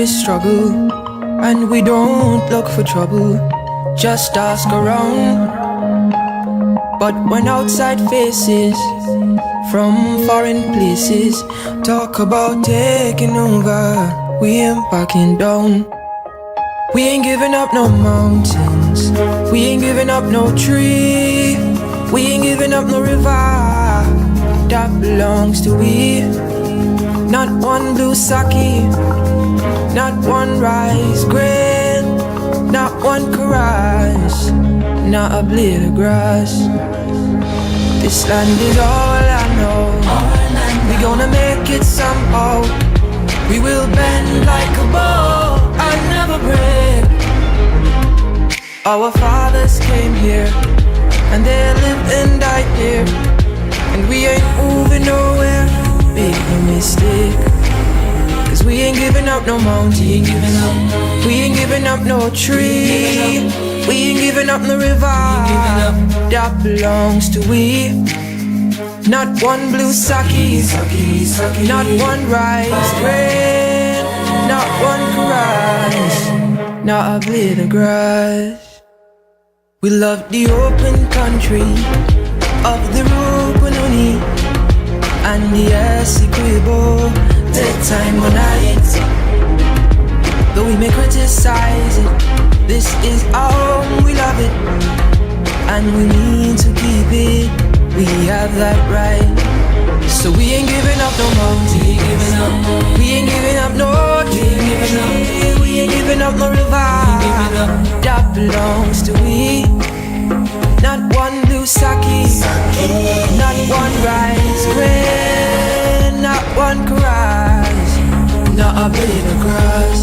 we struggle, and we don't look for trouble, just ask around. But when outside faces from foreign places talk about taking over, we ain't backing down. We ain't giving up no mountains, we ain't giving up no tree, we ain't giving up no river that belongs to we. Not one blue sake, not one rice grain, not one caress, not a blade of grass. This land is all I know. We gonna make it somehow. We will bend like a bow and never break. Our fathers came here, and they lived and died here, and we ain't moving nowhere. Make no mistake, 'cause we ain't giving up no mountain, we ain't giving up no tree, we ain't giving up no river that belongs to we. Not one blue sake, not one rice grain, not one caress, not a blade of grass. We love the open country of the Rupununi and the Essequibo, daytime or night. Though we may criticize it, this is our home, we love it, and we need to keep it. We have that right. So we ain't giving up no mountain, we ain't giving up no tree, we ain't giving up no river that belongs to we. Not one blue sake, not one rice grain, not one caress, not a blade of grass.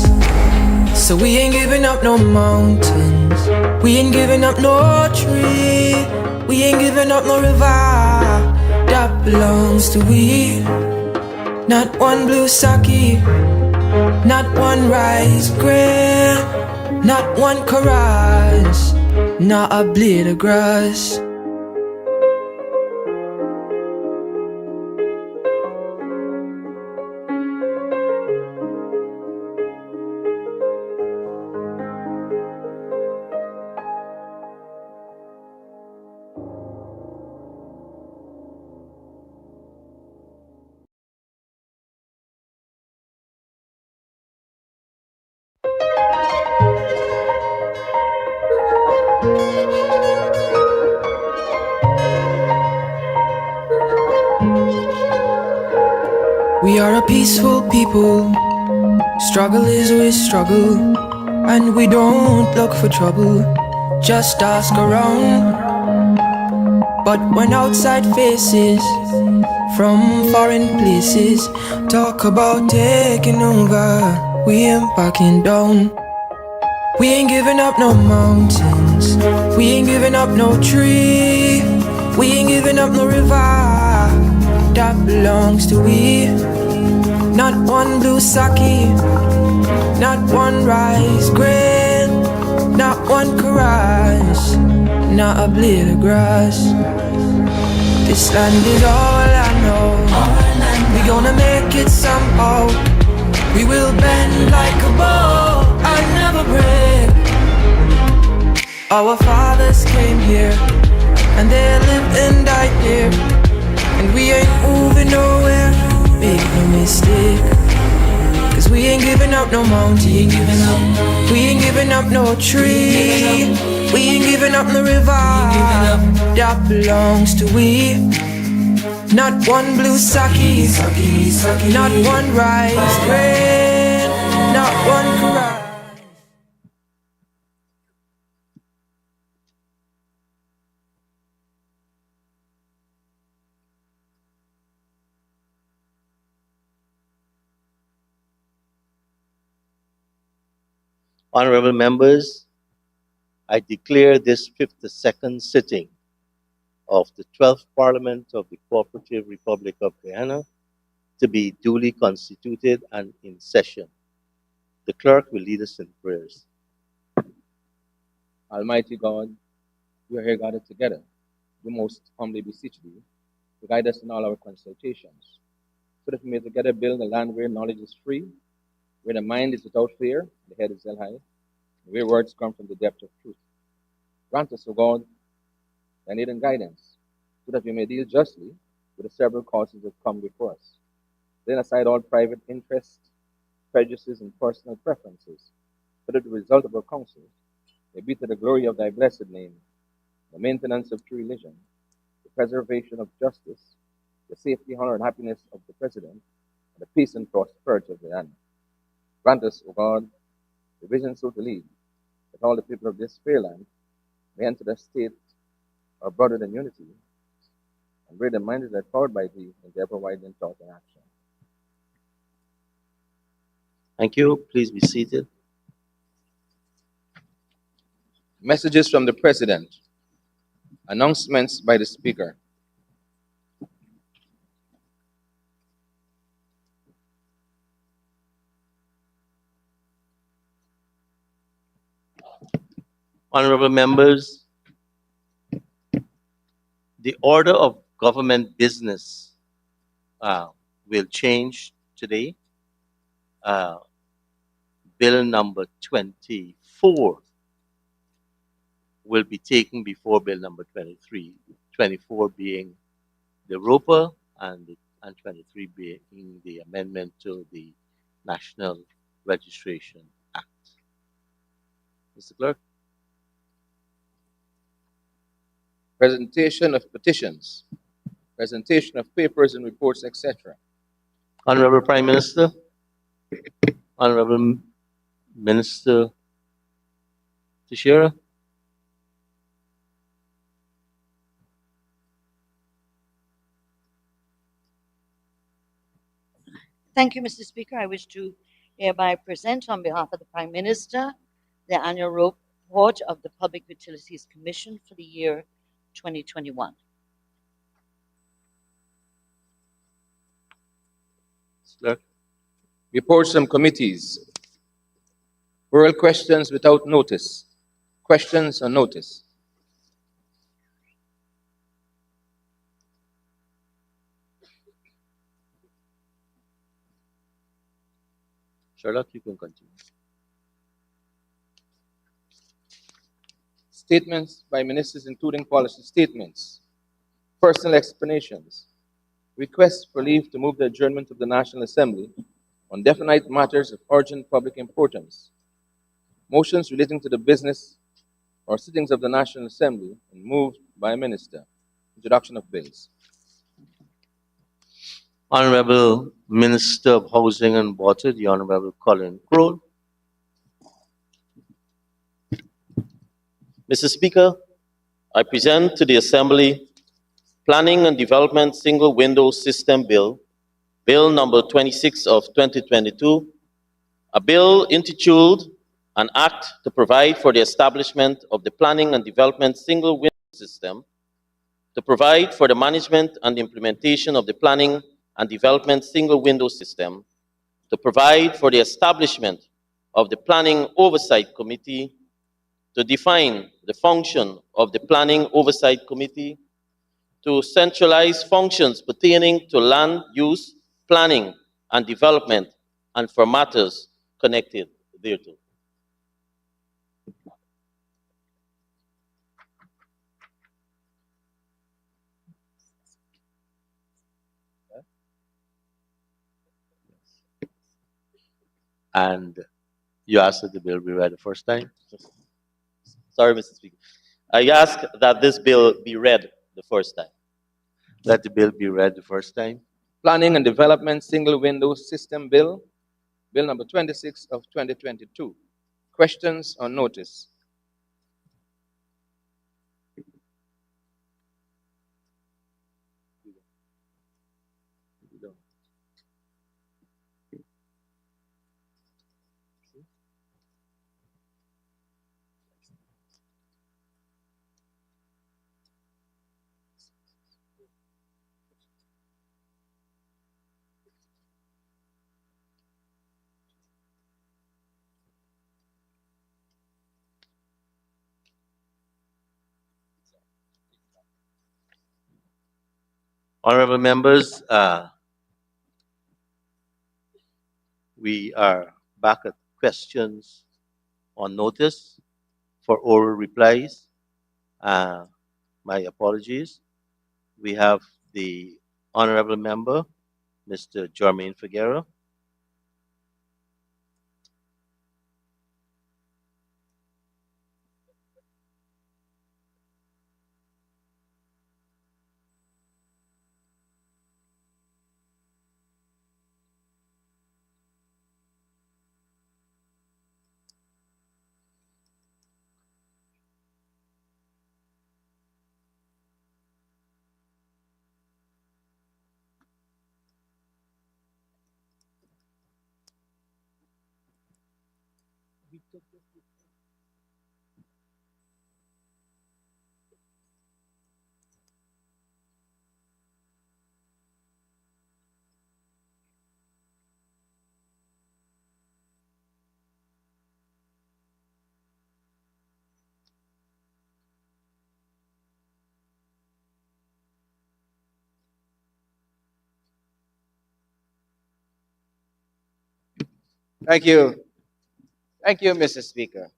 So we ain't giving up no mountains, we ain't giving up no tree, we ain't giving up no river that belongs to we. Not one blue sake, not one rice grain, not one caress, not a blade of grass. We are a peaceful people, struggle is we struggle, and we don't look for trouble, just ask around. But when outside faces from foreign places talk about taking over, we ain't backing down. We ain't giving up no mountains, we ain't giving up no tree, we ain't giving up no river that belongs to we. Not one blue sake, not one rice grain, not one caress, not a blade of grass. This land is all I know. We gonna make it somehow. We will bend like a bow and never break. Our fathers came here, and they lived and died here, and we ain't moving nowhere. Make no mistake, 'cause we ain't giving up no mountain, we ain't giving up no tree, we ain't giving up no river that belongs to we. Not one blue sake, not one rice grain, not one caress. Honorable members, I declare this 52nd sitting of the 12th Parliament of the Cooperative Republic of Guyana to be duly constituted and in session. The clerk will lead us in prayers. Almighty God, we are here gathered together. We most humbly beseech thee to guide us in all our consultations, so that we may together build a land where knowledge is free, Where the mind is without fear, the head is held high, and where words come from the depth of truth. Grant us, O God, thy need and guidance, so that we may deal justly with the several causes that come before us. Laying aside all private interests, prejudices, and personal preferences, so that the result of our counsels may be to the glory of thy blessed name, the maintenance of true religion, the preservation of justice, the safety, honor, and happiness of the President, and the peace and prosperity of Guyana. Grant us, O God, the vision so to lead, that all the people of this fair land may enter the state of brotherhood and unity, and bring them minded that powered by thee in their providing thought and action. Thank you. Please be seated. Messages from the President. Announcements by the Speaker. Honorable members, the order of government business will change today. Bill number 24 will be taken before bill number 23, 24 being the ROPA and 23 being the amendment to the National Registration Act. Mr. Clerk. Presentation of petitions, presentation of papers and reports, etc. Honorable Prime Minister, Honorable Minister Teixeira. Thank you, Mr. Speaker. I wish to hereby present on behalf of the Prime Minister the annual report of the Public Utilities Commission for the year 2021. Clerk. Reports from committees. Oral questions without notice. Questions on notice. Sherlock, you can continue. Statements by ministers, including policy statements, personal explanations, requests for leave to move the adjournment of the National Assembly on definite matters of urgent public importance, motions relating to the business or sittings of the National Assembly and moved by a minister. Introduction of bills. Honorable Minister of Housing and Water, the Honorable Colin Crowell. Mr. Speaker, I present to the Assembly Planning and Development Single Window System Bill, Bill number 26 of 2022, a bill intituled An Act to Provide for the Establishment of the Planning and Development Single Window System, to provide for the management and implementation of the Planning and Development Single Window System, to provide for the establishment of the Planning Oversight Committee, to define the function of the Planning Oversight Committee, to centralize functions pertaining to land use, planning, and development, and for matters connected thereto. And you asked that the bill be read the first time? Sorry, Mr. Speaker. I ask that this bill be read the first time. Let the bill be read the first time. Planning and Development Single Window System Bill, Bill number 26 of 2022. Questions on notice. Honorable members, we are back at questions on notice for oral replies. My apologies. We have the honorable member, Mr. Jermaine Figueroa. Thank you. Thank you, Mr. Speaker.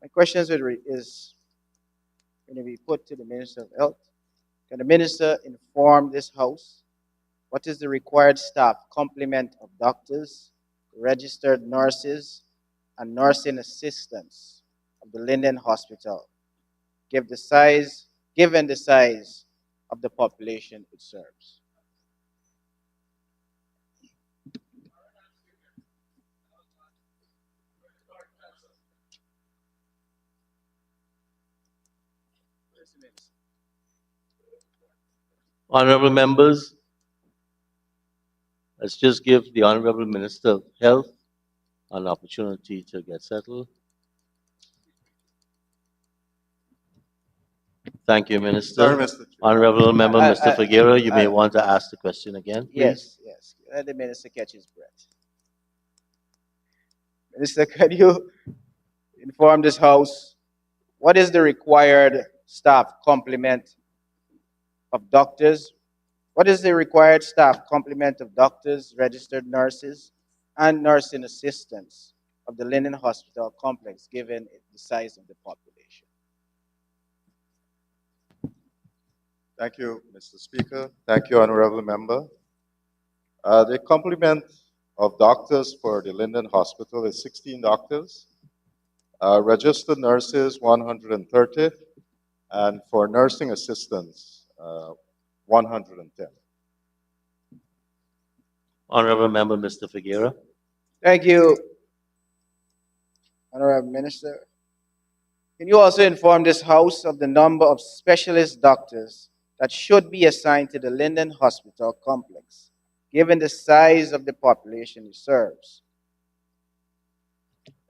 My questions is going to be put to the Minister of Health. Can the Minister inform this House what is the required staff complement of doctors, registered nurses, and nursing assistants of the Linden Hospital, given the size of the population it serves? Honorable members, let's just give the Honorable Minister of Health an opportunity to get settled. Thank you, Minister. Sorry, Mr. Chair. Honorable Member, Mr. Figueroa, you may I- want to ask the question again, please. Yes. Let the Minister catch his breath. Minister, can you inform this House what is the required staff complement of doctors? What is the required staff complement of doctors, registered nurses, and nursing assistants of the Linden Hospital complex, given the size of the population? Thank you, Mr. Speaker. Thank you, Honorable Member. The complement of doctors for the Linden Hospital is 16 doctors, registered nurses 130, and for nursing assistants 110. Honorable Member, Mr. Figueroa. Thank you, Honorable Minister. Can you also inform this House of the number of specialist doctors that should be assigned to the Linden Hospital complex, given the size of the population it serves?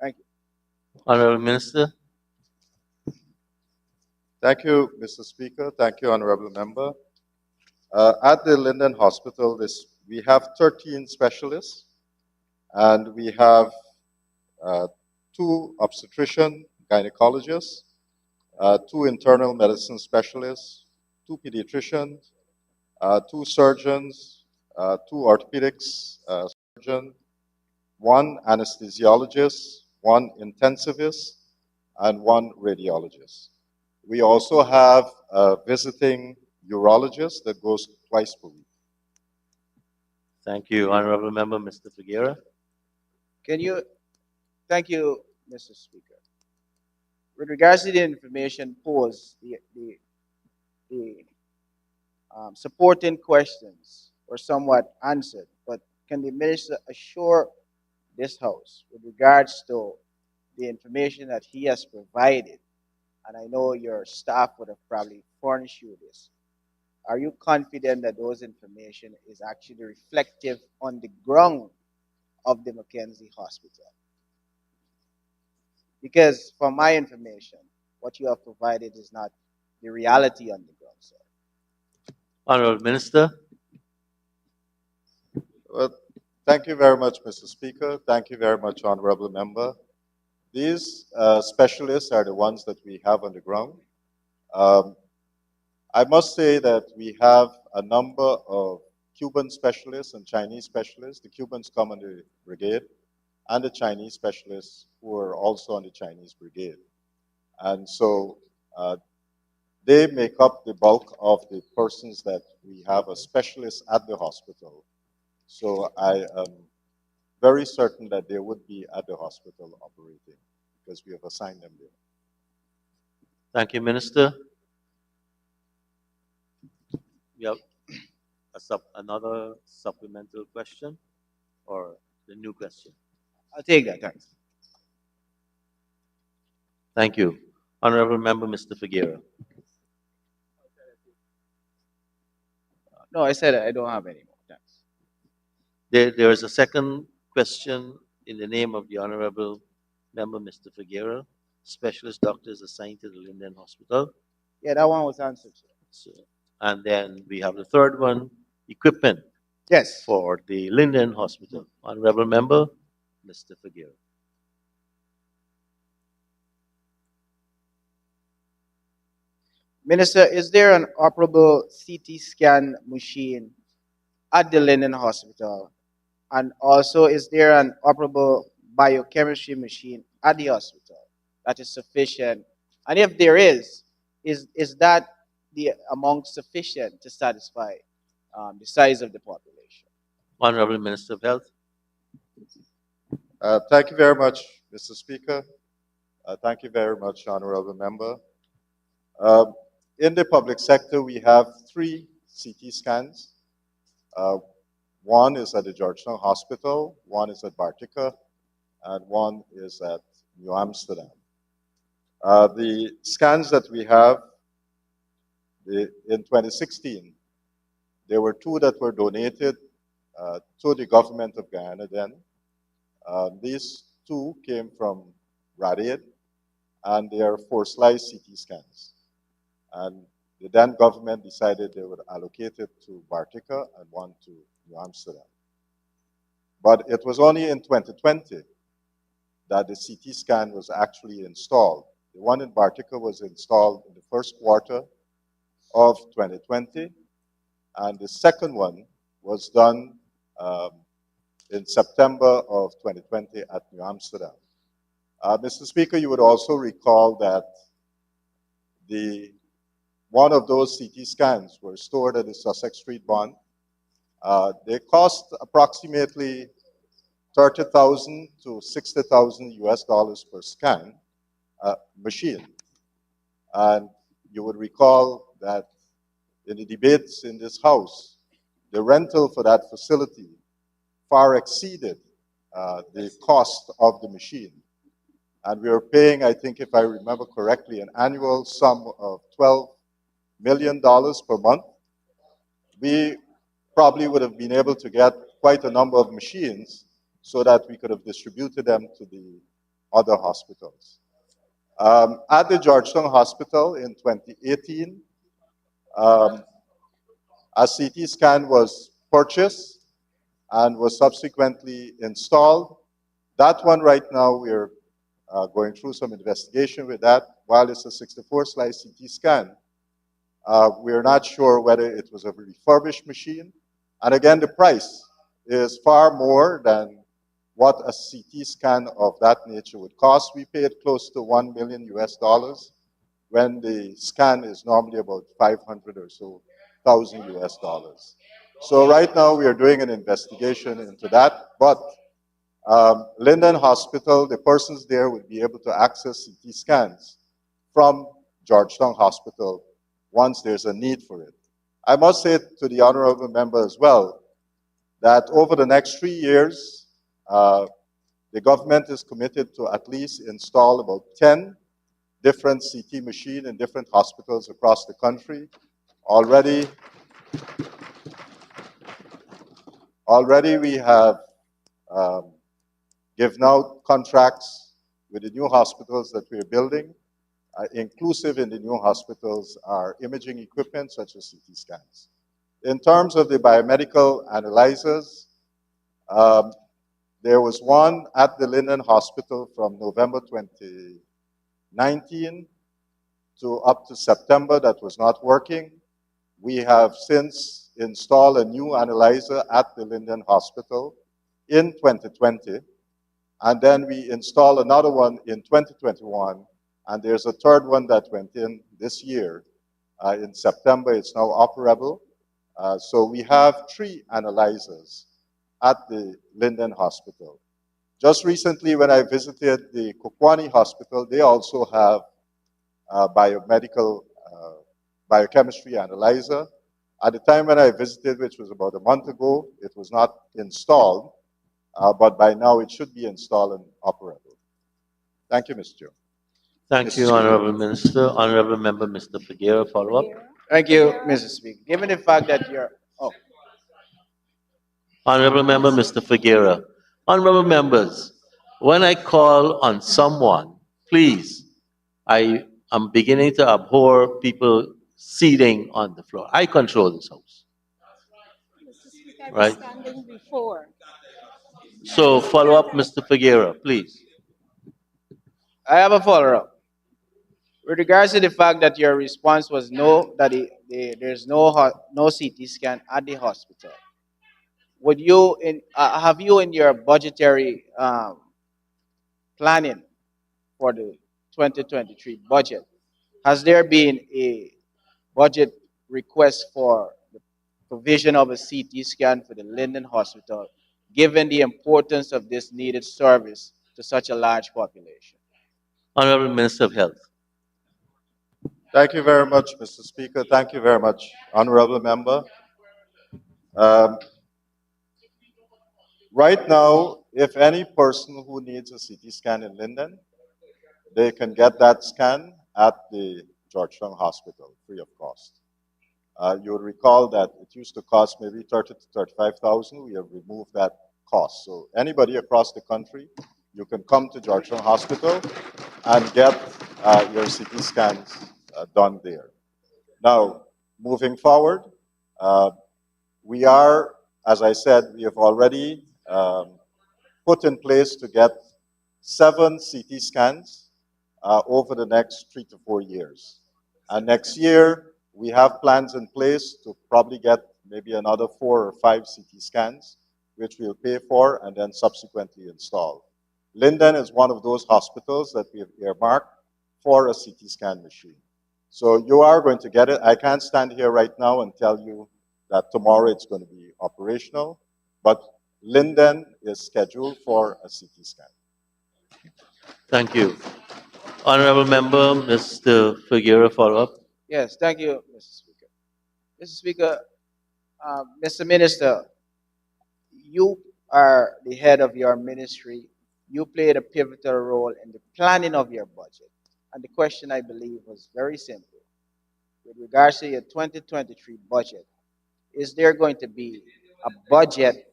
Thank you. Honorable Minister. Thank you, Mr. Speaker. Thank you, Honorable Member. At the Linden Hospital, we have 13 specialists, and we have 2 obstetrician gynecologists, 2 internal medicine specialists, 2 pediatricians, 2 surgeons, 2 orthopedics surgeons, 1 anesthesiologist, 1 intensivist, and 1 radiologist. We also have a visiting urologist that goes twice per week. Thank you, Honorable Member, Mr. Figueroa. Thank you, Mr. Speaker. With regards to the information posed, the supporting questions were somewhat answered, but can the Minister assure this House with regards to the information that he has provided, and I know your staff would have probably furnished you this, are you confident that those information is actually reflective on the ground of the Mackenzie Hospital? Because from my information, what you have provided is not the reality on the ground, sir. Honorable Minister. Well, thank you very much, Mr. Speaker. Thank you very much, Honorable Member. These specialists are the ones that we have on the ground. I must say that we have a number of Cuban specialists and Chinese specialists. The Cubans come on the brigade, and the Chinese specialists who are also on the Chinese brigade. And so they make up the bulk of the persons that we have as specialists at the hospital. So I am very certain that they would be at the hospital operating because we have assigned them there. Thank you, Minister. We have another supplemental question or the new question? I'll take that, thanks. Thank you. Honorable Member, Mr. Figueroa. No, I said I don't have any more, thanks. There is a second question in the name of the Honorable Member, Mr. Figueroa. Specialist doctors assigned to the Linden Hospital. Yeah, that one was answered, sir. So, and then we have the third one, equipment Yes. for the Linden Hospital. Honorable Member, Mr. Figueroa. Minister, is there an operable CT scan machine at the Linden Hospital? And also, is there an operable biochemistry machine at the hospital that is sufficient? And if there is that the amount sufficient to satisfy the size of the population? Honorable Minister of Health. Thank you very much, Mr. Speaker. Thank you very much, Honorable Member. In the public sector, we have 3 CT scans. One is at the Georgetown Hospital, one is at Bartica, and one is at New Amsterdam. The scans that we have in 2016, there were 2 that were donated to the government of Guyana then. These 2 came from RADAID, and they are 4-slice CT scans. And the then government decided they would allocate it to Bartica and one to New Amsterdam. But it was only in 2020 that the CT scan was actually installed. The one in Bartica was installed in the first quarter of 2020, and the second one was done in September of 2020 at New Amsterdam. Mr. Speaker, you would also recall that one of those CT scans were stored at the Sussex Street Bond. They cost approximately $30,000 to $60,000 US per scan machine. And you would recall that in the debates in this House, the rental for that facility far exceeded the cost of the machine. And we were paying, I think if I remember correctly, an annual sum of $12 million per month. We probably would have been able to get quite a number of machines so that we could have distributed them to the other hospitals. At the Georgetown Hospital in 2018, a CT scan was purchased and was subsequently installed. That one right now we're going through some investigation with that. While it's a 64-slice CT scan, we're not sure whether it was a refurbished machine. And again, the price is far more than what a CT scan of that nature would cost. We paid close to $1 million US when the scan is normally about 500 or so thousand US dollars. So right now we are doing an investigation into that, but Linden Hospital, the persons there would be able to access CT scans from Georgetown Hospital once there's a need for it. I must say to the honorable member as well that over the next 3 years, the government is committed to at least install about 10 different CT machines in different hospitals across the country. Already we have given out contracts with the new hospitals that we're building. Inclusive in the new hospitals are imaging equipment such as CT scans. In terms of the biomedical analyzers, there was one at the Linden Hospital from November 2019 to up to September that was not working. We have since install a new analyzer at the Linden Hospital in 2020, and then we install another one in 2021, and there's a third one that went in this year. In September, it's now operable. So we have 3 analyzers at the Linden Hospital. Just recently, when I visited the Kokwani Hospital, they also have a biochemistry analyzer. At the time when I visited, which was about a month ago, it was not installed, but by now it should be installed and operable. Thank you, Mr. Chair. Thank you, Honorable Minister. Honorable Member, Mr. Figueroa, follow up. Thank you, Mr. Speaker. Given the fact that Honorable Member, Mr. Figueroa. Honorable members, when I call on someone, please, I am beginning to abhor people seating on the floor. I control this house. Mr. Speaker, I was Right. standing before. So follow up, Mr. Figueroa, please. I have a follow-up. With regards to the fact that your response was no, that there's no CT scan at the hospital, would you have you in your budgetary planning for the 2023 budget, has there been a budget request for the provision of a CT scan for the Linden Hospital, given the importance of this needed service to such a large population? Honorable Minister of Health. Thank you very much, Mr. Speaker. Thank you very much, Honorable Member. Right now, if any person who needs a CT scan in Linden, they can get that scan at the Georgetown Hospital, free of cost. You will recall that it used to cost maybe 30 to 35,000. We have removed that cost. So anybody across the country, you can come to Georgetown Hospital and get your CT scans done there. Now, moving forward, we are, as I said, we have already put in place to get 7 CT scans over the next 3 to 4 years. And next year, we have plans in place to probably get maybe another 4 or 5 CT scans, which we'll pay for and then subsequently install. Linden is one of those hospitals that we have earmarked for a CT scan machine. So you are going to get it. I can't stand here right now and tell you that tomorrow it's going to be operational, but Linden is scheduled for a CT scan. Thank you. Honorable Member, Mr. Figueroa, follow up. Yes, thank you, Mr. Speaker. Mr. Speaker, Mr. Minister, you are the head of your ministry. You played a pivotal role in the planning of your budget. And the question, I believe, was very simple. With regards to your 2023 budget, is there going to be a budget,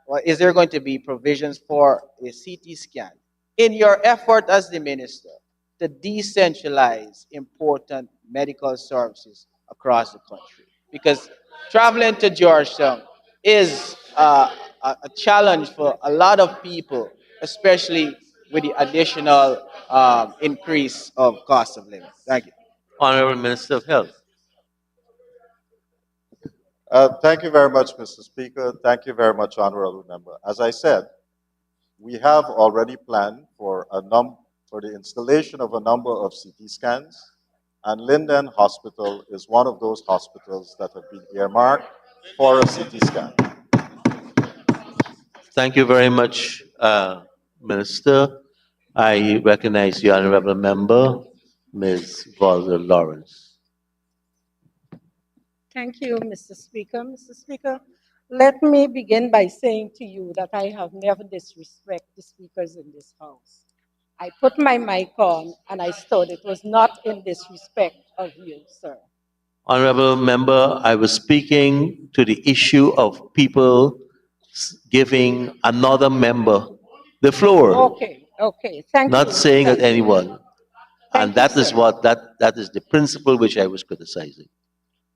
or is there going to be provisions for a CT scan in your effort as the minister to decentralize important medical services across the country? Because traveling to Georgetown is a challenge for a lot of people, especially with the additional increase of cost of living. Thank you. Honorable Minister of Health. Thank you very much, Mr. Speaker. Thank you very much, Honorable Member. As I said, we have already planned for the installation of a number of CT scans, and Linden Hospital is one of those hospitals that have been earmarked for a CT scan. Thank you very much, Minister. I recognize the Honorable Member, Ms. Valda Lawrence. Thank you, Mr. Speaker. Mr. Speaker, let me begin by saying to you that I have never disrespected the speakers in this House. I put my mic on and I stood. It was not in disrespect of you, sir. Honorable Member, I was speaking to the issue of people giving another member the floor. Okay, thank you. Not saying at anyone. And Thank you, that is sir. what, that is the principle which I was criticizing.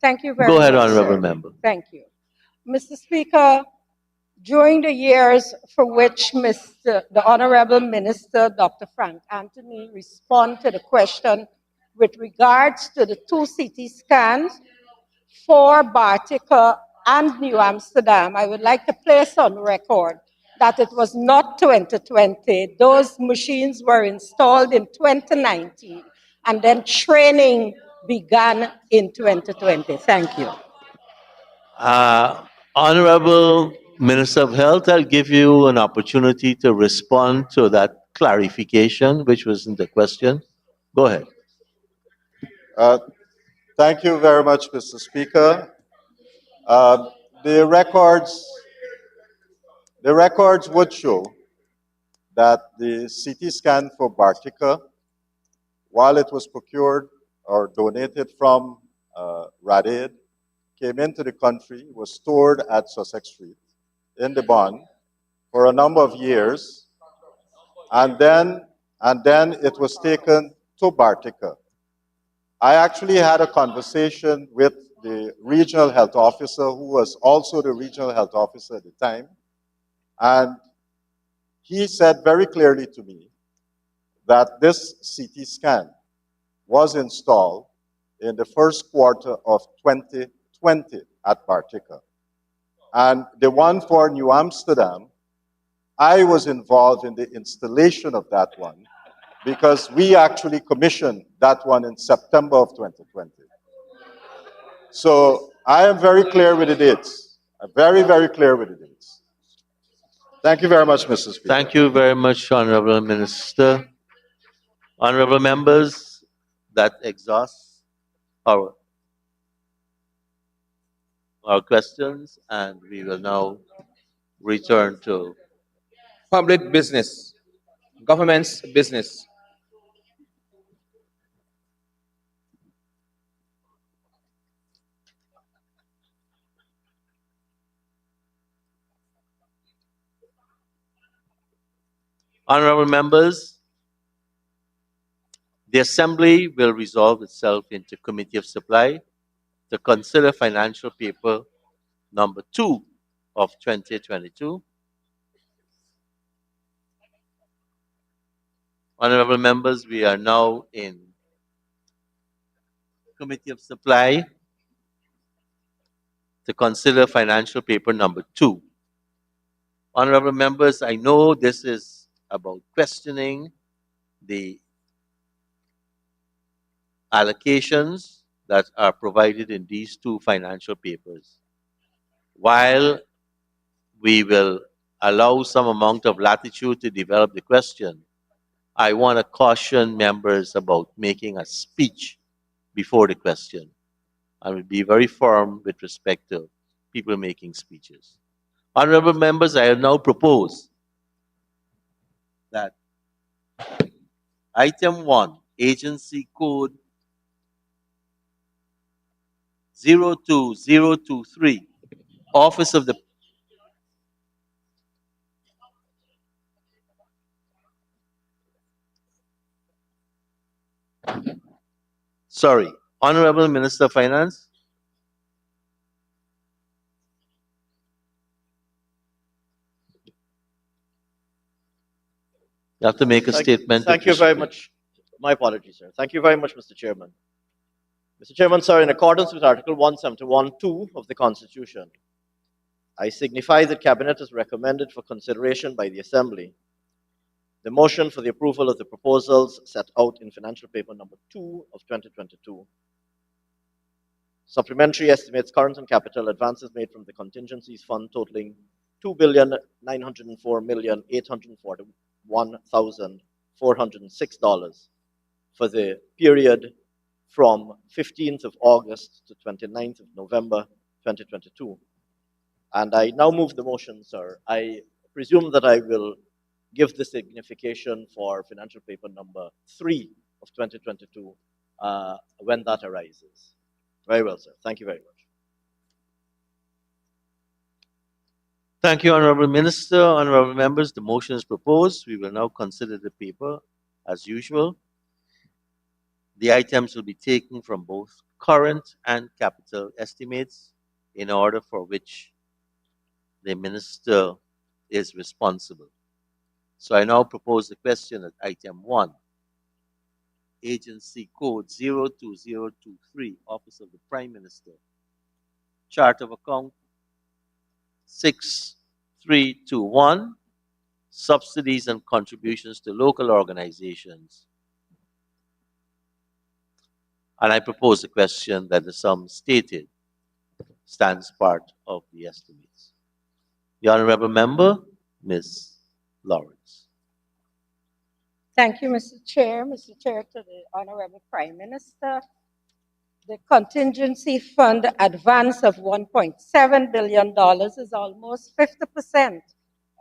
Thank you very much. Go ahead, Honorable sir. Member. Thank you. Mr. Speaker, during the years for which the Honorable Minister, Dr. Frank Anthony, responded to the question with regards to the 2 CT scans for Bartica and New Amsterdam, I would like to place on record that it was not 2020. Those machines were installed in 2019, and then training began in 2020. Thank you. Honorable Minister of Health, I'll give you an opportunity to respond to that clarification, which wasn't the question. Go ahead. Uh, Thank you very much, Mr. Speaker. Uh, the records would show that the CT scan for Bartica, while it was procured or donated from RADAID, came into the country, was stored at Sussex Street in the bond for a number of years, and then it was taken to Bartica. I actually had a conversation with the regional health officer, who was also the regional health officer at the time, and he said very clearly to me that this CT scan was installed in the first quarter of 2020 at Bartica. And the one for New Amsterdam, I was involved in the installation of that one because we actually commissioned that one in September of 2020. So I am very clear with the dates. I'm very, very clear with the dates. Thank you very much, Mr. Speaker. Thank you very much, Honorable Minister. Honorable members, that exhausts our questions, and we will now return to Public business, government's business. honorable members. The Assembly will resolve itself into Committee of Supply to consider financial paper number 2 of 2022. Honorable members, we are now in Committee of Supply to consider financial paper number 2. Honorable members, I know this is about questioning the allocations that are provided in these two financial papers. While we will allow some amount of latitude to develop the question, I want to caution members about making a speech before the question. I will be very firm with respect to people making speeches. Honorable members, I now propose that item 1, agency code 02023, Office of the Honorable Minister of Finance. You have to make a statement. Thank you very much. My apologies, sir. Thank you very much, Mr. Chairman. Mr. Chairman, sir, in accordance with Article 171(2) of the Constitution, I signify that Cabinet has recommended for consideration by the Assembly the motion for the approval of the proposals set out in financial paper number 2 of 2022. Supplementary estimates current and capital advances made from the contingencies fund totaling $2,904,841,406 for the period from 15th of August to 29th of November 2022. And I now move the motion, sir. I presume that I will give the signification for financial paper number 3 of 2022 when that arises. Very well, sir. Thank you very much. Thank you, Honorable Minister. Honorable members, the motion is proposed. We will now consider the paper as usual. The items will be taken from both current and capital estimates in order for which the minister is responsible. So I now propose the question at item 1, agency code 02023, Office of the Prime Minister, chart of account 6321, subsidies and contributions to local organizations. And I propose a question that the sum stated stands part of the estimates. The honorable member, Ms. Lawrence. Thank you, Mr. Chair. Mr. Chair, to the Honorable Prime Minister, the contingency fund advance of $1.7 billion is almost 50%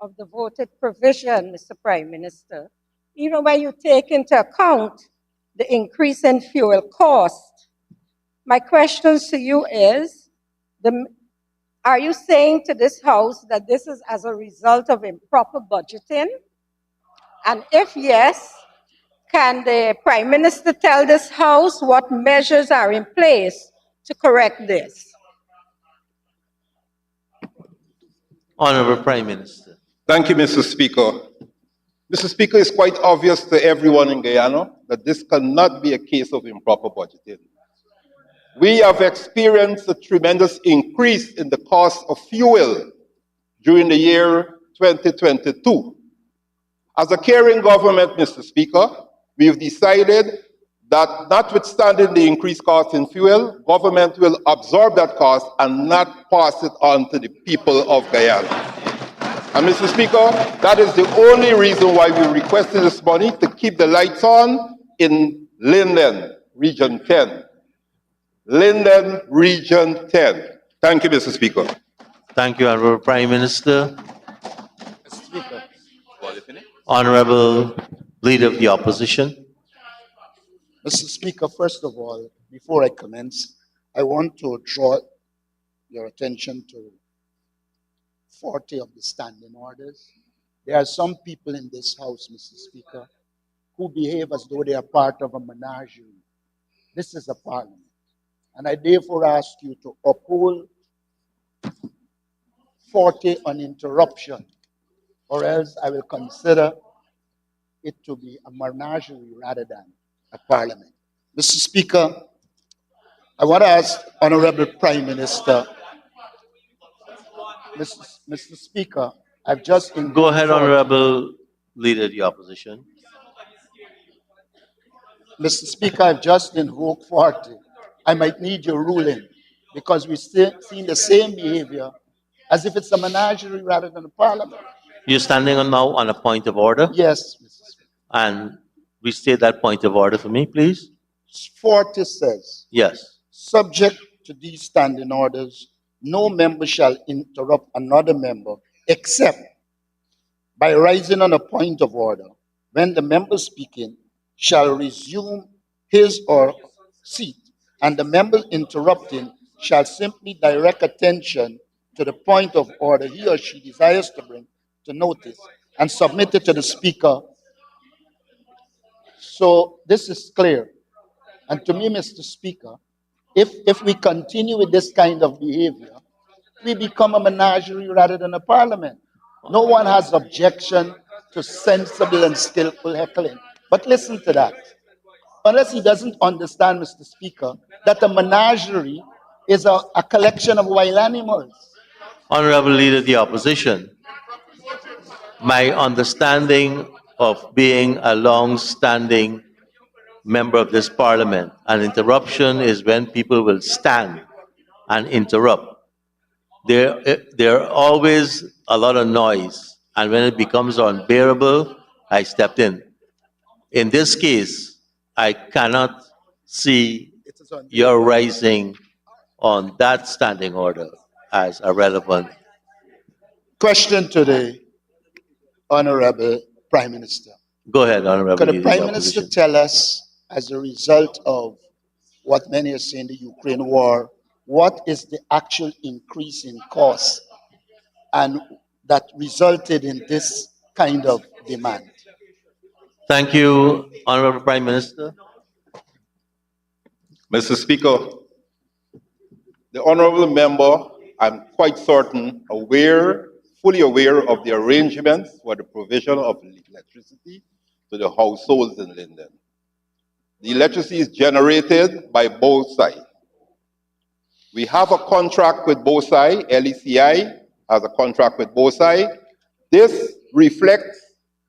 of the voted provision, Mr. Prime Minister. Even when you take into account the increase in fuel cost, my questions to you is, are you saying to this House that this is as a result of improper budgeting? And if yes, can the Prime Minister tell this House what measures are in place to correct this? Honorable Prime Minister. Thank you, Mr. Speaker. Mr. Speaker, it's quite obvious to everyone in Guyana that this cannot be a case of improper budgeting. We have experienced a tremendous increase in the cost of fuel during the year 2022. As a caring government, Mr. Speaker, we've decided that notwithstanding the increased cost in fuel, government will absorb that cost and not pass it on to the people of Guyana. And Mr. Speaker, that is the only reason why we requested this money to keep the lights on in Linden, Region 10. Linden, Region 10. Thank you, Mr. Speaker. Thank you, Honorable Prime Minister. Mr. Speaker. Honorable Leader of the Opposition. Mr. Speaker, first of all, before I commence, I want to draw your attention to 40 of the standing orders. There are some people in this House, Mr. Speaker, who behave as though they are part of a menagerie. This is a parliament. And I therefore ask you to uphold 40 on interruption, or else I will consider it to be a menagerie rather than a parliament. Mr. Speaker, I want to ask Honorable Prime Minister, Mr. Speaker, I've just... Go ahead, Honorable Leader of the Opposition. Mr. Speaker, I've just invoked 40. I might need your ruling because we're still seeing the same behavior as if it's a menagerie rather than a parliament. You're standing on now on a point of order? Yes, Mr. Speaker. And restate that point of order for me, please. 40 says, yes, subject to these standing orders, no member shall interrupt another member except by rising on a point of order when the member speaking shall resume his or seat, and the member interrupting shall simply direct attention to the point of order he or she desires to bring to notice and submit it to the Speaker. So this is clear. And to me, Mr. Speaker, if we continue with this kind of behavior, we become a menagerie rather than a parliament. No one has objection to sensible and skillful heckling. But listen to that. Unless he doesn't understand, Mr. Speaker, that a menagerie is a collection of wild animals. Honorable Leader of the Opposition, my understanding of being a long-standing member of this parliament, an interruption is when people will stand and interrupt. There are always a lot of noise, and when it becomes unbearable, I stepped in. In this case, I cannot see your rising on that standing order as a relevant. Question to the Honorable Prime Minister. Go ahead, Honorable Could the Leader of Prime the Minister Opposition. tell us, as a result of what many are saying, the Ukraine war, what is the actual increase in cost and that resulted in this kind of demand? Thank you, Honorable Prime Minister. Mr. Speaker, the honorable member, I'm quite certain, fully aware of the arrangements for the provision of electricity to the households in Linden. The electricity is generated by both sides. We have a contract with BOSAI, LECI has a contract with BOSAI. This reflects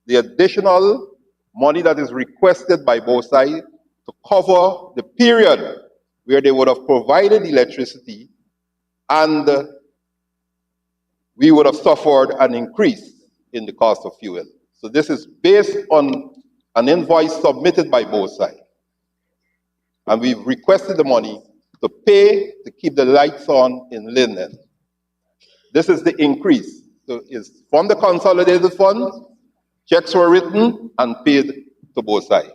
the additional money that is requested by BOSAI to cover the period where they would have provided electricity and we would have suffered an increase in the cost of fuel. So this is based on an invoice submitted by BOSAI. And we've requested the money to pay to keep the lights on in Linden. This is the increase. So it's from the consolidated fund, checks were written and paid to BOSAI.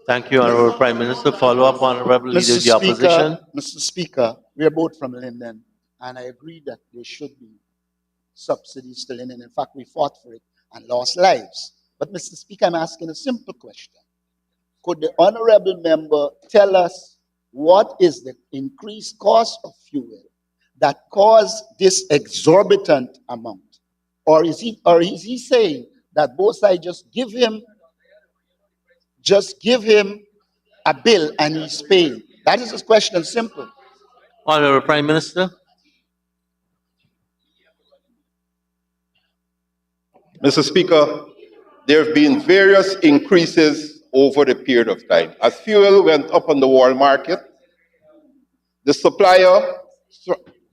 Thank you, Honorable Prime Minister. Follow up, Honorable Leader of the Opposition. Mr. Speaker, we are both from Linden, and I agree that there should be subsidies to Linden. In fact, we fought for it and lost lives. But Mr. Speaker, I'm asking a simple question. Could the honorable member tell us what is the increased cost of fuel that caused this exorbitant amount? Or is he saying that BOSAI just give him a bill and he's paying? That is his question, simple. Honorable Prime Minister. Mr. Speaker, there have been various increases over the period of time. As fuel went up on the world market, the supplier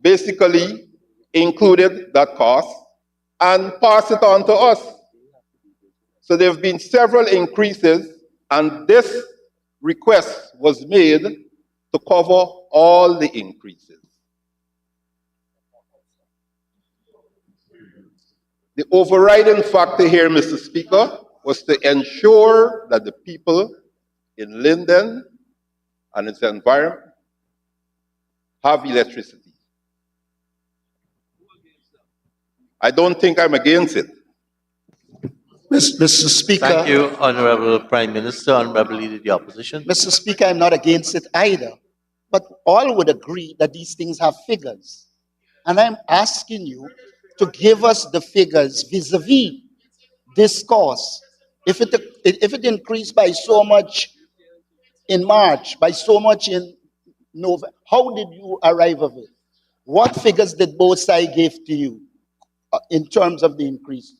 basically included that cost and passed it on to us. So there have been several increases, and this request was made to cover all the increases. The overriding factor here, Mr. Speaker, was to ensure that the people in Linden and its environment have electricity. I don't think I'm against it. Mr. Speaker. Thank you, Honorable Prime Minister. Honorable Leader of the Opposition. Mr. Speaker, I'm not against it either. But all would agree that these things have figures. And I'm asking you to give us the figures vis-a-vis this cost. If it increased by so much in March, by so much in November, how did you arrive at it? What figures did both sides give to you in terms of the increase?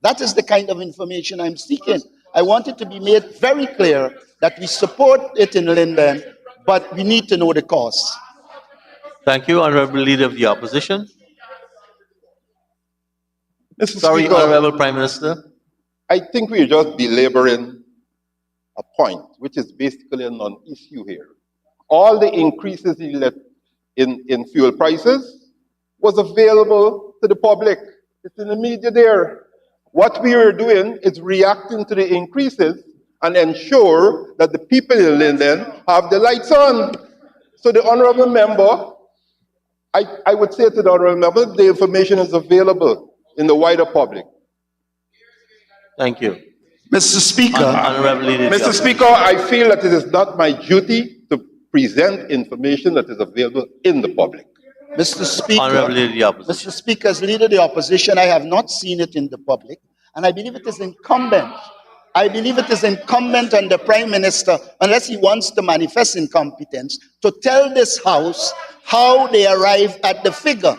That is the kind of information I'm seeking. I want it to be made very clear that we support it in Linden, but we need to know the cost. Thank you, Honorable Leader of the Opposition. Mr. Sorry, Speaker, Honorable Prime Minister. I think we're just belaboring a point, which is basically a non-issue here. All the increases in fuel prices was available to the public. It's in the media there. What we are doing is reacting to the increases and ensure that the people in Linden have the lights on. So the honorable member, I would say to the honorable member, the information is available in the wider public. Thank you. Mr. Speaker. Honorable Leader. Mr. Speaker, I feel that it is not my duty to present information that is available in the public. Mr. Speaker, Honorable Leader of the Opposition. Mr. Speaker, as Leader of the Opposition, I have not seen it in the public, and I believe it is incumbent. I believe it is incumbent on the Prime Minister, unless he wants to manifest incompetence, to tell this House how they arrived at the figure.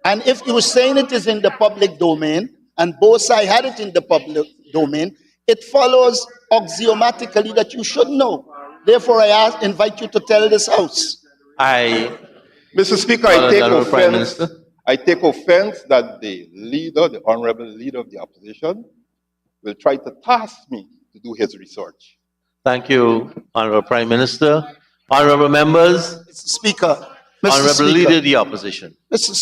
And if he was saying it is in the public domain, and BOSAI had it in the public domain, it follows axiomatically that you should know. Therefore, I invite you to tell this House. Mr. Speaker, I take offense that the honorable leader of the opposition will try to task me to do his research. Thank you, Honorable Prime Minister. Honorable members. Mr. Speaker. Honorable Leader of the Opposition. Mr.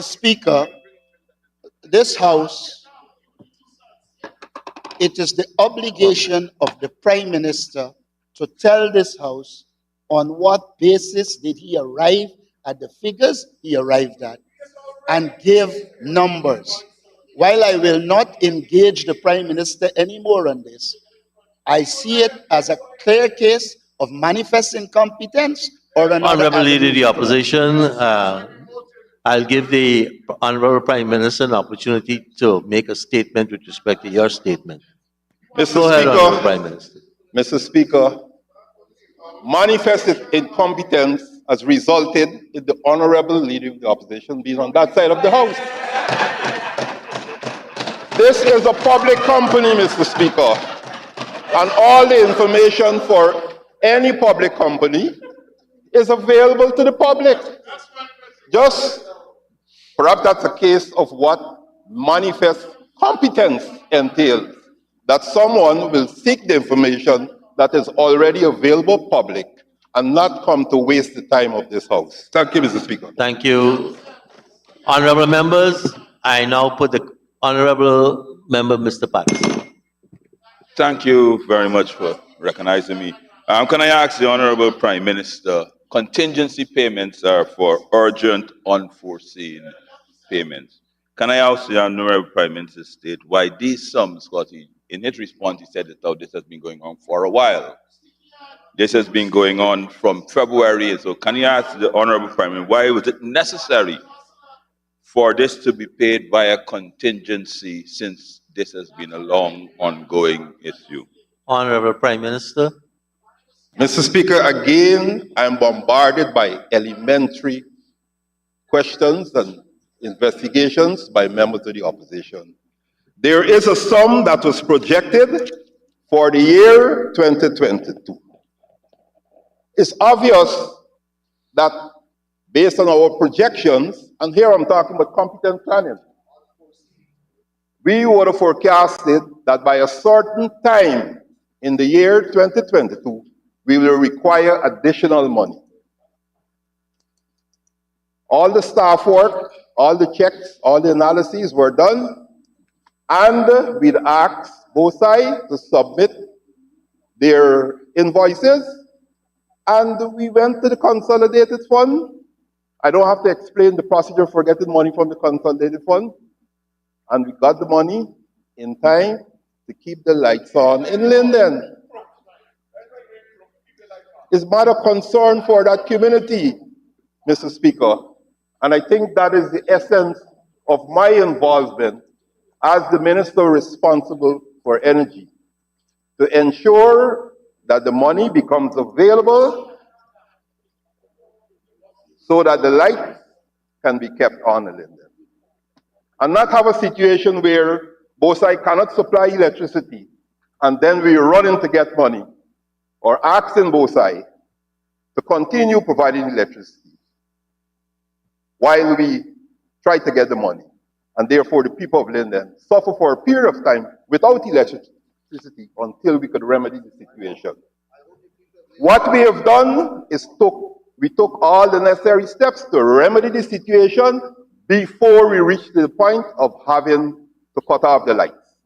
Speaker, this House, it is the obligation of the Prime Minister to tell this House on what basis did he arrive at the figures he arrived at and give numbers. While I will not engage the Prime Minister anymore on this, I see it as a clear case of manifest incompetence or another. Honorable Leader of the Opposition, I'll give the Honorable Prime Minister an opportunity to make a statement with respect to your statement. Mr. Go ahead, Speaker, Honorable Prime Minister. Mr. Speaker, manifest incompetence has resulted in the honorable leader of the opposition being on that side of the House. This is a public company, Mr. Speaker, and all the information for any public company is available to the public. Just perhaps that's a case of what manifest competence entails, that someone will seek the information that is already available public and not come to waste the time of this House. Thank you, Mr. Speaker. Thank you. Honorable members, I now put the Honorable Member, Mr. Patterson. Thank you very much for recognizing me. Can I ask the Honorable Prime Minister, contingency payments are for urgent, unforeseen payments. Can I ask the Honorable Prime Minister state why these sums, because in his response he said that this has been going on for a while. This has been going on from February, so can you ask the Honorable Prime Minister why was it necessary for this to be paid via contingency since this has been a long ongoing issue? Honorable Prime Minister. Mr. Speaker, again, I'm bombarded by elementary questions and investigations by members of the opposition. There is a sum that was projected for the year 2022. It's obvious that based on our projections, and here I'm talking about competent planning, we would have forecasted that by a certain time in the year 2022, we will require additional money. All the staff work, all the checks, all the analyses were done, and we'd asked both sides to submit their invoices, and we went to the consolidated fund. I don't have to explain the procedure for getting money from the consolidated fund, and we got the money in time to keep the lights on in Linden. It's matter of concern for that community, Mr. Speaker. And I think that is the essence of my involvement as the minister responsible for energy, to ensure that the money becomes available so that the lights can be kept on in Linden. And not have a situation where both sides cannot supply electricity and then we run in to get money, or asking both sides to continue providing electricity while we try to get the money. And therefore the people of Linden suffer for a period of time without electricity until we could remedy the situation. What we have done is we took all the necessary steps to remedy the situation before we reach the point of having to cut off the lights,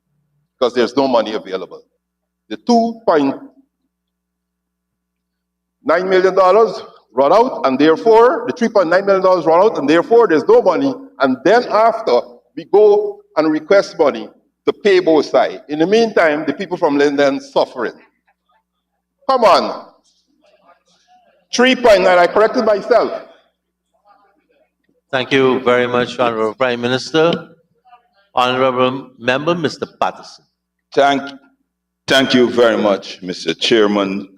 because there's no money available. The $2.9 million run out, and therefore, the $3.9 million run out, and therefore there's no money. And then after, we go and request money to pay both sides. In the meantime, the people from Linden suffering. Come on. 3.9, I corrected myself. Thank you very much, Honorable Prime Minister. Honorable Member, Mr. Patterson. Thank you very much, Mr. Chairman.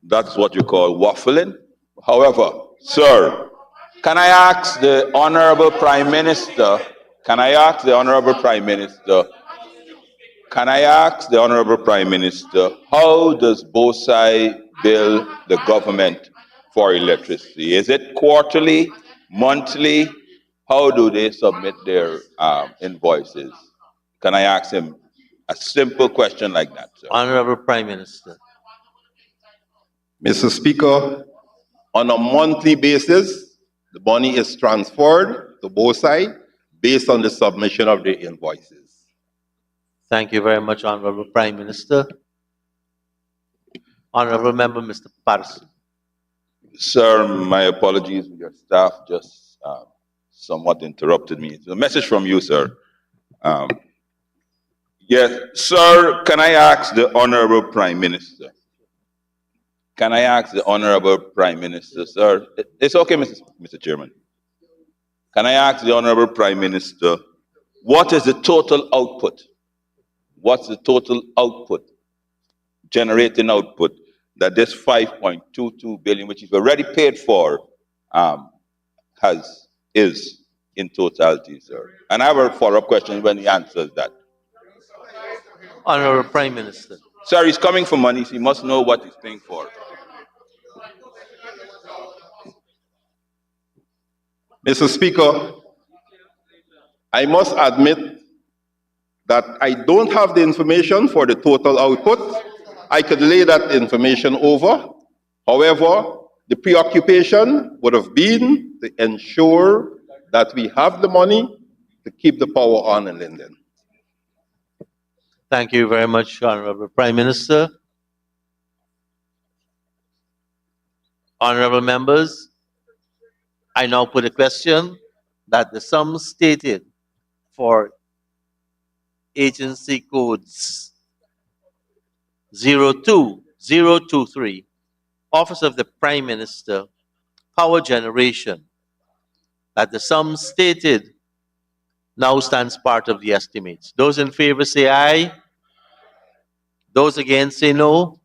That's what you call waffling. However, sir, can I ask the Honorable Prime Minister, how does BOSAI bill the government for electricity? Is it quarterly, monthly? How do they submit their invoices? Can I ask him a simple question like that, sir? Honorable Prime Minister. Mr. Speaker, on a monthly basis, the money is transferred to both sides based on the submission of the invoices. Thank you very much, Honorable Prime Minister. Honorable Member, Mr. Patterson. Sir, my apologies. Your staff just somewhat interrupted me. It's a message from you, sir. Yes, sir, can I ask the Honorable Prime Minister? Can I ask the Honorable Prime Minister, sir? It's okay, Mr. Chairman. Can I ask the Honorable Prime Minister, what is the total output? What's the total output, generating output that this 5.22 billion, which is already paid for, is in totality, sir? And I have a follow-up question when he answers that. Honorable Prime Minister. Sir, he's coming for money, so he must know what he's paying for. Mr. Speaker, I must admit that I don't have the information for the total output. I could lay that information over. However, the preoccupation would have been to ensure that we have the money to keep the power on in Linden. Thank you very much, Honorable Prime Minister. Honorable members, I now put a question that the sum stated for agency codes 02023, Office of the Prime Minister, Power Generation, that the sum stated now stands part of the estimates. Those in favor say aye. Those against say no.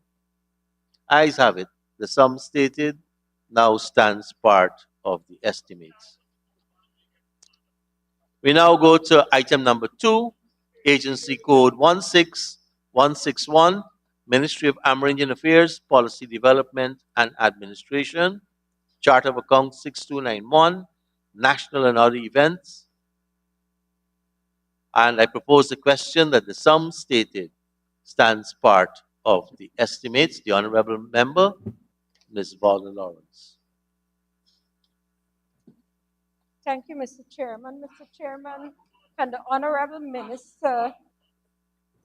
Ayes have it. The sum stated now stands part of the estimates. We now go to item number 2, Agency Code 16161, Ministry of Amerindian Affairs, Policy Development and Administration, Chart of Accounts 6291, National and Other Events. And I propose the question that the sum stated stands part of the estimates. The Honorable Member, Ms. Valda Lawrence. Thank you, Mr. Chairman. Mr. Chairman, can the Honorable Minister,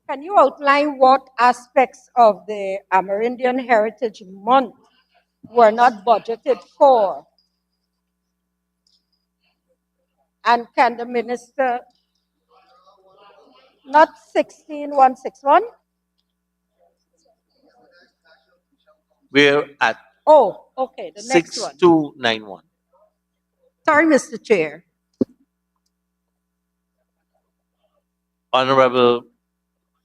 can you outline what aspects of the Amerindian Heritage Month were not budgeted for? And can the Minister, not 16161? We're at Oh, okay, the next one. 6291. Sorry, Mr. Chair. Honorable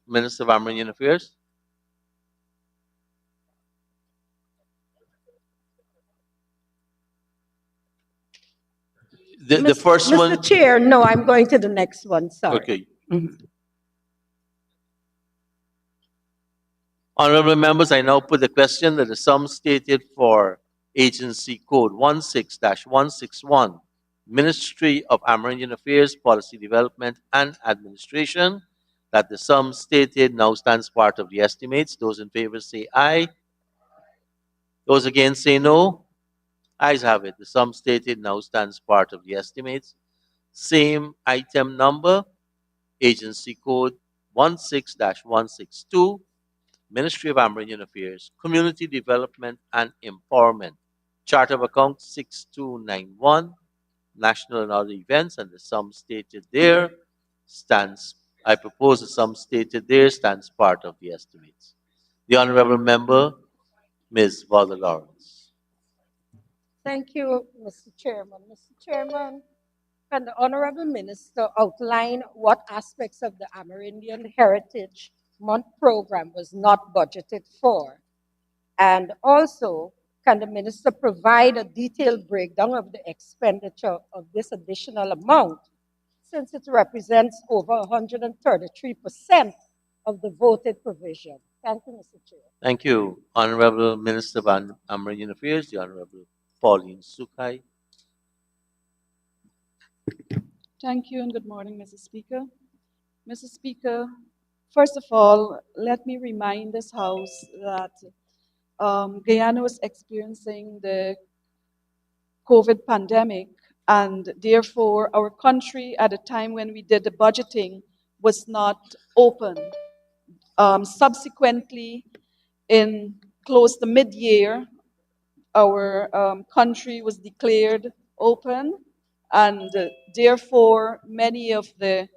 Minister of Amerindian Affairs. The first one. Mr. Chair, no, I'm going to the next one, sorry. Okay. Honorable members, I now put the question that the sum stated for Agency Code 16-161, Ministry of Amerindian Affairs, Policy Development and Administration, that the sum stated now stands part of the estimates. Those in favor say aye. Those against say no. Ayes have it. The sum stated now stands part of the estimates. Same item number, Agency Code 16-162, Ministry of Amerindian Affairs, Community Development and Empowerment, Chart of Accounts 6291, National and Other Events, and the sum stated there stands, I propose the sum stated there stands part of the estimates. The Honorable Member, Ms. Valda Lawrence. Thank you, Mr. Chairman. Mr. Chairman, can the Honorable Minister outline what aspects of the Amerindian Heritage Month program was not budgeted for? And also, can the Minister provide a detailed breakdown of the expenditure of this additional amount, since it represents over 133% of the voted provision? Thank you, Mr. Chair. Thank you, Honorable Minister of Amerindian Affairs, the Honorable Pauline Sukai. Thank you and good morning, Mr. Speaker. Mr. Speaker, first of all, let me remind this House that Guyana was experiencing the COVID pandemic, and therefore our country at a time when we did the budgeting was not open. Subsequently, in close to mid-year, our country was declared open, and therefore many of the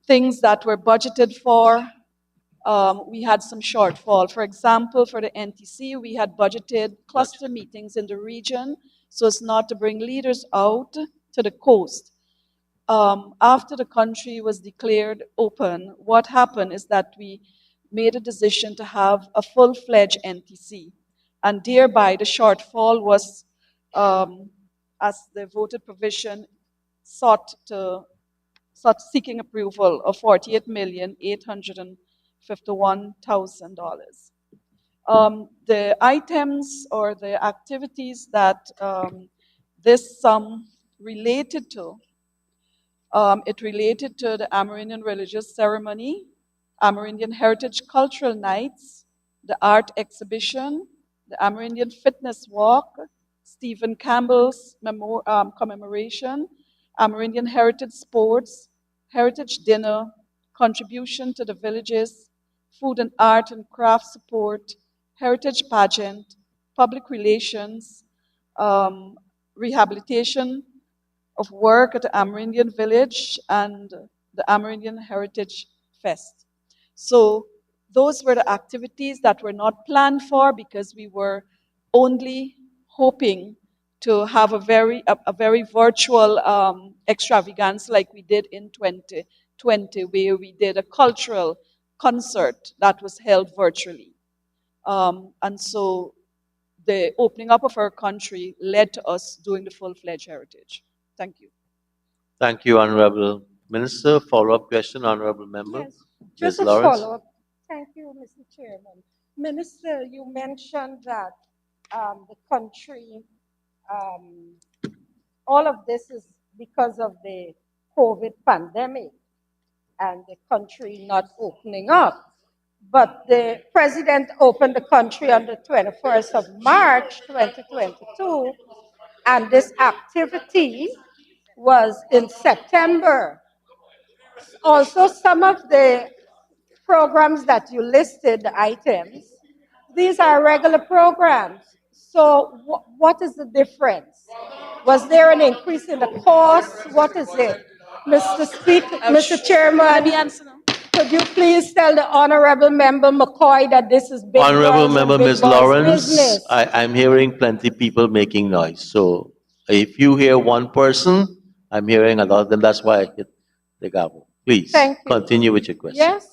things that were budgeted for, we had some shortfall. For example, for the NTC, we had budgeted cluster meetings in the region so as not to bring leaders out to the coast. After the country was declared open, what happened is that we made a decision to have a full-fledged NTC, and thereby the shortfall was, as the voted provision seeking approval of $48,851,000. The items or the activities that this sum related to, it related to the Amerindian religious ceremony, Amerindian Heritage Cultural Nights, the art exhibition, the Amerindian Fitness Walk, Stephen Campbell's commemoration, Amerindian Heritage Sports, Heritage Dinner, contribution to the villages, food and art and craft support, heritage pageant, public relations, rehabilitation of work at the Amerindian village, and the Amerindian Heritage Fest. So those were the activities that were not planned for because we were only hoping to have a very virtual extravaganza like we did in 2020, where we did a cultural concert that was held virtually. And so the opening up of our country led to us doing the full-fledged heritage. Thank you. Thank you, Honorable Minister. Follow-up question, Honorable Member. Yes, just Ms. a Lawrence. follow-up. Thank you, Mr. Chairman. Minister, you mentioned that the country, all of this is because of the COVID pandemic and the country not opening up. But the president opened the country on the 21st of March, 2022, and this activity was in September. Also, some of the programs that you listed, the items, these are regular programs. So what is the difference? Was there an increase in the cost? What is it? Mr. Speaker, Mr. Chairman, could you please tell the Honorable Member McCoy that this is big Honorable girls Member and big Ms. boys Lawrence, business? I'm hearing plenty people making noise. So if you hear one person, I'm hearing a lot of them. That's why I hit the gavel. Please Thank you. continue with your question. Yes,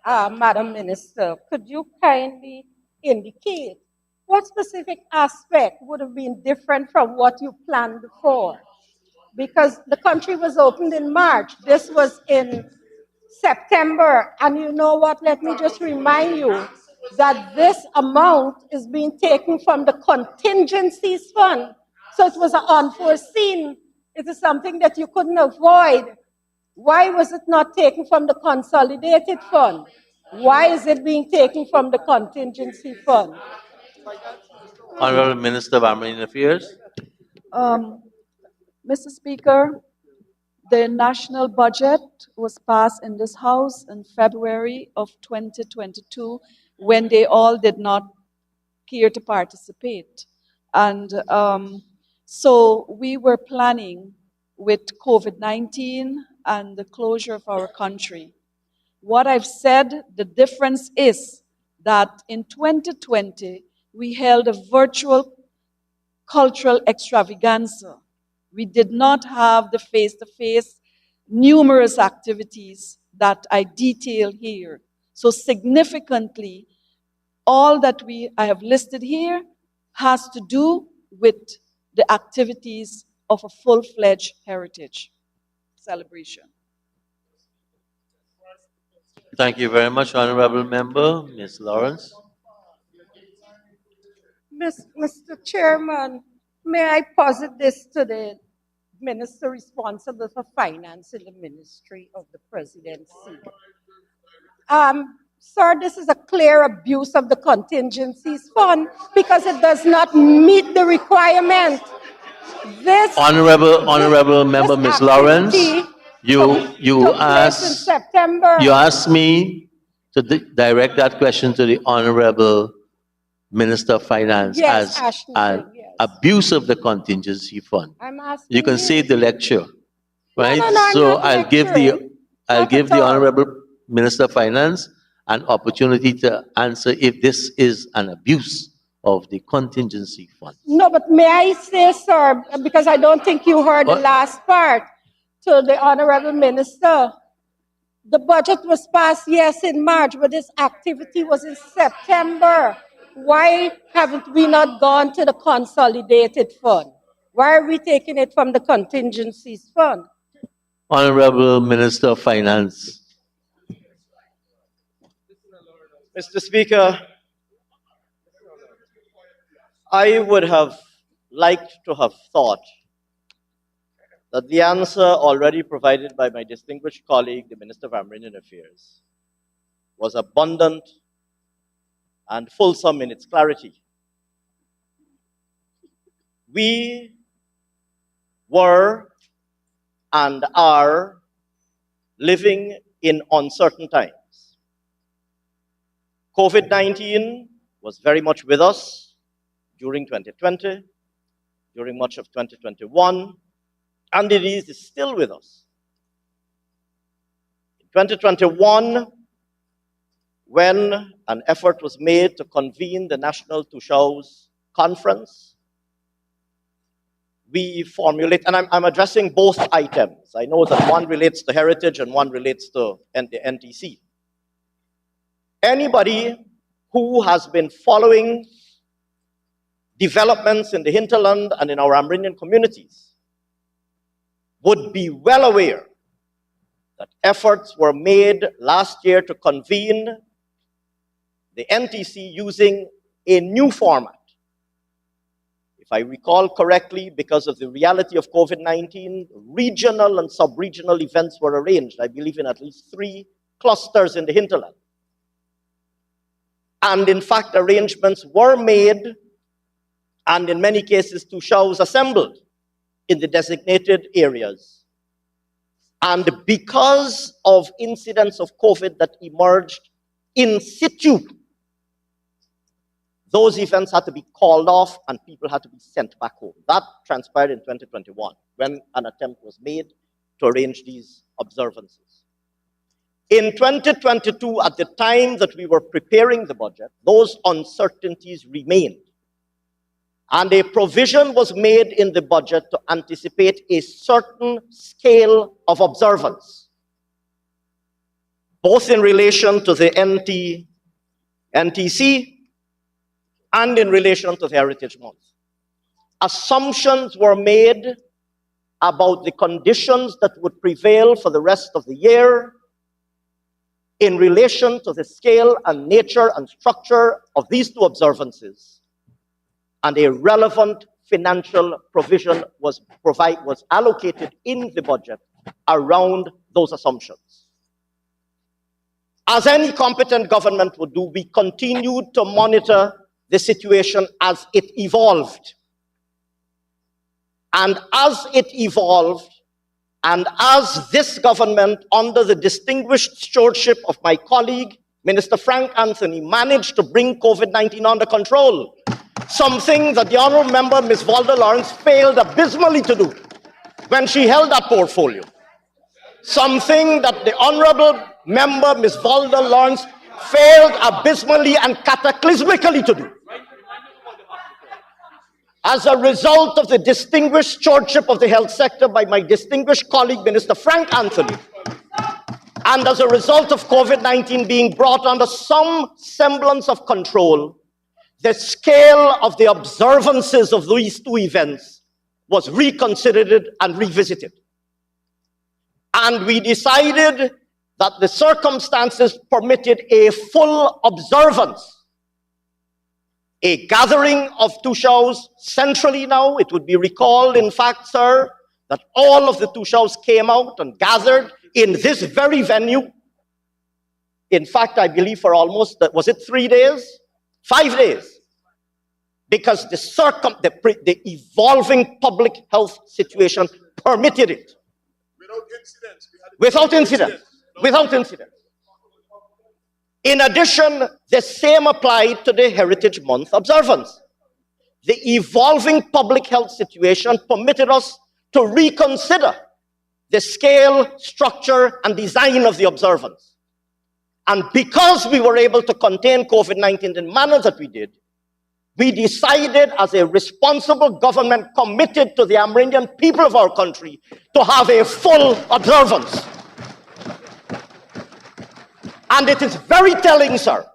Madam Minister, could you kindly indicate what specific aspect would have been different from what you planned for? Because the country was opened in March. This was in September. And you know what? Let me just remind you that this amount is being taken from the contingencies fund. So it was unforeseen. It is something that you couldn't avoid. Why was it not taken from the consolidated fund? Why is it being taken from the contingency fund? Honorable Minister of Amerindian Affairs. Mr. Speaker, the national budget was passed in this House in February of 2022 when they all did not care to participate. And so we were planning with COVID-19 and the closure of our country. What I've said, the difference is that in 2020, we held a virtual cultural extravaganza. We did not have the face-to-face numerous activities that I detail here. So significantly, all that I have listed here has to do with the activities of a full-fledged heritage celebration. Thank you very much, Honorable Member. Ms. Lawrence. Mr. Chairman, may I posit this to the Minister responsible for finance in the Ministry of the Presidency? Sir, this is a clear abuse of the contingencies fund because it does not meet the requirement. Honorable Member Ms. Lawrence, you asked me to direct that question to the Honorable Minister of Finance as an abuse of the contingency fund. You can see the lecture, right? So I'll give the Honorable Minister of Finance an opportunity to answer if this is an abuse of the contingency fund. No, but may I say, sir, because I don't think you heard the last part, to the Honorable Minister, The budget was passed, yes, in March, but this activity was in September. Why haven't we not gone to the consolidated fund? Why are we taking it from the contingencies fund? Honorable Minister of Finance. Mr. Speaker, I would have liked to have thought that the answer already provided by my distinguished colleague, the Minister of Amerindian Affairs, was abundant and fulsome in its clarity. We were and are living in uncertain times. COVID-19 was very much with us during 2020, during much of 2021, and it is still with us. In 2021, when an effort was made to convene the National Tushaus Conference, we formulate, and I'm addressing both items. I know that one relates to heritage and one relates to the NTC. Anybody who has been following developments in the hinterland and in our Amerindian communities would be well aware that efforts were made last year to convene the NTC using a new format. If I recall correctly, because of the reality of COVID-19, regional and sub-regional events were arranged, I believe in at least 3 clusters in the hinterland. And in fact, arrangements were made, and in many cases, Tushaus assembled in the designated areas. And because of incidents of COVID that emerged in situ, those events had to be called off and people had to be sent back home. That transpired in 2021 when an attempt was made to arrange these observances. In 2022, at the time that we were preparing the budget, those uncertainties remained. And a provision was made in the budget to anticipate a certain scale of observance, both in relation to the NTC and in relation to the Heritage Month. Assumptions were made about the conditions that would prevail for the rest of the year in relation to the scale and nature and structure of these 2 observances, and a relevant financial provision was allocated in the budget around those assumptions. As any competent government would do, we continued to monitor the situation as it evolved. And as it evolved, and as this government, under the distinguished stewardship of my colleague, Minister Frank Anthony, managed to bring COVID-19 under control, something that the Honourable Member, Ms. Valda Lawrence, failed abysmally to do when she held that portfolio. Something that the Honourable Member, Ms. Valda Lawrence, failed abysmally and cataclysmically to do. As a result of the distinguished stewardship of the health sector by my distinguished colleague, Minister Frank Anthony, and as a result of COVID-19 being brought under some semblance of control, the scale of the observances of these 2 events was reconsidered and revisited. And we decided that the circumstances permitted a full observance. A gathering of Tushaus centrally now. It would be recalled, in fact, sir, that all of the Tushaus came out and gathered in this very venue. In fact, I believe for almost, was it 3 days? 5 days. Because the evolving public health situation permitted it. Without incident. Without incident. In addition, the same applied to the Heritage Month observance. The evolving public health situation permitted us to reconsider the scale, structure, and design of the observance. And because we were able to contain COVID-19 in the manner that we did, we decided as a responsible government committed to the Amerindian people of our country to have a full observance. And it is very telling, sir.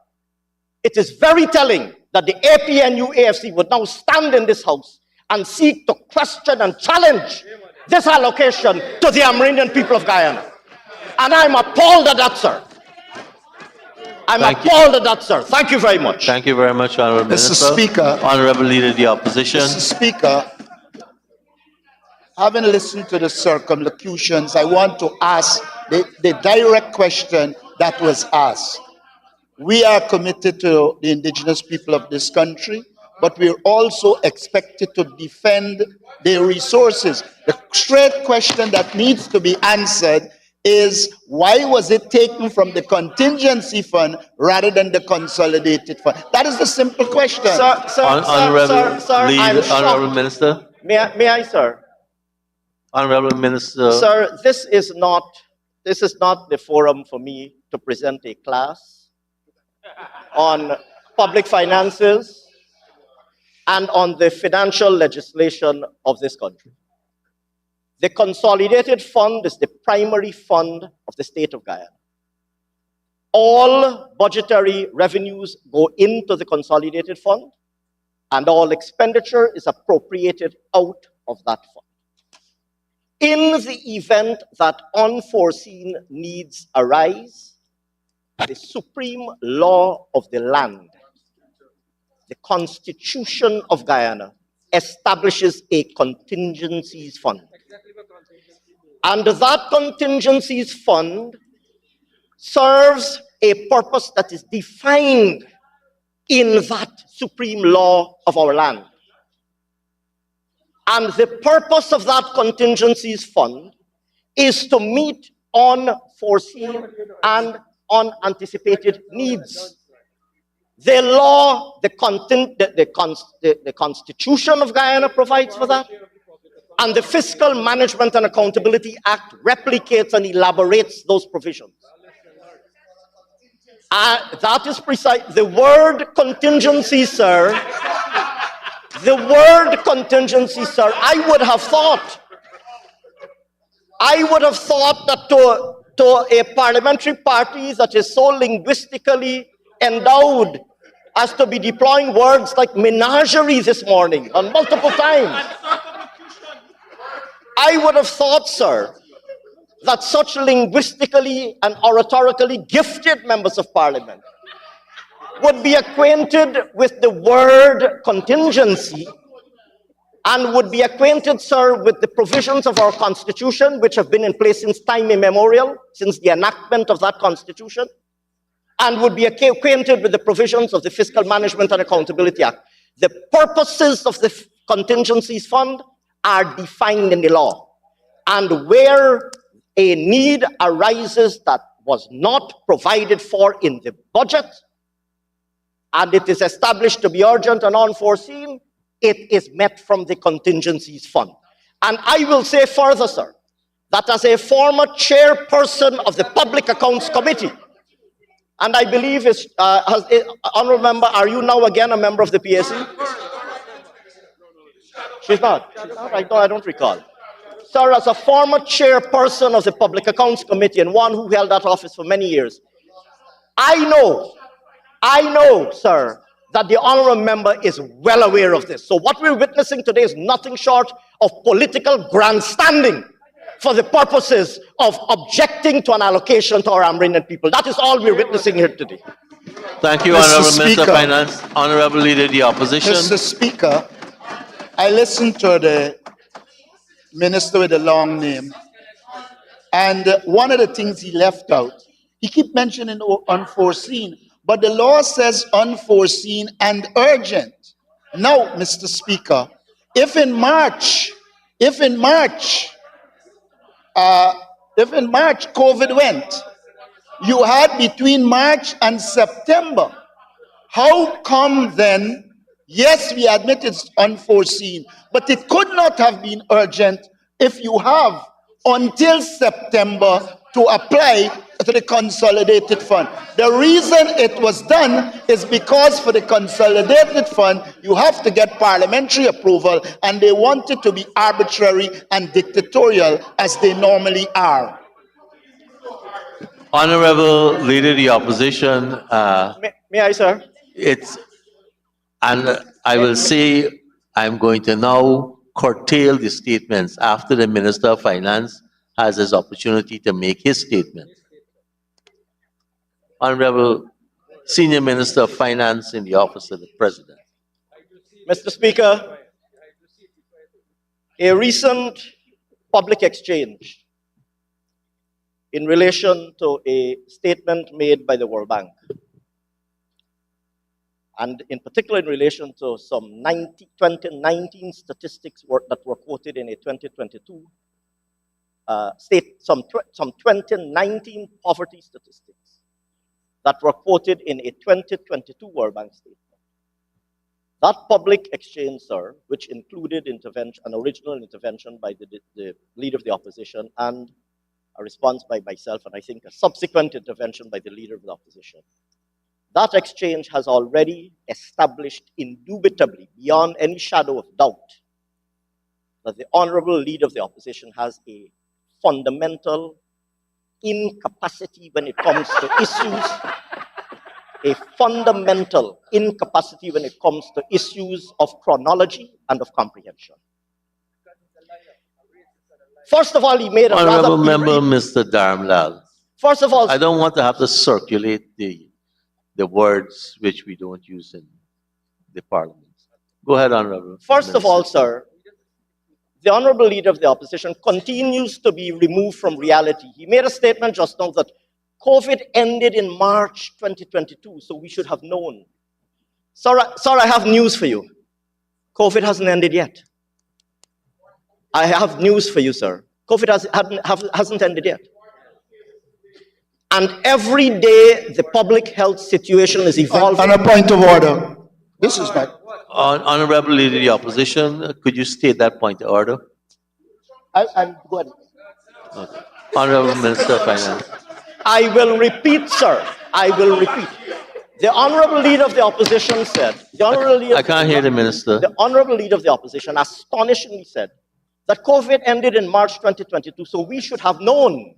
It is very telling that the APNU AFC would now stand in this house and seek to question and challenge this allocation to the Amerindian people of Guyana. And I'm appalled at that, sir. I'm appalled at that, sir. Thank you very much. Thank you very much, Honorable Minister. Mr. Speaker. Honorable Leader of the Opposition. Mr. Speaker, having listened to the circumlocutions, I want to ask the direct question that was asked. We are committed to the indigenous people of this country, but we're also expected to defend their resources. The straight question that needs to be answered is, why was it taken from the contingency fund rather than the consolidated fund? That is the simple question. Honorable Minister. May I, sir? Honorable Minister. Sir, this is not the forum for me to present a class on public finances and on the financial legislation of this country. The consolidated fund is the primary fund of the state of Guyana. All budgetary revenues go into the consolidated fund, and all expenditure is appropriated out of that fund. In the event that unforeseen needs arise, the supreme law of the land, the Constitution of Guyana, establishes a contingencies fund. And that contingencies fund serves a purpose that is defined in that supreme law of our land. And the purpose of that contingencies fund is to meet unforeseen and unanticipated needs. The law, the Constitution of Guyana provides for that, and the Fiscal Management and Accountability Act replicates and elaborates those provisions. That is precise. The word contingency, sir, I would have thought that to a parliamentary party that is so linguistically endowed as to be deploying words like menagerie this morning on multiple times, I would have thought, sir, that such linguistically and oratorically gifted members of parliament would be acquainted with the word contingency and would be acquainted, sir, with the provisions of our Constitution, which have been in place since time immemorial, since the enactment of that Constitution, and would be acquainted with the provisions of the Fiscal Management and Accountability Act. The purposes of the contingencies fund are defined in the law. And where a need arises that was not provided for in the budget, and it is established to be urgent and unforeseen, it is met from the contingencies fund. And I will say further, sir, that as a former chairperson of the Public Accounts Committee, and I believe honorable member, are you now again a member of the PAC? She's not. I don't recall. Sir, as a former chairperson of the Public Accounts Committee and one who held that office for many years, I know, sir, that the honorable member is well aware of this. So what we're witnessing today is nothing short of political grandstanding for the purposes of objecting to an allocation to our Amerindian people. That is all we're witnessing here today. Thank you, Honorable Minister of Finance. Honorable Leader of the Opposition. Mr. Speaker, I listened to the minister with the long name, and one of the things he left out, he keep mentioning unforeseen, but the law says unforeseen and urgent. Now, Mr. Speaker, if in March COVID went, you had between March and September, how come then, yes, we admit it's unforeseen, but it could not have been urgent if you have until September to apply to the consolidated fund. The reason it was done is because for the consolidated fund, you have to get parliamentary approval, and they want it to be arbitrary and dictatorial as they normally are. Honorable Leader of the Opposition, May I, sir? and I will say I'm going to now curtail the statements after the Minister of Finance has his opportunity to make his statement. Honorable Senior Minister of Finance in the Office of the President. Mr. Speaker, a recent public exchange in relation to a statement made by the World Bank, and in particular in relation to some 2019 statistics that were quoted in a 2022 some 2019 poverty statistics that were quoted in a 2022 World Bank statement. That public exchange, sir, which included an original intervention by the Leader of the Opposition and a response by myself, and I think a subsequent intervention by the Leader of the Opposition. That exchange has already established indubitably, beyond any shadow of doubt, that the Honorable Leader of the Opposition has a fundamental incapacity when it comes to issues, a fundamental incapacity when it comes to issues of chronology and of comprehension. First of all, he made a Honorable rather... Member Mr. Dharmlal. First of all... I don't want to have to circulate the words which we don't use in the Parliament. Go ahead, Honorable. First of all, sir, the Honorable Leader of the Opposition continues to be removed from reality. He made a statement just now that COVID ended in March 2022, so we should have known. Sir, I have news for you. COVID hasn't ended yet. I have news for you, sir. COVID hasn't ended yet. And every day, the public health situation is evolving. On a point of order. This is not... Honorable Leader of the Opposition, could you state that point of order? I'm good. Okay. Honorable Minister of Finance. I will repeat, sir. I will repeat. The Honorable Leader of the Opposition said... I can't hear the Minister. The Honorable Leader of the Opposition astonishingly said that COVID ended in March 2022, so we should have known.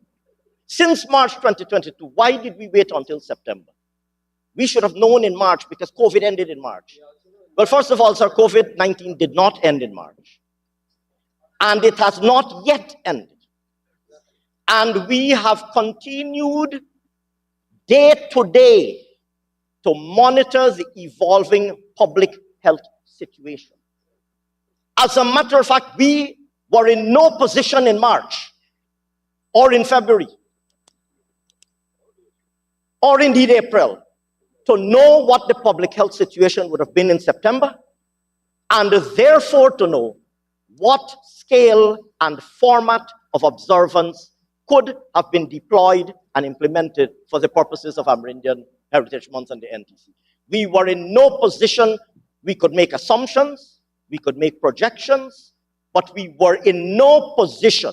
Since March 2022, why did we wait until September? We should have known in March because COVID ended in March. Well, first of all, sir, COVID-19 did not end in March. And it has not yet ended. And we have continued day to day to monitor the evolving public health situation. As a matter of fact, we were in no position in March or in February or indeed April to know what the public health situation would have been in September, and therefore to know what scale and format of observance could have been deployed and implemented for the purposes of Amerindian Heritage Month and the NTC. We were in no position. We could make assumptions, we could make projections, but we were in no position.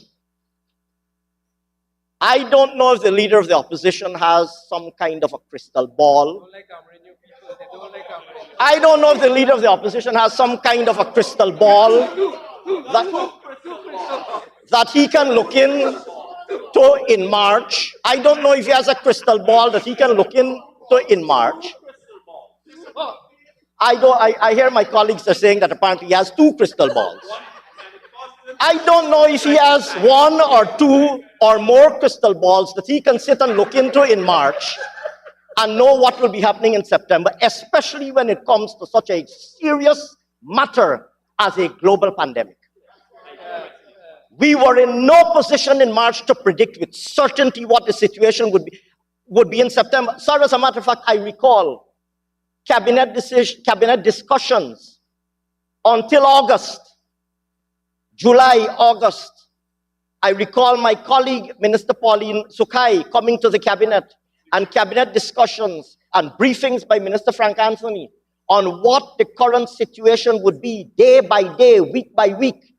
I don't know if the Leader of the Opposition has some kind of a crystal ball. I don't know if the Leader of the Opposition has some kind of a crystal ball that he can look into in March. I don't know if he has a crystal ball that he can look into in March. I hear my colleagues are saying that apparently he has two crystal balls. I don't know if he has one or two or more crystal balls that he can sit and look into in March and know what will be happening in September, especially when it comes to such a serious matter as a global pandemic. We were in no position in March to predict with certainty what the situation would be in September. Sir, as a matter of fact, I recall cabinet discussions until August. July, August. I recall my colleague, Minister Pauline Sukai, coming to the cabinet and cabinet discussions and briefings by Minister Frank Anthony on what the current situation would be day by day, week by week,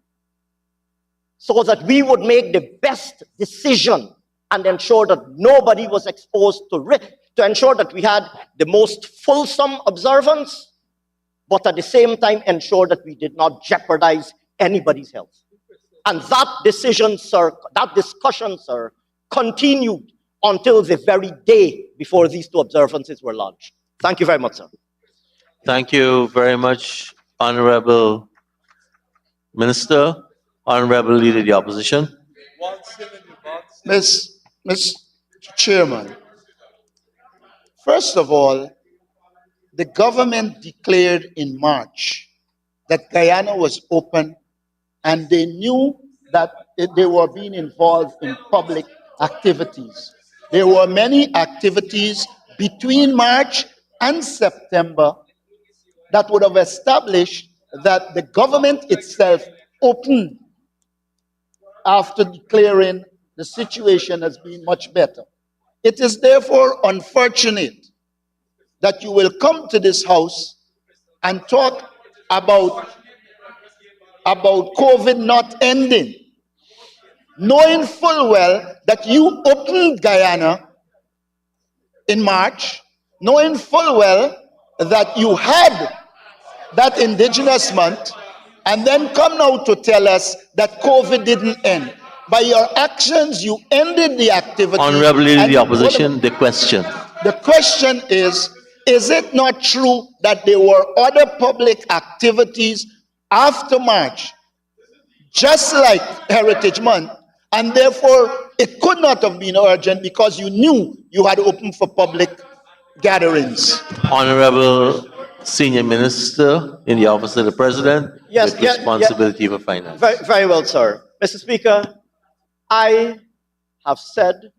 so that we would make the best decision and ensure that nobody was exposed to risk, to ensure that we had the most fulsome observance, but at the same time ensure that we did not jeopardize anybody's health. And that decision, sir, that discussion, sir, continued until the very day before these two observances were launched. Thank you very much, sir. Thank you very much, Honorable Minister, Honorable Leader of the Opposition. Mr. Chairman, first of all, the government declared in March that Guyana was open, and they knew that they were being involved in public activities. There were many activities between March and September that would have established that the government itself opened after declaring the situation as being much better. It is therefore unfortunate that you will come to this house and talk about COVID not ending, knowing full well that you opened Guyana in March, knowing full well that you had that Indigenous month, and then come now to tell us that COVID didn't end. By your actions, you ended the activity. Honorable Leader of the Opposition, the question. The question is it not true that there were other public activities after March, just like Heritage Month, and therefore it could not have been urgent because you knew you had opened for public gatherings? Honorable Senior Minister in the Office of the President with responsibility for finance. Very well, sir. Mr. Speaker, I have said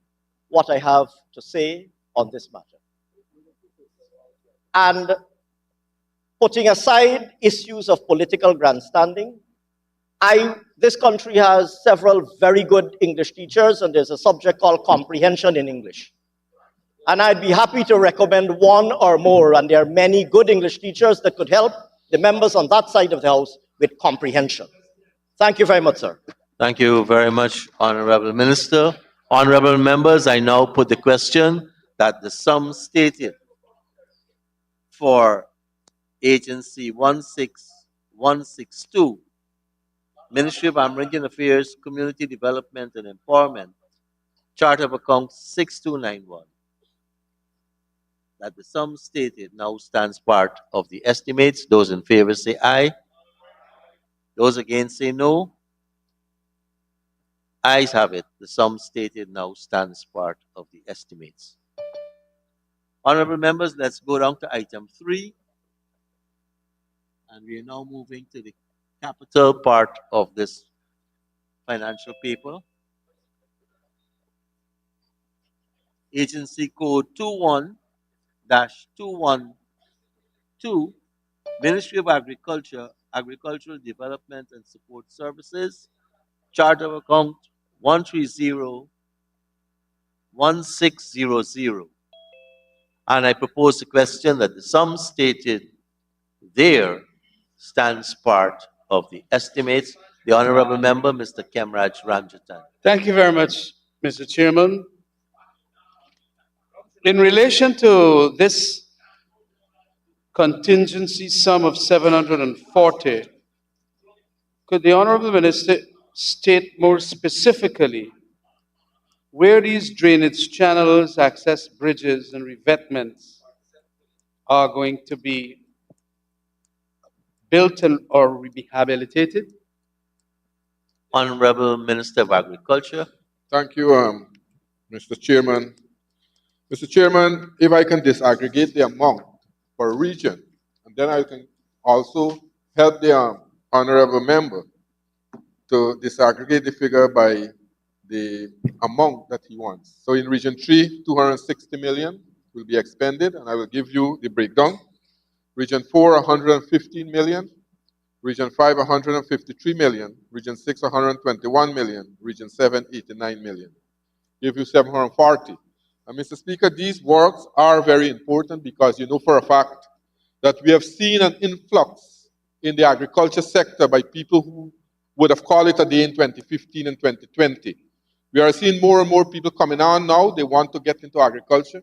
what I have to say on this matter. And putting aside issues of political grandstanding, this country has several very good English teachers, and there's a subject called comprehension in English. And I'd be happy to recommend one or more, and there are many good English teachers that could help the members on that side of the House with comprehension. Thank you very much, sir. Thank you very much, Honorable Minister. Honorable members, I now put the question that the sum stated for Agency 16162, Ministry of Amerindian Affairs, Community Development and Empowerment, Chart of Accounts 6291, that the sum stated now stands part of the estimates. Those in favor say aye. Those against say no. Ayes have it. The sum stated now stands part of the estimates. Honorable members, let's go down to item 3. And we are now moving to the capital part of this financial paper. Agency code 21-212, Ministry of Agriculture, Agricultural Development and Support Services, Chart of Account 130-1600. And I propose the question that the sum stated there stands part of the estimates. The Honorable Member, Mr. Kemraj Ranjatan. Thank you very much, Mr. Chairman. In relation to this contingency sum of 740, could the Honorable Minister state more specifically where these drainage channels, access bridges, and revetments are going to be built or rehabilitated? Honorable Minister of Agriculture. Thank you, Mr. Chairman. Mr. Chairman, if I can disaggregate the amount per region, and then I can also help the honorable member to disaggregate the figure by the amount that he wants. So in Region 3, 260 million will be expended, and I will give you the breakdown. Region 4, 115 million. Region 5, 153 million. Region 6, 121 million. Region 7, 89 million. Give you 740. And Mr. Speaker, these works are very important because you know for a fact that we have seen an influx in the agriculture sector by people who would have called it a day in 2015 and 2020. We are seeing more and more people coming on now. They want to get into agriculture.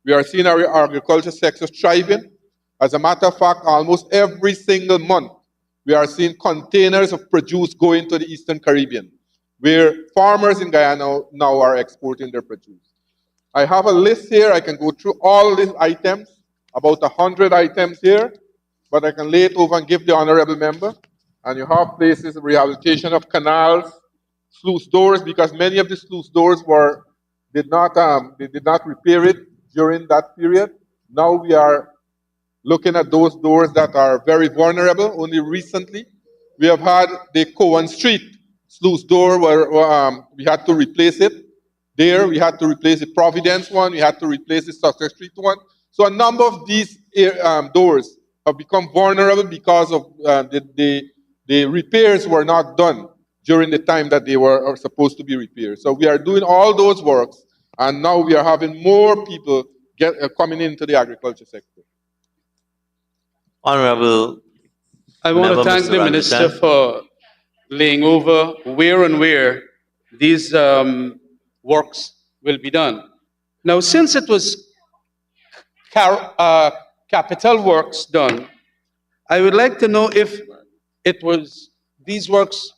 We are seeing our agriculture sector thriving. As a matter of fact, almost every single month, we are seeing containers of produce going to the Eastern Caribbean, where farmers in Guyana now are exporting their produce. I have a list here. I can go through all these items, about 100 items here, but I can lay it over and give the honorable member. And you have places, rehabilitation of canals, sluice doors, because many of the sluice doors did not repair it during that period. Now we are looking at those doors that are very vulnerable. Only recently, we have had the Cowan Street sluice door where we had to replace it. There, we had to replace the Providence one, we had to replace the Sussex Street one. So a number of these doors have become vulnerable because of the repairs were not done during the time that they were supposed to be repaired. So we are doing all those works, and now we are having more people coming into the agriculture sector. Honorable I want to Member, thank Mr. the Minister Ramjitan. for laying over where these works will be done. Now, since it was capital works done, I would like to know if these works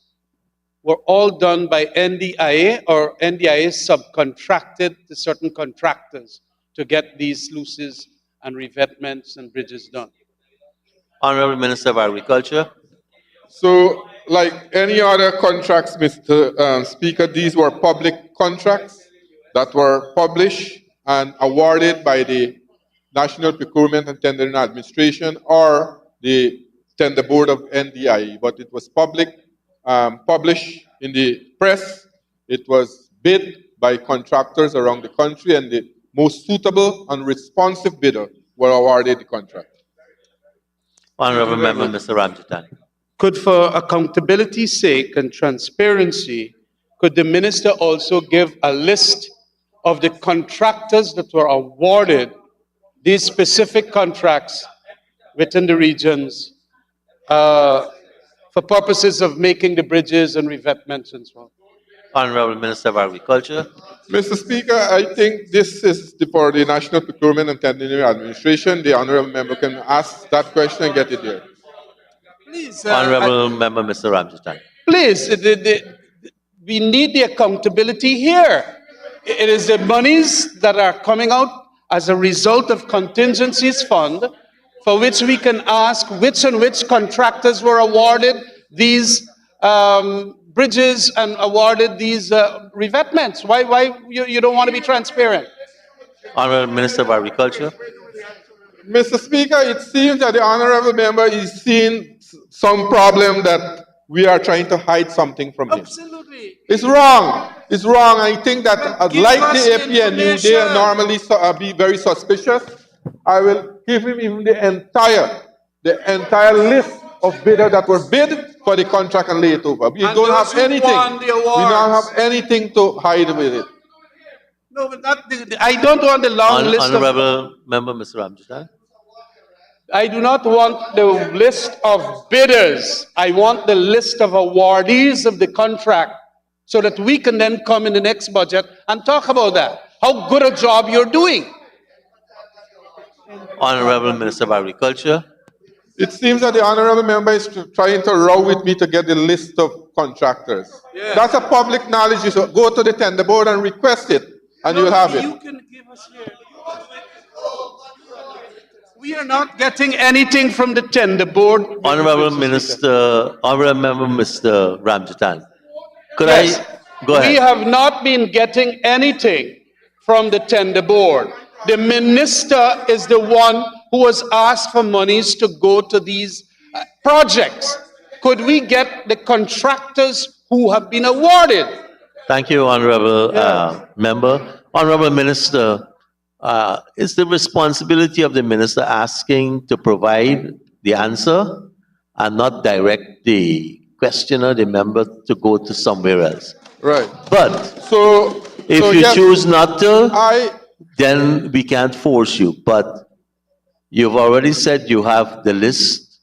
were all done by NDIA or NDIA subcontracted to certain contractors to get these sluices and revetments and bridges done. Honorable Minister of Agriculture. So, like any other contracts, Mr. Speaker, these were public contracts that were published and awarded by the National Procurement and Tendering Administration or the Tender Board of NDIE. But it was published in the press. It was bid by contractors around the country, and the most suitable and responsive bidder were awarded the contract. Honorable Member, Mr. Ramjitan. Could, for accountability's sake and transparency, could the minister also give a list of the contractors that were awarded these specific contracts within the regions for purposes of making the bridges and revetments and so on? Honorable Minister of Agriculture. Mr. Speaker, I think this is for the National Procurement and Tendering Administration. The honorable member can ask that question and get it there. Please, Honorable Member, Mr. Ramjitan. please, we need the accountability here. It is the monies that are coming out as a result of contingencies fund, for which we can ask which contractors were awarded these bridges and awarded these revetments. Why you don't want to be transparent? Honorable Minister of Agriculture. Mr. Speaker, it seems that the honorable member is seeing some problem that we are trying to hide something from him. Absolutely. It's wrong. It's wrong. I think that, like the APNU, they normally be very suspicious. I will give him even the entire list of bidders that were bid for the contract and lay it over. We don't have anything. We don't have anything to hide with it. No, but I don't want the long list of... Honorable Member, Mr. Ramjitan. I do not want the list of bidders. I want the list of awardees of the contract so that we can then come in the next budget and talk about that. How good a job you're doing. Honorable Minister of Agriculture. It seems that the honorable member is trying to row with me to get the list of contractors. Yeah. That's a public knowledge. You should go to the tender board and request it, and you'll have it. You can give us here. We are not getting anything from the tender board. Honorable Minister, Honorable Member, Mr. Ramjitan. Could Yes. I go ahead? We have not been getting anything from the tender board. The minister is the one who has asked for monies to go to these projects. Could we get the contractors who have been awarded? Thank you, Honorable Member. Honorable Minister, is the responsibility of the minister asking to provide the answer and not direct the questioner, the member, to go to somewhere else? Right. But if you yes, choose not to, then we can't force you. But you've already said you have the list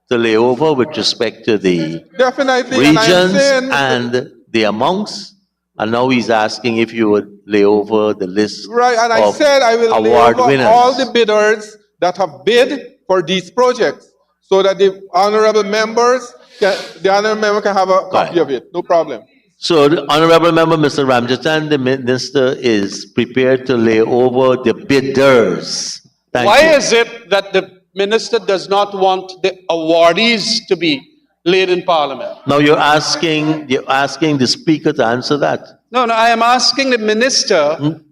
to lay over with respect to the regions and the amounts. And now he's asking if you would lay over the list. Right, and I said I will lay over winners. all the bidders that have bid for these projects, so that the honorable member can have a copy of it. No problem. So, the Honorable Member Mr. Ramjatan, the Minister is prepared to lay over the bidders. Thank Why you. is it that the minister does not want the awardees to be laid in Parliament? Now you're asking the Speaker to answer that. No, I am asking the minister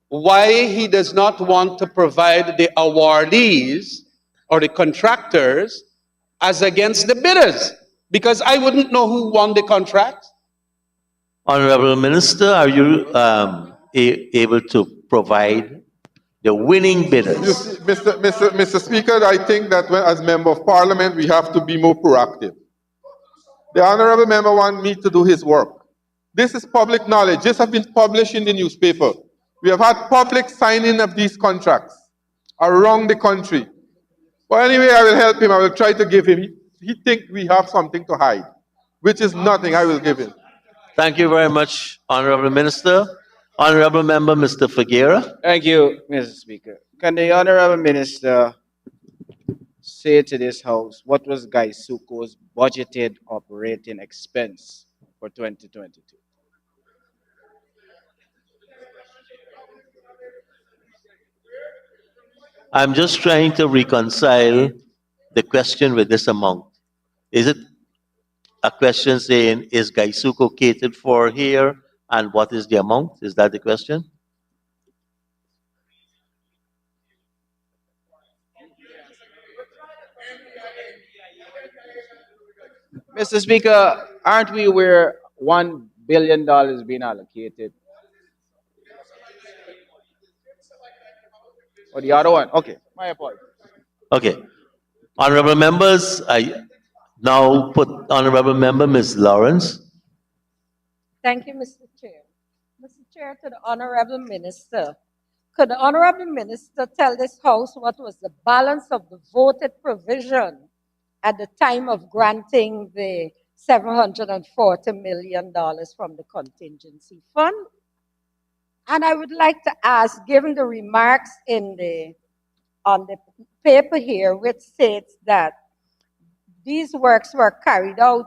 why he does not want to provide the awardees or the contractors as against the bidders. Because I wouldn't know who won the contract. Honorable Minister, are you able to provide the winning You bidders? see, Mr. Speaker, I think that as Member of Parliament, we have to be more proactive. The Honorable Member wants me to do his work. This is public knowledge. This has been published in the newspaper. We have had public signing of these contracts around the country. But anyway, I will help him. I will try to give him. He thinks we have something to hide, which is nothing. I will give him. Thank you very much, Honorable Minister. Honorable Member Mr. Figuera. Thank you, Mr. Speaker. Can the Honorable Minister say to this House what was Gaisuko's budgeted operating expense for 2022? I'm just trying to reconcile the question with this amount. Is it a question saying, is Gaisuko catered for here, and what is the amount? Is that the question? Mr. Speaker, aren't we aware $1 billion being allocated? Or the other one? Okay, my apologies. Okay. Honorable members, I now put Honorable Member Ms. Lawrence. Thank you, Mr. Chair. Mr. Chair, to the Honorable Minister, could the Honorable Minister tell this House what was the balance of the voted provision at the time of granting the $740 million from the contingency fund? And I would like to ask, given the remarks on the paper here, which states that these works were carried out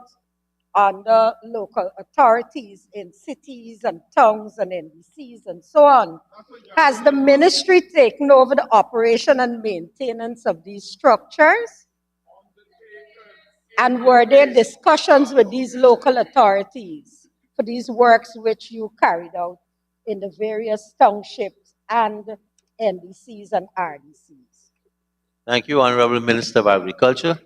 under local authorities in cities and towns and NDCs and so on, has the ministry taken over the operation and maintenance of these structures? And were there discussions with these local authorities for these works which you carried out in the various townships and NDCs and RDCs? Thank you, Honorable Minister of Agriculture.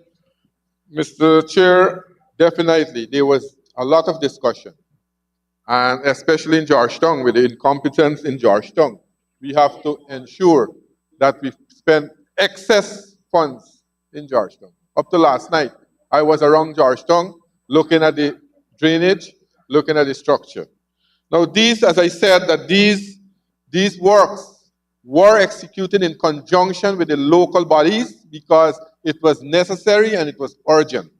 Mr. Chair, definitely, there was a lot of discussion, and especially in Georgetown, with the incompetence in Georgetown. We have to ensure that we spend excess funds in Georgetown. Up to last night, I was around Georgetown looking at the drainage, looking at the structure. Now these, as I said, that these works were executed in conjunction with the local bodies because it was necessary and it was urgent.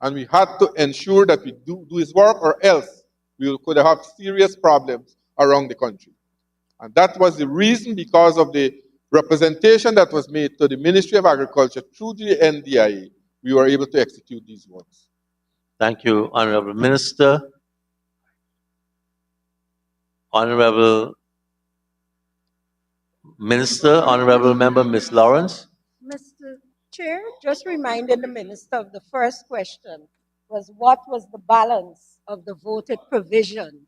And we had to ensure that we do this work, or else we could have serious problems around the country. And that was the reason, because of the representation that was made to the Ministry of Agriculture through the NDIA, we were able to execute these works. Thank you, Honorable Minister. Honorable Minister, Honorable Member Ms. Lawrence. Mr. Chair, just reminding the Minister of the first question was what was the balance of the voted provision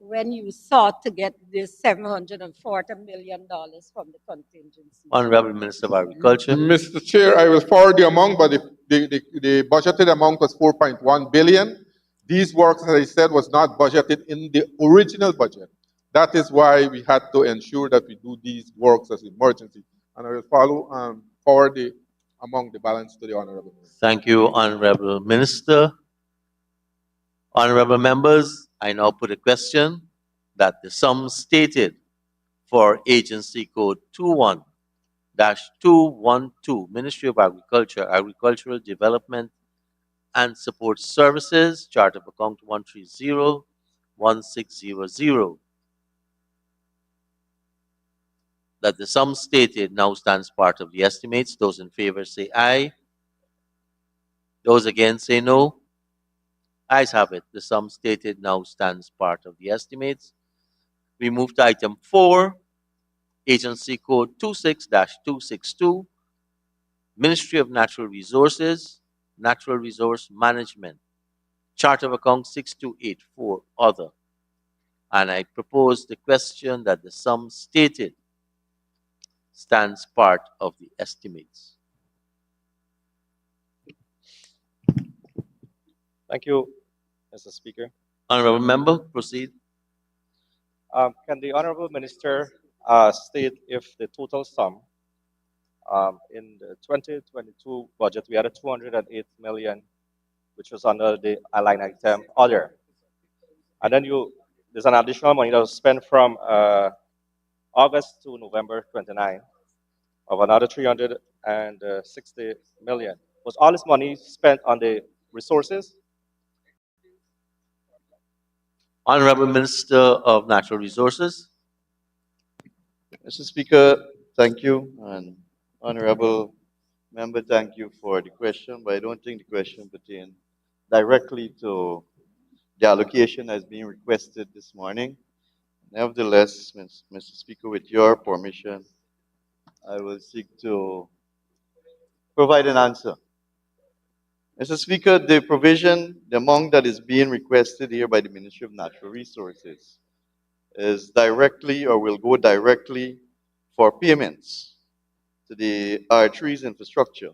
when you sought to get this $740 million from the contingency? Honorable Minister of Agriculture. Mr. Chair, I will forward the amount, but the budgeted amount was $4.1 billion. These works, as I said, was not budgeted in the original budget. That is why we had to ensure that we do these works as emergency. And I will forward the among the balance to the Honorable Minister. Thank you, Honorable Minister. Honorable members, I now put a question that the sum stated for Agency Code 21-212, Ministry of Agriculture, Agricultural Development and Support Services, Chart of Account 130-1600, that the sum stated now stands part of the estimates. Those in favor say aye. Those against say no. Ayes have it. The sum stated now stands part of the estimates. We move to item 4, Agency Code 26-262, Ministry of Natural Resources, Natural Resource Management, Chart of Account 6284, Other. And I propose the question that the sum stated stands part of the estimates. Thank you, Mr. Speaker. Honorable member, proceed. Can the Honorable Minister state if the total sum in the 2022 budget, we had a 208 million, which was under the line item other. And then there's an additional money that was spent from August to November 29 of another 360 million. Was all this money spent on the resources? Honorable Minister of Natural Resources. Mr. Speaker, thank you, and Honorable Member, thank you for the question, but I don't think the question pertains directly to the allocation as being requested this morning. Nevertheless, Mr. Speaker, with your permission, I will seek to provide an answer. Mr. Speaker, the provision, the amount that is being requested here by the Ministry of Natural Resources is directly or will go directly for payments to the R3's infrastructure.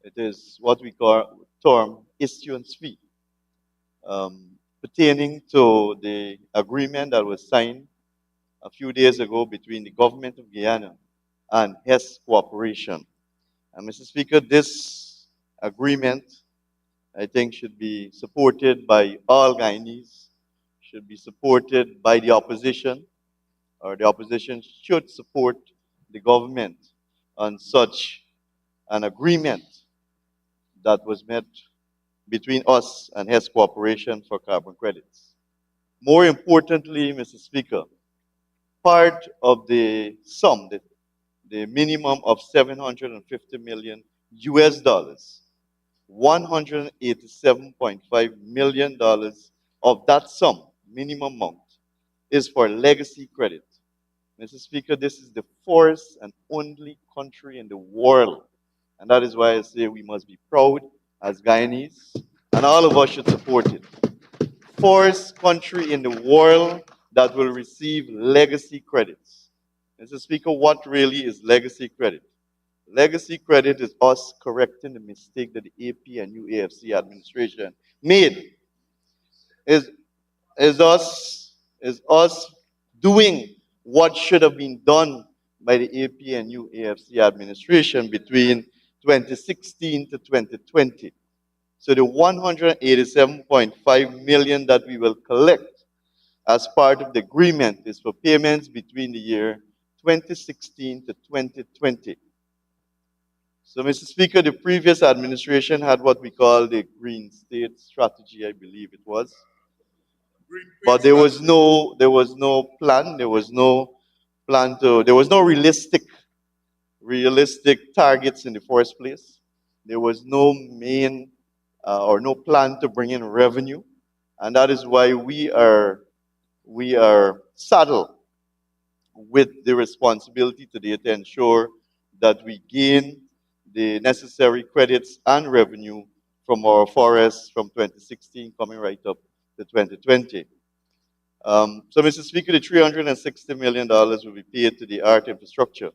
It is what we term issuance fee, pertaining to the agreement that was signed a few days ago between the government of Guyana and Hess Corporation. And Mr. Speaker, this agreement, I think, should be supported by all Guyanese, should be supported by the opposition, or the opposition should support the government on such an agreement that was met between us and Hess Corporation for carbon credits. More importantly, Mr. Speaker, part of the sum, the minimum of $750 million US dollars, $187.5 million of that sum, minimum amount, is for legacy credit. Mr. Speaker, this is the first and only country in the world, and that is why I say we must be proud as Guyanese, and all of us should support it. First country in the world that will receive legacy credits. Mr. Speaker, what really is legacy credit? Legacy credit is us correcting the mistake that the AP and UAFC administration made. Is us doing what should have been done by the AP and UAFC administration between 2016 to 2020. So the 187.5 million that we will collect as part of the agreement is for payments between the year 2016 to 2020. So, Mr. Speaker, the previous administration had what we call the Green State Strategy, I believe it was. But there was no plan, there was no realistic targets in the first place. There was no main or no plan to bring in revenue, and that is why we are saddled with the responsibility today to ensure that we gain the necessary credits and revenue from our forests from 2016 coming right up to 2020. So, Mr. Speaker, the $360 million will be paid to the art infrastructure,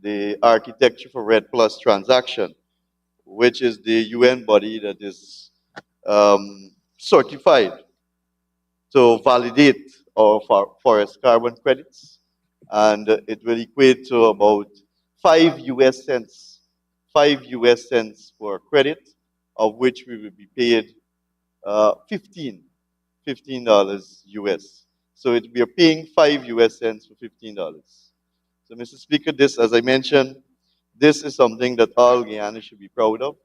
the Architecture for Red Plus transaction, which is the UN body that is certified to validate our forest carbon credits. And it will equate to about 5 US cents for credit, of which we will be paid $15 US. So we are paying 5 US cents for $15. So, Mr. Speaker, this, as I mentioned, this is something that all Guyana should be proud of.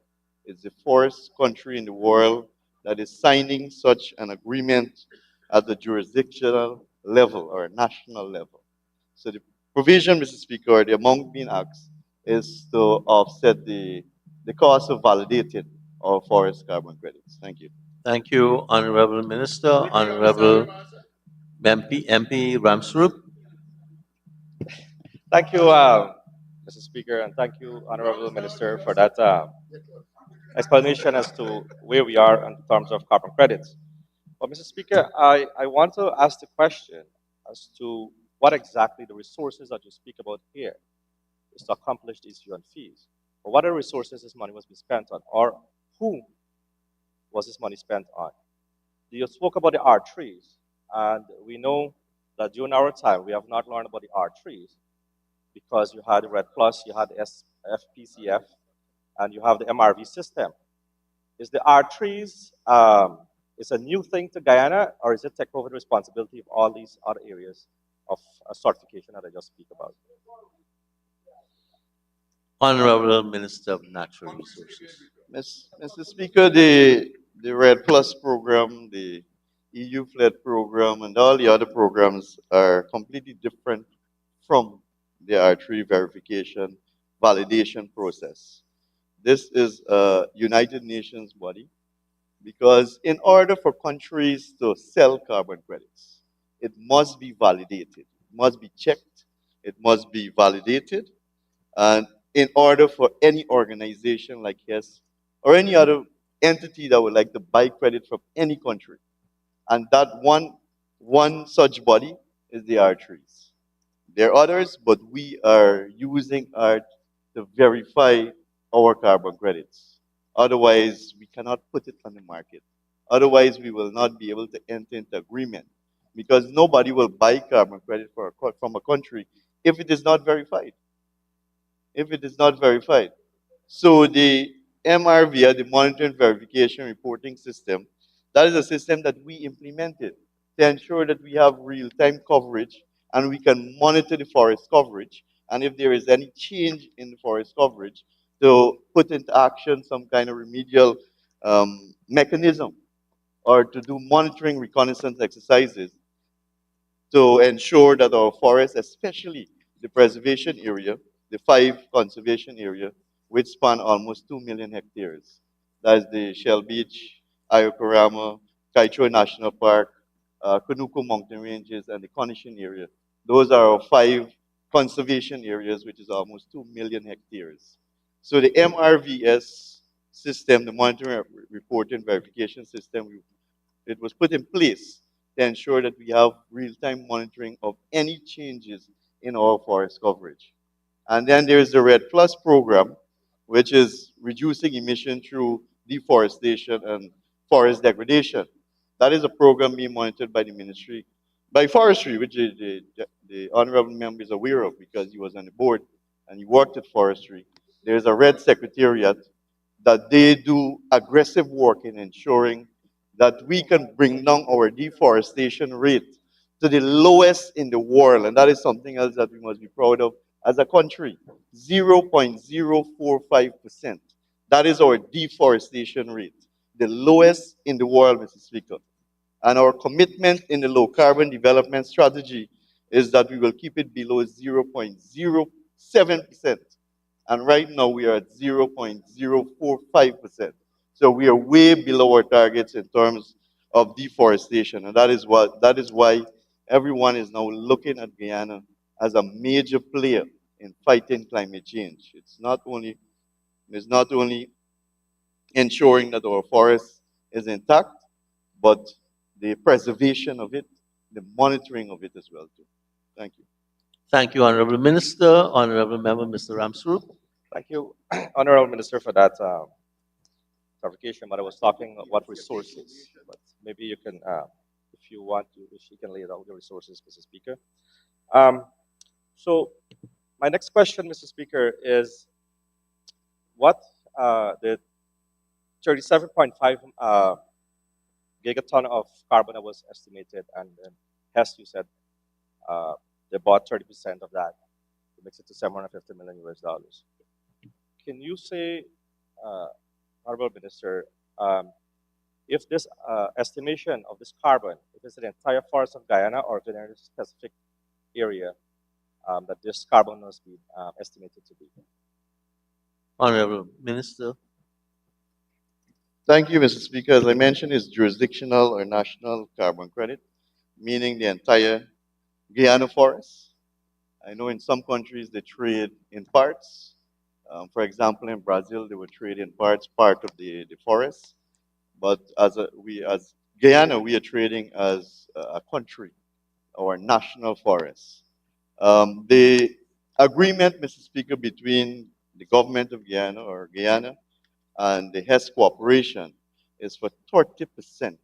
It's the first country in the world that is signing such an agreement at the jurisdictional level or national level. So the provision, Mr. Speaker, or the amount being asked is to offset the cost of validating our forest carbon credits. Thank you. Thank you, Honorable Minister. Honorable MP Ramsrup. Thank you, Mr. Speaker, and thank you, Honorable Minister, for that explanation as to where we are in terms of carbon credits. But, Mr. Speaker, I want to ask the question as to what exactly the resources that you speak about here is to accomplish these UN fees. Or what are the resources this money was being spent on, or who was this money spent on? You spoke about the R3s, and we know that during our time, we have not learned about the R3s because you had the Red Plus, you had the FPCF, and you have the MRV system. Is the R3s is a new thing to Guyana, or is it take over the responsibility of all these other areas of certification that I just speak about? Honorable Minister of Natural Resources. Mr. Speaker, the Red Plus program, the EU FLED program, and all the other programs are completely different from the R3 verification validation process. This is a United Nations body because in order for countries to sell carbon credits, it must be validated, it must be checked, it must be validated, and in order for any organization like HES or any other entity that would like to buy credit from any country, and that one such body is the R3s. There are others, but we are using art to verify our carbon credits. Otherwise, we cannot put it on the market. Otherwise, we will not be able to enter into agreement because nobody will buy carbon credit from a country if it is not verified. If it is not verified. So the MRV, the Monitoring Verification Reporting System, that is a system that we implemented to ensure that we have real-time coverage and we can monitor the forest coverage. And if there is any change in the forest coverage, to put into action some kind of remedial mechanism or to do monitoring reconnaissance exercises to ensure that our forests, especially the preservation area, the 5 conservation area, which span almost 2 million hectares. That's the Shell Beach, Ayokorama, Kaitro National Park, Kunuku Mountain Ranges, and the Conishin area. Those are our 5 conservation areas, which is almost 2 million hectares. So the MRVS system, the monitoring, reporting, verification system, it was put in place to ensure that we have real-time monitoring of any changes in our forest coverage. And then there's the Red Plus program, which is reducing emission through deforestation and forest degradation. That is a program being monitored by the Ministry, by Forestry, which the honorable member is aware of because he was on the board and he worked at Forestry. There's a Red Secretariat that they do aggressive work in ensuring that we can bring down our deforestation rate to the lowest in the world. And that is something else that we must be proud of as a country. 0.045%. That is our deforestation rate. The lowest in the world, Mr. Speaker. And our commitment in the low carbon development strategy is that we will keep it below 0.07%. And right now we are at 0.045%. So we are way below our targets in terms of deforestation. And that is why everyone is now looking at Guyana as a major player in fighting climate change. It's not only ensuring that our forest is intact, but the preservation of it, the monitoring of it as well too. Thank you. Thank you, Honorable Minister. Honorable Member, Mr. Ramsrup. Thank you, Honorable Minister, for that clarification. But I was talking about resources. But maybe you can, if you want to, if you can lay out the resources, Mr. Speaker. So my next question, Mr. Speaker, is what the 37.5 gigaton of carbon that was estimated, and Hess, you said they bought 30% of that to mix it to $750 million US. Can you say, Honorable Minister, if this estimation of this carbon, if it's the entire forest of Guyana or if there is a specific area that this carbon must be estimated to be? Honorable Minister. Thank you, Mr. Speaker. As I mentioned, it's jurisdictional or national carbon credit, meaning the entire Guyana forest. I know in some countries they trade in parts. For example, in Brazil, they would trade in parts, part of the forest. But as Guyana, we are trading as a country, our national forest. The agreement, Mr. Speaker, between the government of Guyana or Guyana and the HES Corporation is for 30%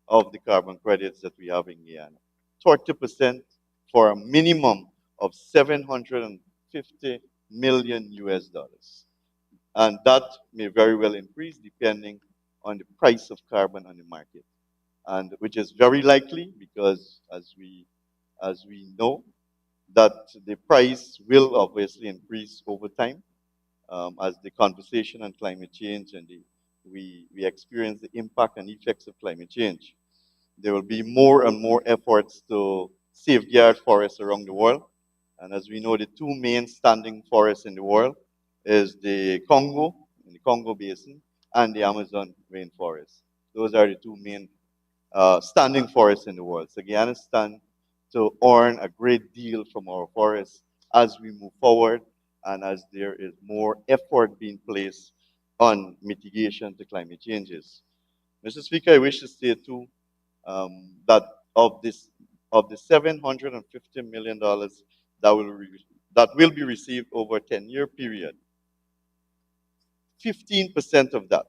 of the carbon credits that we have in Guyana. 30% for a minimum of 750 million US dollars. And that may very well increase depending on the price of carbon on the market. And which is very likely because as we know that the price will obviously increase over time as the conversation on climate change and we experience the impact and effects of climate change. There will be more and more efforts to safeguard forests around the world. And as we know, the two main standing forests in the world is the Congo, in the Congo Basin, and the Amazon rainforest. Those are the two main standing forests in the world. So Guyana stands to earn a great deal from our forests as we move forward and as there is more effort being placed on mitigation to climate changes. Mr. Speaker, I wish to state too that of the $750 million that will be received over a 10-year period, 15% of that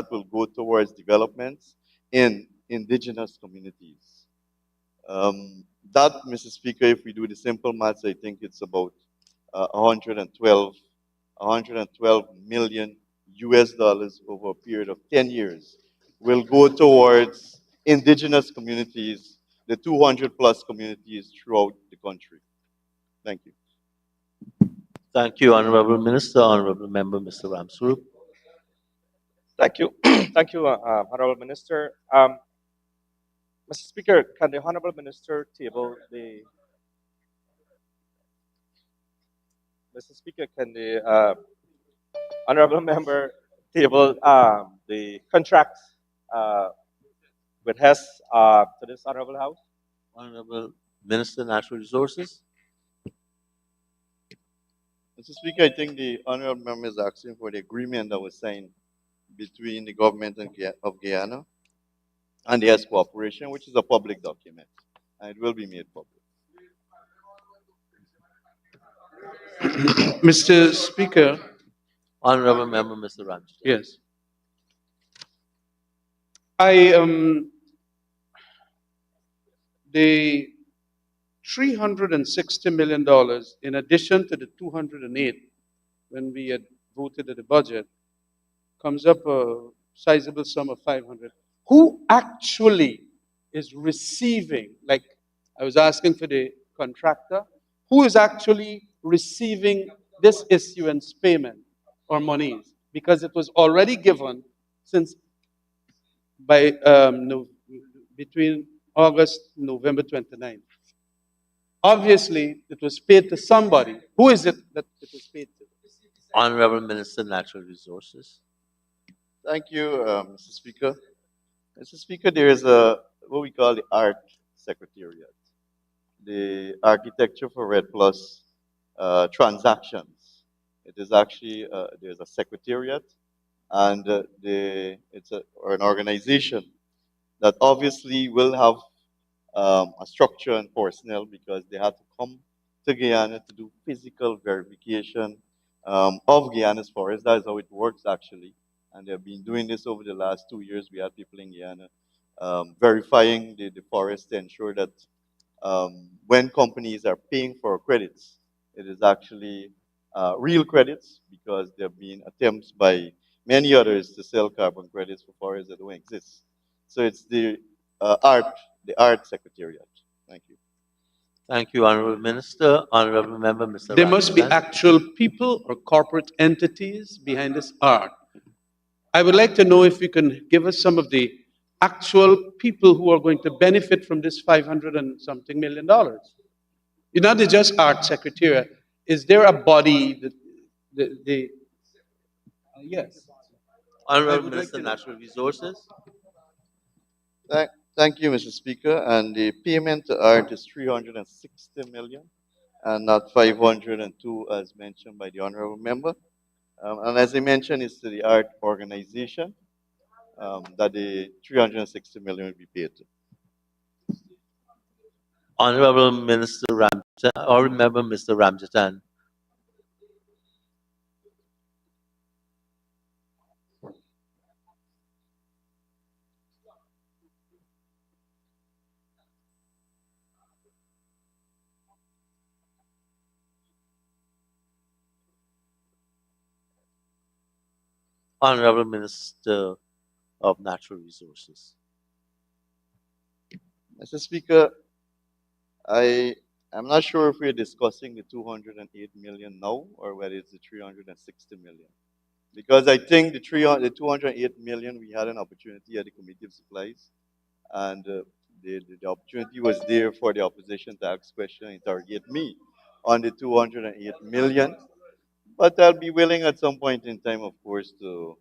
will go towards developments in indigenous communities. That, Mr. Speaker, if we do the simple maths, I think it's about 112 million US dollars over a period of 10 years will go towards indigenous communities, the 200 plus communities throughout the country. Thank you. Thank you, Honorable Minister. Honorable Member, Mr. Ramswarup. Thank you. Thank you, Honorable Minister. Mr. Speaker, can the Honorable Minister table the... Mr. Speaker, can the Honorable Member table the contract with HES to this Honorable House? Honorable Minister, Natural Resources. Mr. Speaker, I think the honorable member is asking for the agreement that was signed between the government of Guyana and the HES Corporation, which is a public document, and it will be made public. Mr. Speaker. Honorable Member, Mr. Ramsey. Yes. The $360 million, in addition to the 208 when we had voted at the budget, comes up a sizable sum of 500. Who actually is receiving, like I was asking for the contractor, who is actually receiving this issuance payment or monies? Because it was already given since by between August and November 29th. Obviously, it was paid to somebody. Who is it that it was paid to? Honorable Minister, Natural Resources. Thank you, Mr. Speaker. Mr. Speaker, there is what we call the Art Secretariat, the Architecture for Red Plus transactions. It is actually, there's a secretariat, and it's an organization that obviously will have a structure and personnel because they had to come to Guyana to do physical verification of Guyana's forest. That is how it works actually. And they've been doing this over the last 2 years. We had people in Guyana verifying the forest to ensure that when companies are paying for credits, it is actually real credits because there have been attempts by many others to sell carbon credits for forests that don't exist. So it's the Art Secretariat. Thank you. Thank you, Honorable Minister. Honorable Member, Mr. There must be actual people or corporate entities behind this art. I would like to know if you can give us some of the actual people who are going to benefit from this $500 and something million. It's not just Art Secretariat. Is there a body that yes? Honorable Minister, Natural Resources. Thank you, Mr. Speaker. And the payment to ART is 360 million and not 502 as mentioned by the honorable member. And as I mentioned, it's to the art organization that the 360 million will be paid to. Honorable Minister Ramjatan, or remember Mr. Ramjatan. Honorable Minister of Natural Resources. Mr. Speaker, I'm not sure if we're discussing the 208 million now or whether it's the 360 million. Because I think the 208 million, we had an opportunity at the Committee of Supplies, and the opportunity was there for the opposition to ask questions and interrogate me on the 208 million. But I'll be willing at some point in time, of course, to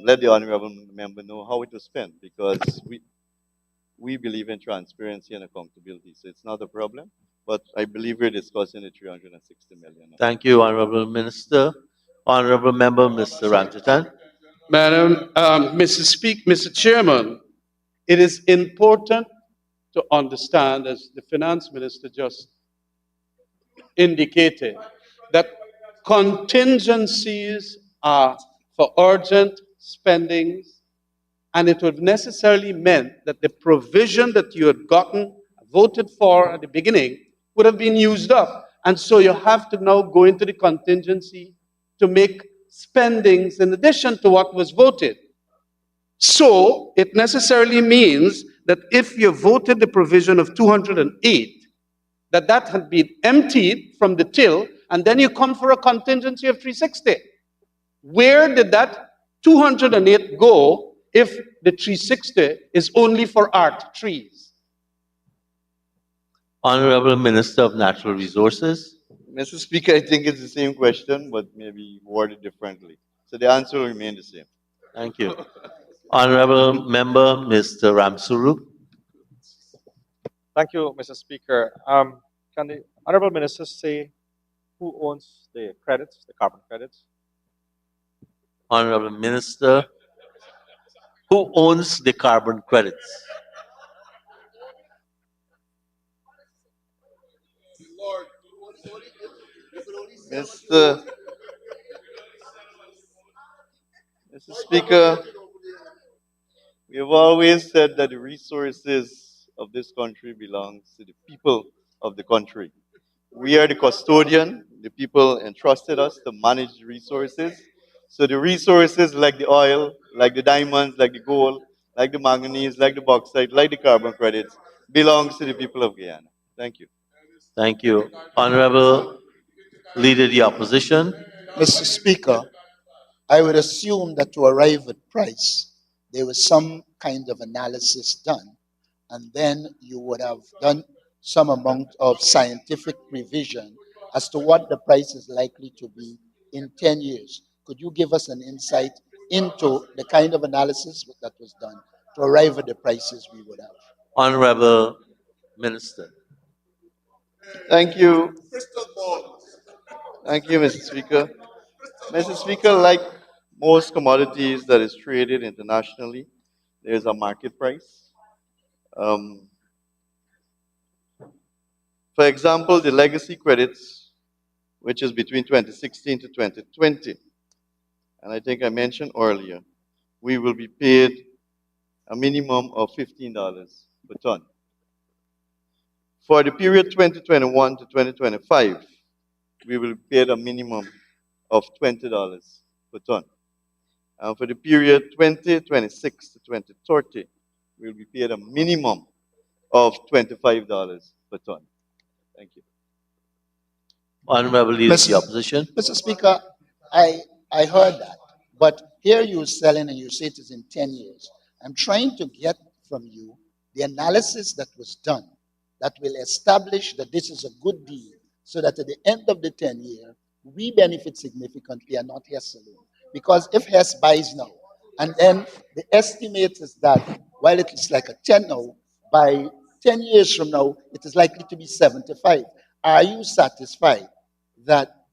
let the honorable member know how it was spent, because we believe in transparency and accountability, so it's not a problem. But I believe we're discussing the 360 million. Thank you, Honorable Minister. Honorable Member, Mr. Ramjatan. Madam, Mr. Chairman, it is important to understand, as the Finance Minister just indicated, that contingencies are for urgent spendings, and it would necessarily meant that the provision that you had voted for at the beginning would have been used up. And so you have to now go into the contingency to make spendings in addition to what was voted. So it necessarily means that if you voted the provision of 208, that had been emptied from the till, and then you come for a contingency of 360. Where did that 208 go if the 360 is only for art trees? Honorable Minister of Natural Resources. Mr. Speaker, I think it's the same question, but maybe worded differently. So the answer will remain the same. Thank you. Honorable Member, Mr. Ramsuru. Thank you, Mr. Speaker. Can the Honorable Minister say who owns the credits, the carbon credits? Honorable Minister, who owns the carbon credits? Mr. Speaker, we have always said that the resources of this country belongs to the people of the country. We are the custodian. The people entrusted us to manage the resources. So the resources like the oil, like the diamonds, like the gold, like the manganese, like the bauxite, like the carbon credits, belongs to the people of Guyana. Thank you. Thank you. Honorable Leader of the Opposition. Mr. Speaker, I would assume that to arrive at price, there was some kind of analysis done, and then you would have done some amount of scientific revision as to what the price is likely to be in 10 years. Could you give us an insight into the kind of analysis that was done to arrive at the prices we would have? Honorable Minister. Thank you. Thank you, Mr. Speaker. Mr. Speaker, like most commodities that is traded internationally, there's a market price. For example, the legacy credits, which is between 2016 to 2020, and I think I mentioned earlier, we will be paid a minimum of $15 per ton. For the period 2021 to 2025, we will be paid a minimum of $20 per ton. And for the period 2026 to 2030, we will be paid a minimum of $25 per ton. Thank you. Honorable Leader of the Opposition. Mr. Speaker, I heard that, but here you're selling and you say it is in 10 years. I'm trying to get from you the analysis that was done that will establish that this is a good deal, so that at the end of the 10 year, we benefit significantly and not yes alone. Because if Hess buys now, and then the estimate is that while it is like a 10 now, by 10 years from now, it is likely to be 75. Are you satisfied that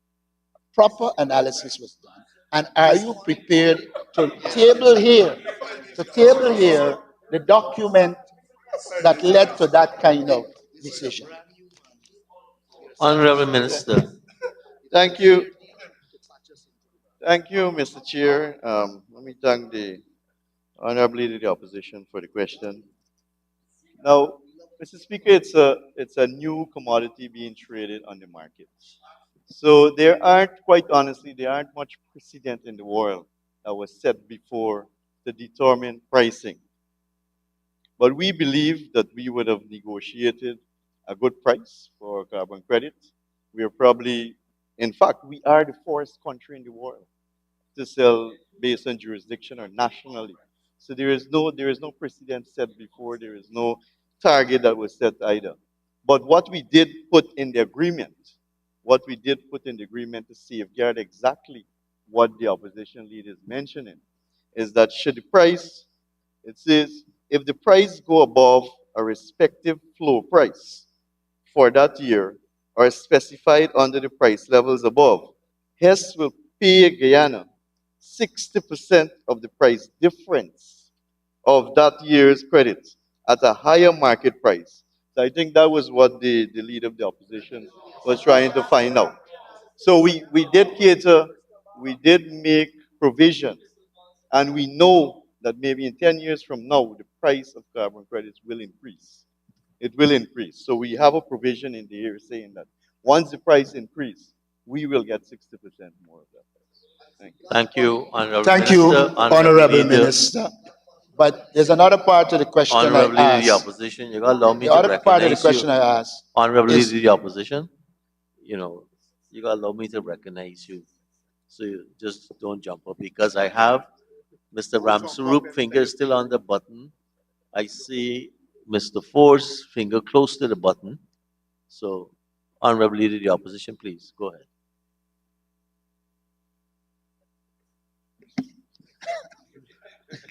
proper analysis was done? And are you prepared to table here the document that led to that kind of decision? Honorable Minister. Thank you. Thank you, Mr. Chair. Let me thank the Honorable Leader of the Opposition for the question. Now, Mr. Speaker, it's a new commodity being traded on the market. So there aren't, quite honestly, there aren't much precedent in the world that was set before to determine pricing. But we believe that we would have negotiated a good price for carbon credit. We are probably, in fact, we are the first country in the world to sell based on jurisdiction or nationally. So there is no precedent set before. There is no target that was set either. But what we did put in the agreement, to safeguard exactly what the opposition leader is mentioning, is that should the price, it says, if the price go above a respective floor price for that year or specified under the price levels above, Hess will pay Guyana 60% of the price difference of that year's credits at a higher market price. So I think that was what the leader of the opposition was trying to find out. So we did cater, we did make provision, and we know that maybe in 10 years from now, the price of carbon credits will increase. It will increase. So we have a provision in the air saying that once the price increase, we will get 60% more of that price. Thank you. Thank you, Honorable Thank Minister. you, Honorable Minister. But there's another part of the question Honorable I Leader of the asked. Opposition, you gotta allow me The to other part of the recognize question you. I asked Honorable Leader is, of the Opposition, you gotta allow me to recognize you. So you just don't jump up because I have Mr. Ramsarup finger still on the button. I see Mr. Ford's finger close to the button. So, Honorable Leader of the Opposition, please go ahead.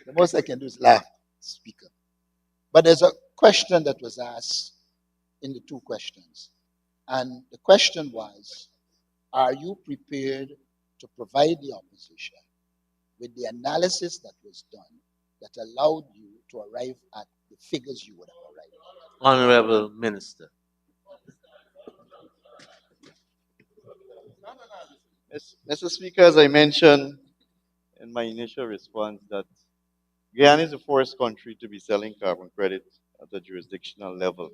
the most I can do is laugh, Speaker. But there's a question that was asked in the two questions. And the question was, are you prepared to provide the opposition with the analysis that was done that allowed you to arrive at the figures you would have arrived at? Honorable Minister. Mr. Speaker, as I mentioned in my initial response, that Guyana is the first country to be selling carbon credit at the jurisdictional level.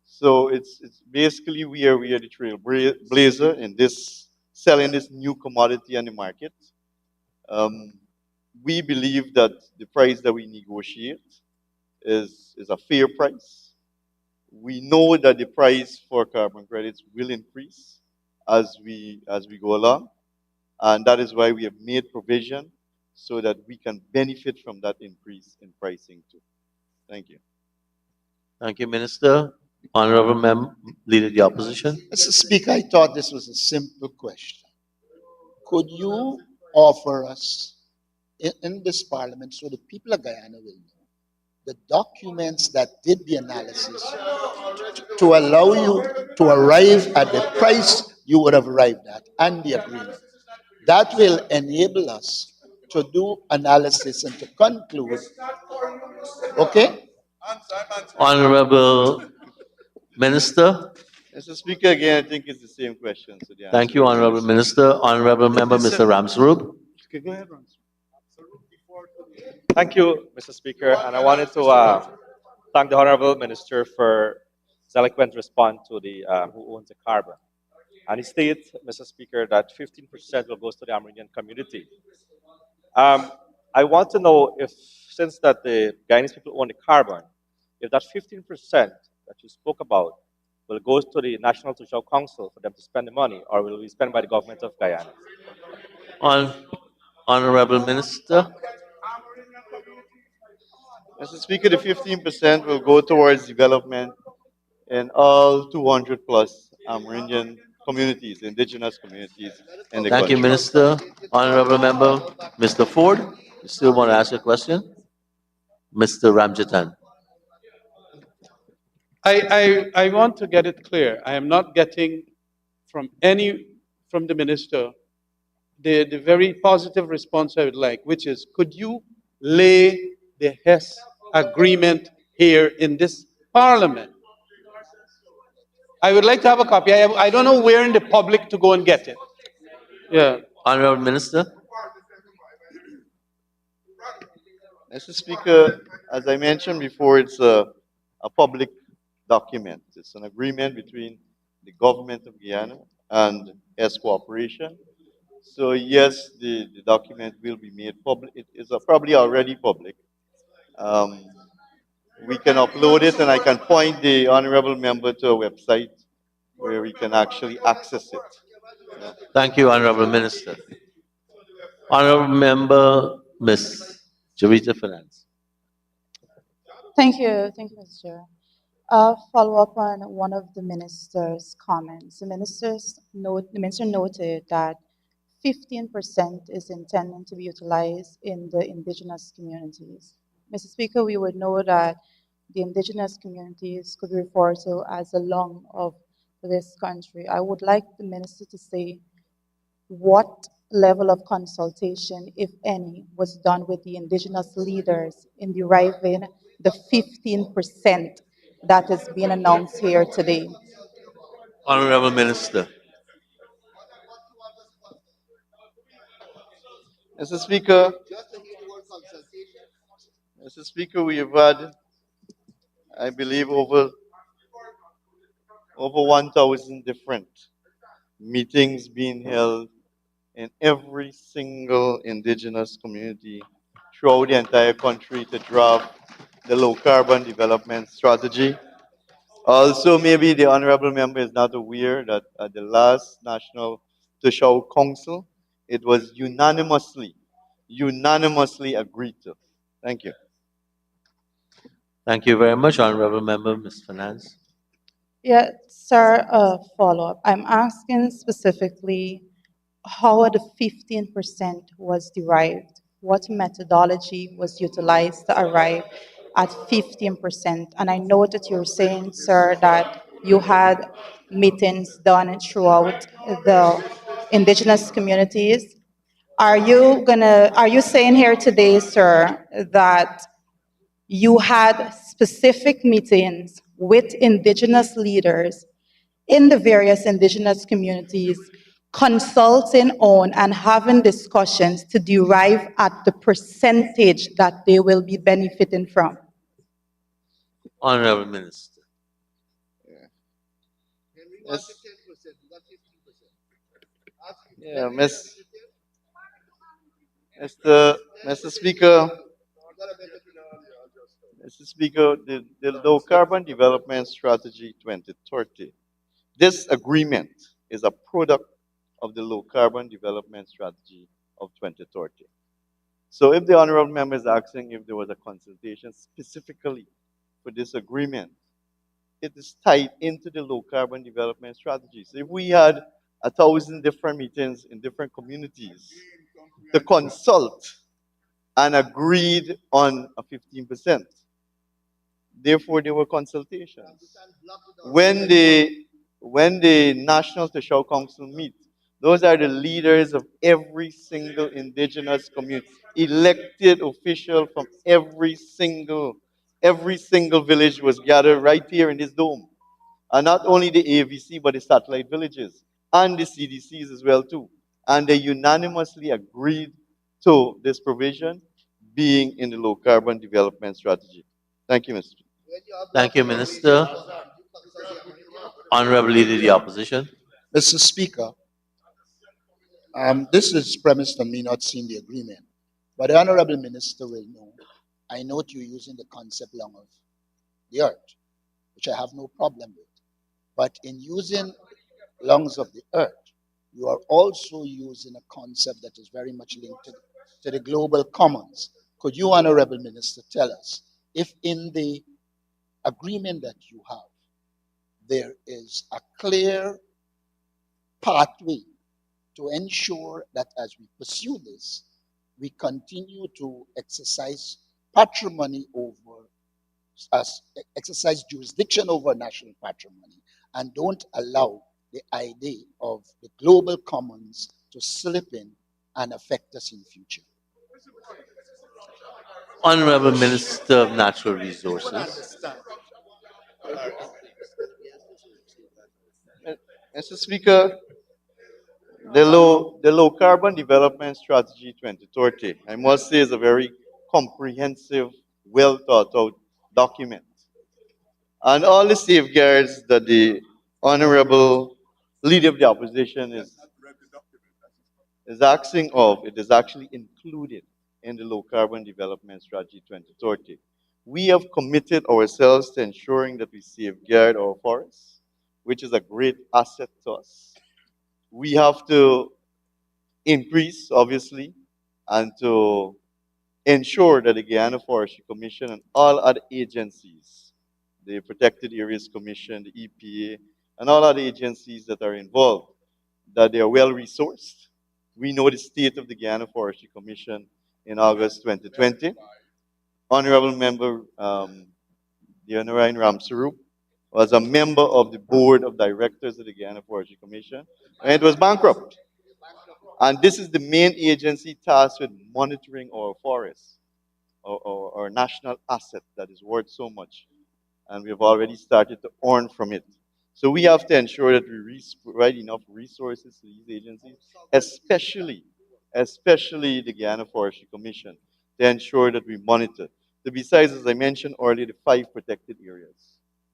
So it's basically we are the trailblazer in this selling this new commodity on the market. We believe that the price that we negotiate is a fair price. We know that the price for carbon credits will increase as we go along, and that is why we have made provision so that we can benefit from that increase in pricing too. Thank you. Thank you, Minister. Honorable Leader of the Opposition. Mr. Speaker, I thought this was a simple question. Could you offer us in this parliament so the people of Guyana will know the documents that did the analysis to allow you to arrive at the price you would have arrived at and the agreement? That will enable us to do analysis and to conclude. Okay? Honorable Minister. Mr. Speaker, again, I think it's the same question. So the Thank you, Honorable Minister. Honorable Member, Mr. Ramsarup. Go ahead, Ramsarup. Thank you, Mr. Speaker, and I wanted to thank the Honorable Minister for his eloquent response to the who owns the carbon. And he states, Mr. Speaker, that 15% will go to the Amerindian community. I want to know if, since that the Guyanese people own the carbon, if that 15% that you spoke about will go to the National Social Council for them to spend the money, or will be spent by the government of Guyana? Honorable Minister. Mr. Speaker, the 15% will go towards development in all 200 plus Amerindian communities, indigenous communities in the Thank you, country. Minister. Honorable Member, Mr. Ford, you still want to ask a question? Mr. Ramjatan. I want to get it clear. I am not getting from the minister the very positive response I would like, which is, could you lay the HES agreement here in this parliament? I would like to have a copy. I don't know where in the public to go and get it. Yeah. Honorable Minister. Mr. Speaker, as I mentioned before, it's a public document. It's an agreement between the government of Guyana and S Corporation. So yes, the document will be made public. It is probably already public. We can upload it, and I can point the honorable member to a website where we can actually access it. Yeah. Thank you, Honorable Minister. Honorable Member, Ms. Javita Finance. Thank you, Mr. Chair. Follow up on one of the minister's comments. The minister noted that 15% is intended to be utilized in the indigenous communities. Mr. Speaker, we would know that the indigenous communities could be referred to as the lung of this country. I would like the minister to say what level of consultation, if any, was done with the indigenous leaders in deriving the 15% that is being announced here today. Honorable Minister. Mr. Speaker, we have had, I believe, over 1,000 different meetings being held in every single indigenous community throughout the entire country to draft the low carbon development strategy. Also, maybe the honorable member is not aware that at the last National Tushao Council, it was unanimously agreed to. Thank you. Thank you very much, Honorable Member, Ms. Finance. Yeah, sir, follow-up. I'm asking specifically how the 15% was derived. What methodology was utilized to arrive at 15%? And I know that you're saying, sir, that you had meetings done throughout the indigenous communities. Are you saying here today, sir, that you had specific meetings with indigenous leaders in the various indigenous communities, consulting on and having discussions to derive at the percentage that they will be benefiting from? Honorable Minister. Yes. Yeah, Mr. Speaker, the Low Carbon Development Strategy 2030. This agreement is a product of the Low Carbon Development Strategy of 2030. So if the honorable member is asking if there was a consultation specifically for this agreement, it is tied into the Low Carbon Development Strategy. So if we had 1,000 different meetings in different communities to consult and agreed on a 15%, therefore there were consultations. When the National Tushao Council meet, those are the leaders of every single indigenous community, elected official from every single village was gathered right here in this dome. And not only the AVC, but the satellite villages and the CDCs as well too. And they unanimously agreed to this provision being in the low carbon development strategy. Thank you, Mr. Thank you, Minister. Honorable Leader of the Opposition. Mr. Speaker, this is premised on me not seeing the agreement, but the Honorable Minister will know. I note you're using the concept lung of the earth, which I have no problem with. But in using lungs of the earth, you are also using a concept that is very much linked to the global commons. Could you, Honorable Minister, tell us if in the agreement that you have, there is a clear pathway to ensure that as we pursue this, we continue to exercise patrimony over us, exercise jurisdiction over national patrimony, and don't allow the idea of the global commons to slip in and affect us in future. Honorable Minister of Natural Resources. Mr. Speaker, the low carbon development strategy 2030, I must say, is a very comprehensive, well thought out document. And all the safeguards that the honorable leader of the opposition is asking of, it is actually included in the low carbon development strategy 2030. We have committed ourselves to ensuring that we safeguard our forests, which is a great asset to us. We have to increase, obviously, and to ensure that the Guyana Forestry Commission and all other agencies, the Protected Areas Commission, the EPA, and all other agencies that are involved, that they are well resourced. We know the state of the Guyana Forestry Commission in August 2020. Honorable Member Dianarayan Ramsarup was a member of the board of directors of the Guyana Forestry Commission, and it was bankrupt. And this is the main agency tasked with monitoring our forests, our national asset that is worth so much. And we have already started to earn from it. So we have to ensure that we provide enough resources to these agencies, especially the Guyana Forestry Commission, to ensure that we monitor. So besides, as I mentioned earlier, the 5 protected areas.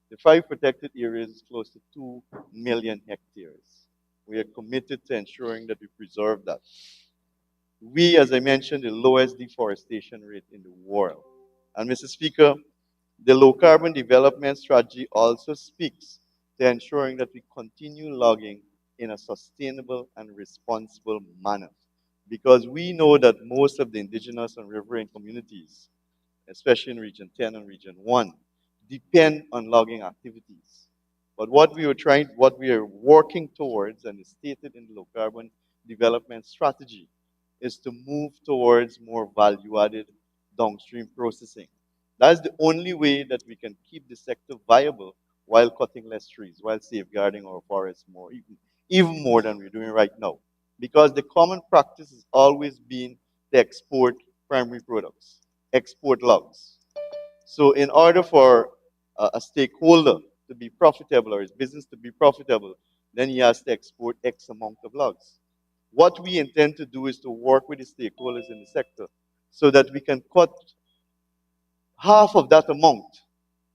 The 5 protected areas is close to 2 million hectares. We are committed to ensuring that we preserve that. We, as I mentioned, the lowest deforestation rate in the world. And Mr. Speaker, the low carbon development strategy also speaks to ensuring that we continue logging in a sustainable and responsible manner. Because we know that most of the indigenous and riverine communities, especially in Region 10 and Region 1, depend on logging activities. But what we are working towards, and is stated in the low carbon development strategy, is to move towards more value-added downstream processing. That's the only way that we can keep the sector viable while cutting less trees, while safeguarding our forests more, even more than we're doing right now. Because the common practice has always been to export primary products, export logs. So in order for a stakeholder to be profitable or his business to be profitable, then he has to export X amount of logs. What we intend to do is to work with the stakeholders in the sector so that we can cut half of that amount,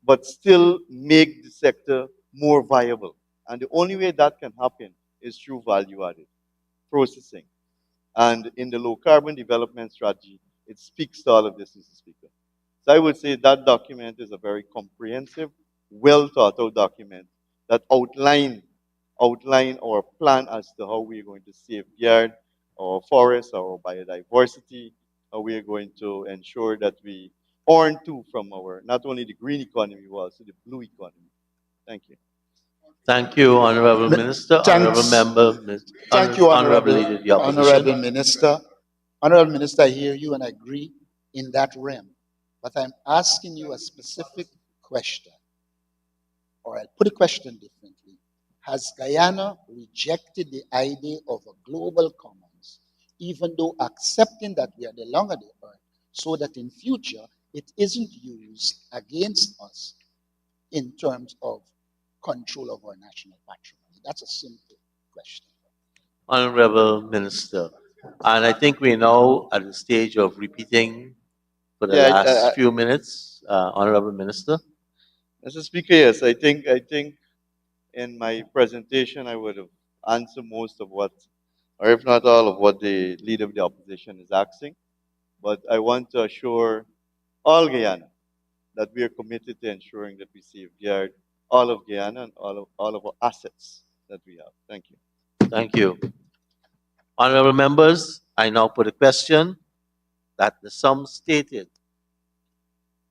but still make the sector more viable. And the only way that can happen is through value-added processing. And in the low carbon development strategy, it speaks to all of this, Mr. Speaker. So I would say that document is a very comprehensive, well thought out document that outline our plan as to how we are going to safeguard our forests, our biodiversity, how we are going to ensure that we earn too from our, not only the green economy, but also the blue economy. Thank you. Thank you, Honorable Minister. Honorable Member, Thank you, Honorable Leader of the Opposition. Honorable Minister. Honorable Minister, I hear you and I agree in that realm. But I'm asking you a specific question, or I'll put a question differently. Has Guyana rejected the idea of a global commons, even though accepting that we are the long of the earth, so that in future it isn't used against us in terms of control of our national patrimony? That's a simple question. Honorable Minister, and I think we're now at the stage of repeating for the last few minutes. Honorable Minister. Mr. Speaker, yes, I think in my presentation I would have answered most of what, or if not all of what the Leader of the Opposition is asking. But I want to assure all Guyana that we are committed to ensuring that we safeguard all of Guyana and all of our assets that we have. Thank you. Thank you. Honorable members, I now put a question that the sum stated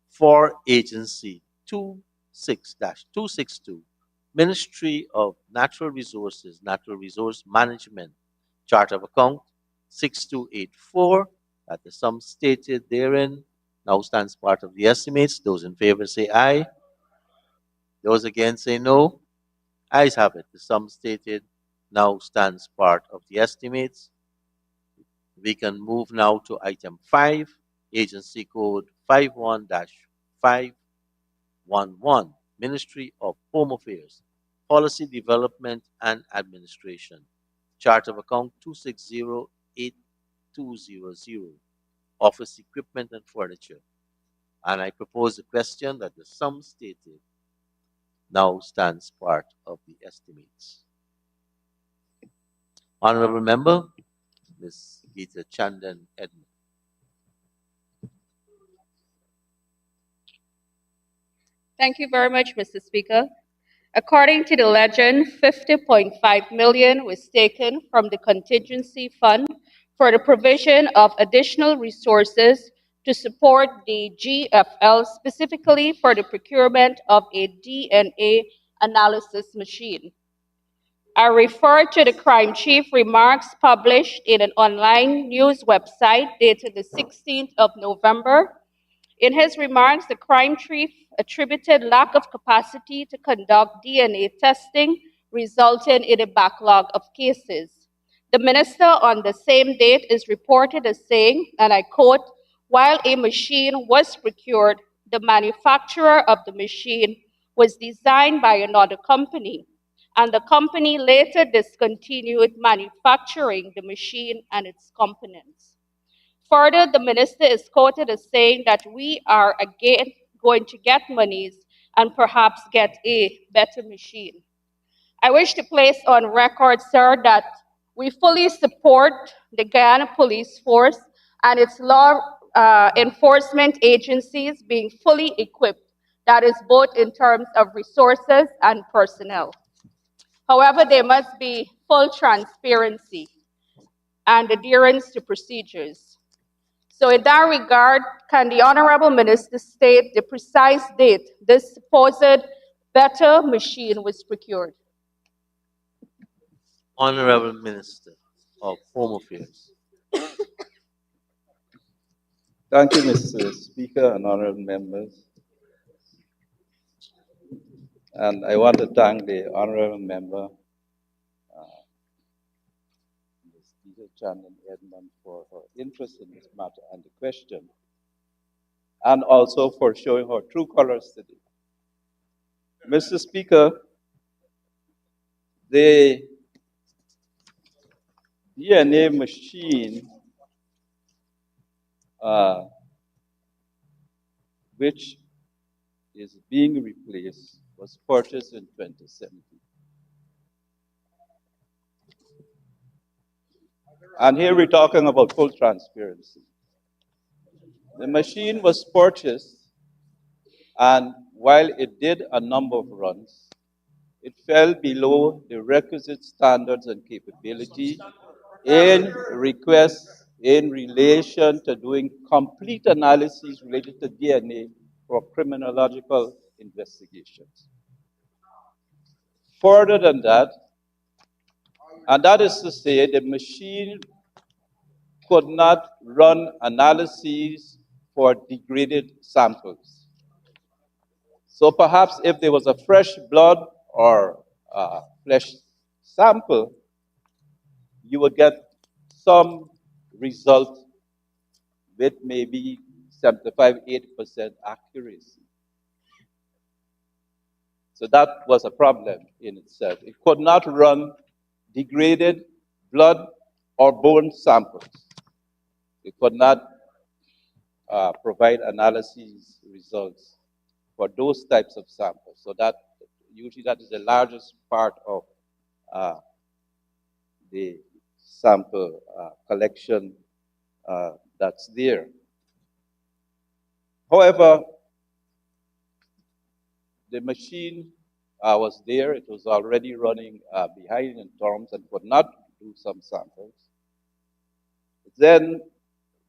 for agency 26-262 Ministry of Natural Resources, Natural Resource Management, Chart of Account 6284, that the sum stated therein now stands part of the estimates. Those in favor say aye. Those against say no. Ayes have it. The sum stated now stands part of the estimates. We can move now to item 5, Agency Code 51-511, Ministry of Home Affairs, Policy Development and Administration, Chart of Account 2608200, Office Equipment and Furniture. And I propose the question that the sum stated now stands part of the estimates. Honorable Member, Ms. Geeta Chandan Edmund. Thank you very much, Mr. Speaker. According to the legend, 50.5 million was taken from the contingency fund for the provision of additional resources to support the GFL, specifically for the procurement of a DNA analysis machine. I refer to the crime chief remarks published in an online news website dated the 16th of November. In his remarks, the crime chief attributed lack of capacity to conduct DNA testing, resulting in a backlog of cases. The minister on the same date is reported as saying, and I quote, while a machine was procured, the manufacturer of the machine was designed by another company, and the company later discontinued manufacturing the machine and its components. Further, the minister is quoted as saying that we are again going to get monies and perhaps get a better machine. I wish to place on record, sir, that we fully support the Guyana Police Force and its law enforcement agencies being fully equipped, that is both in terms of resources and personnel. However, there must be full transparency and adherence to procedures. So in that regard, can the Honorable Minister state the precise date this supposed better machine was procured? Honorable Minister of Home Affairs. Thank you, Mr. Speaker and honorable members. And I want to thank the honorable member, Ms. Geeta Chandan Edmund, for her interest in this matter and the question, and also for showing her true colors today. Mr. Speaker, the DNA machine, which is being replaced, was purchased in 2017. And here we're talking about full transparency. The machine was purchased, and while it did a number of runs, it fell below the requisite standards and capability in requests in relation to doing complete analyses related to DNA for criminological investigations. Further than that, and that is to say, the machine could not run analyses for degraded samples. So perhaps if there was a fresh blood or flesh sample, you would get some result with maybe 75–80% accuracy. So that was a problem in itself. It could not run degraded blood or bone samples. It could not provide analysis results for those types of samples. So that usually that is the largest part of the sample collection that's there. However, the machine was there. It was already running behind in terms and could not do some samples. Then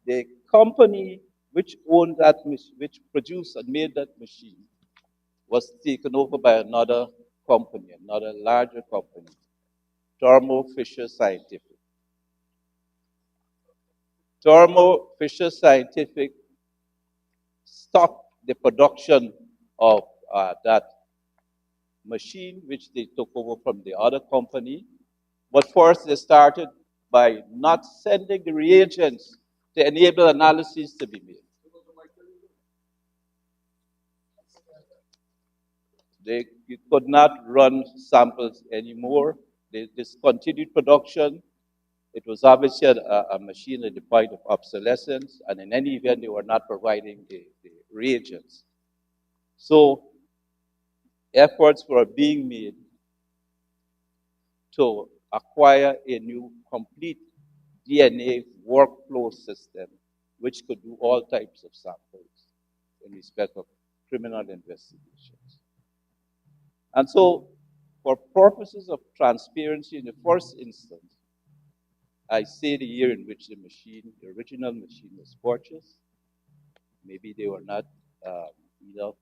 the company which owned that, which produced and made that machine, was taken over by another company, another larger company, Thermo Fisher Scientific. Thermo Fisher Scientific stopped the production of that machine, which they took over from the other company. But first, they started by not sending the reagents to enable analysis to be made. They could not run samples anymore. They discontinued production. It was obviously a machine at the point of obsolescence, and in any event, they were not providing the reagents. So efforts were being made to acquire a new complete DNA workflow system, which could do all types of samples in respect of criminal investigations. And so, for purposes of transparency in the first instance, I say the year in which the original machine was purchased. Maybe they were not enough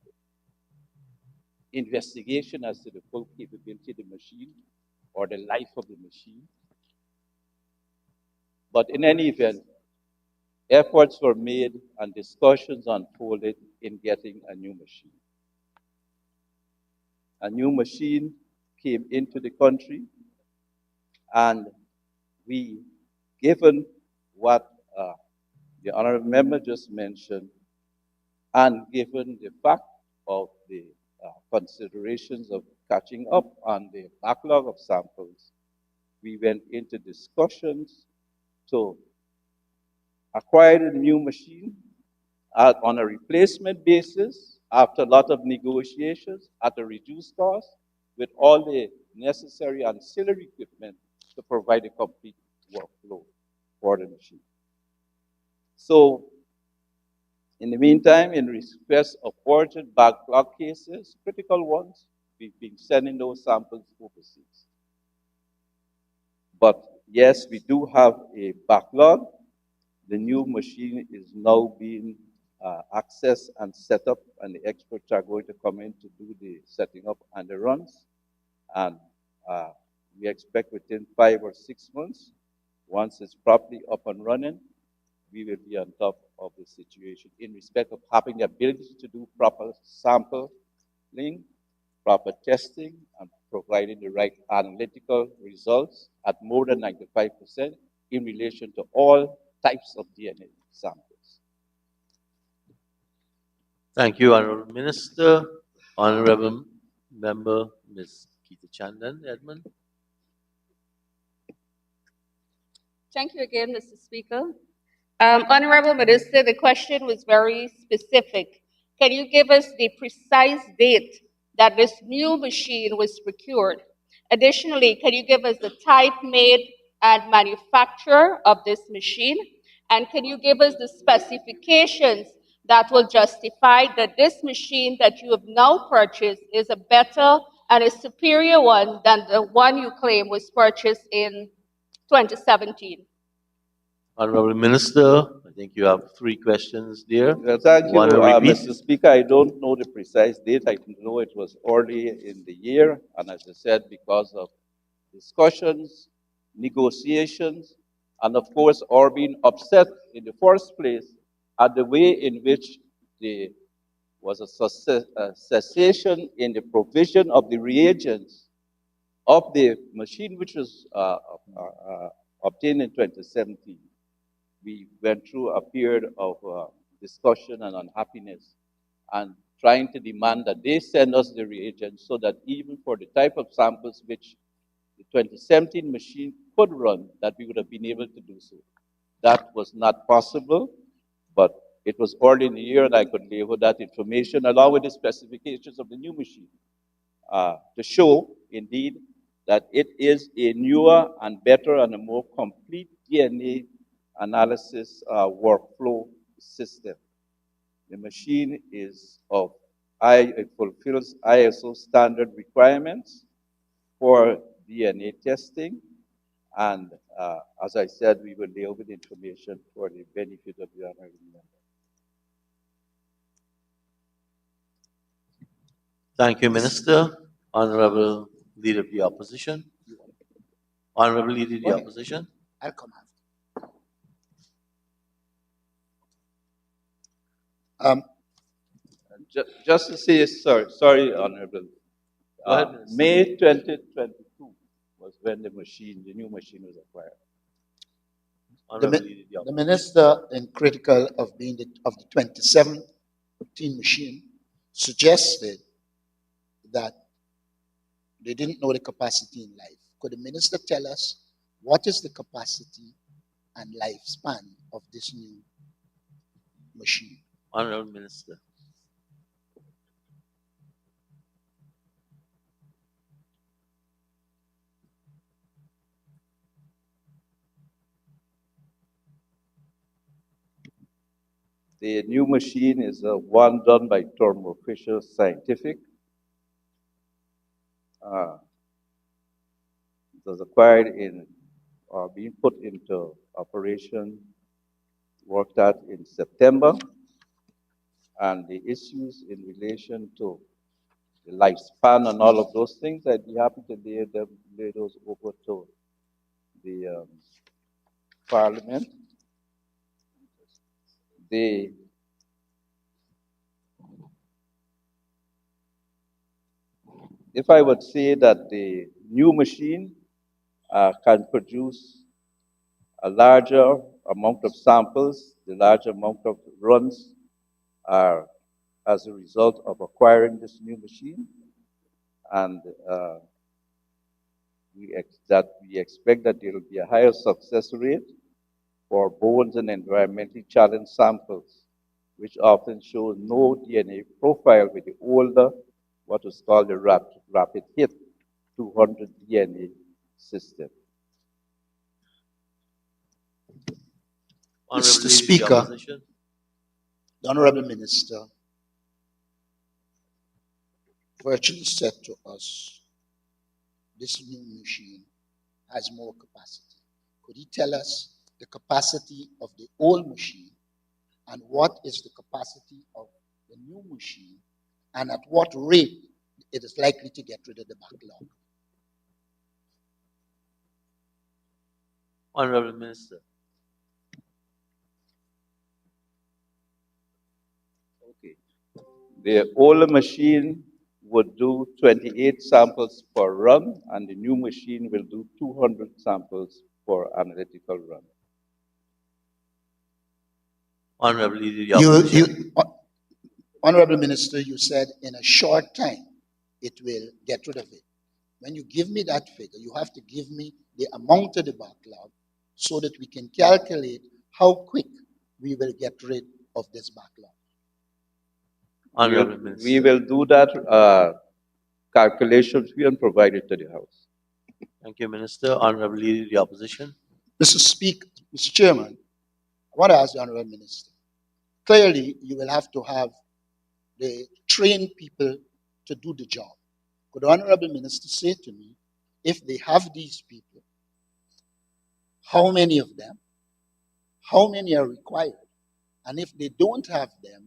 investigation as to the full capability of the machine or the life of the machine. But in any event, efforts were made and discussions unfolded in getting a new machine. A new machine came into the country, and we, given what the honorable member just mentioned, and given the fact of the considerations of catching up on the backlog of samples, we went into discussions to acquire the new machine on a replacement basis after a lot of negotiations at a reduced cost with all the necessary ancillary equipment to provide a complete workflow for the machine. So, in the meantime, in respect of urgent backlog cases, critical ones, we've been sending those samples overseas. But yes, we do have a backlog. The new machine is now being accessed and set up, and the experts are going to come in to do the setting up and the runs. And we expect within 5 or 6 months, once it's properly up and running, we will be on top of the situation in respect of having the ability to do proper sampling, proper testing, and providing the right analytical results at more than 95% in relation to all types of DNA samples. Thank you, Honorable Minister. Honorable Member, Ms. Keita Chandan, Edmund. Thank you again, Mr. Speaker. Honorable Minister, the question was very specific. Can you give us the precise date that this new machine was procured? Additionally, can you give us the type, made, and manufacturer of this machine? And can you give us the specifications that will justify that this machine that you have now purchased is a better and a superior one than the one you claim was purchased in 2017? Honorable Minister, I think you have 3 questions there. Well, thank you, repeat? Mr. Speaker. I don't know the precise date. I know it was early in the year, and as I said, because of discussions, negotiations, and of course, our being upset in the first place at the way in which there was a cessation in the provision of the reagents of the machine, which was obtained in 2017. We went through a period of discussion and unhappiness and trying to demand that they send us the reagents so that even for the type of samples which the 2017 machine could run, that we would have been able to do so. That was not possible, but it was early in the year and I could label that information along with the specifications of the new machine to show, indeed, that it is a newer and better and a more complete DNA analysis workflow system. The machine is it fulfills ISO standard requirements for DNA testing, and as I said, we will deal with information for the benefit of the honorable member. Thank you, Minister. Honorable Leader of the Opposition. Honorable Leader of the Opposition. I'll come after. Just to say, sorry, Honorable. Go ahead, Minister. May 2022 was when the new machine was acquired. The minister, in critical of being of the 2017 machine, suggested that they didn't know the capacity in life. Could the minister tell us what is the capacity and lifespan of this new machine? Honorable Minister. The new machine is one done by Thermo Fisher Scientific. It was acquired being put into operation, worked out in September, and the issues in relation to the lifespan and all of those things, I'd be happy to lay those over to the Parliament. If I would say that the new machine can produce a larger amount of samples, the larger amount of runs are as a result of acquiring this new machine, and we expect that there will be a higher success rate for bones and environmentally challenged samples, which often show no DNA profile with the older, what is called the rapid hit 200 DNA system. Mr. Speaker, the Honorable Minister virtually said to us, this new machine has more capacity. Could he tell us the capacity of the old machine and what is the capacity of the new machine and at what rate it is likely to get rid of the backlog? Honorable Minister. Okay. The older machine would do 28 samples per run, and the new machine will do 200 samples per analytical run. Honorable Leader of the Opposition. Honorable Minister, you said in a short time it will get rid of it. When you give me that figure, you have to give me the amount of the backlog so that we can calculate how quick we will get rid of this backlog. Honorable Minister. We will do that calculations and provide it to the House. Thank you, Minister. Honorable Leader of the Opposition. Mr. Chairman, I want to ask the Honorable Minister. Clearly, you will have to have the trained people to do the job. Could the Honorable Minister say to me, if they have these people, how many of them, how many are required? And if they don't have them,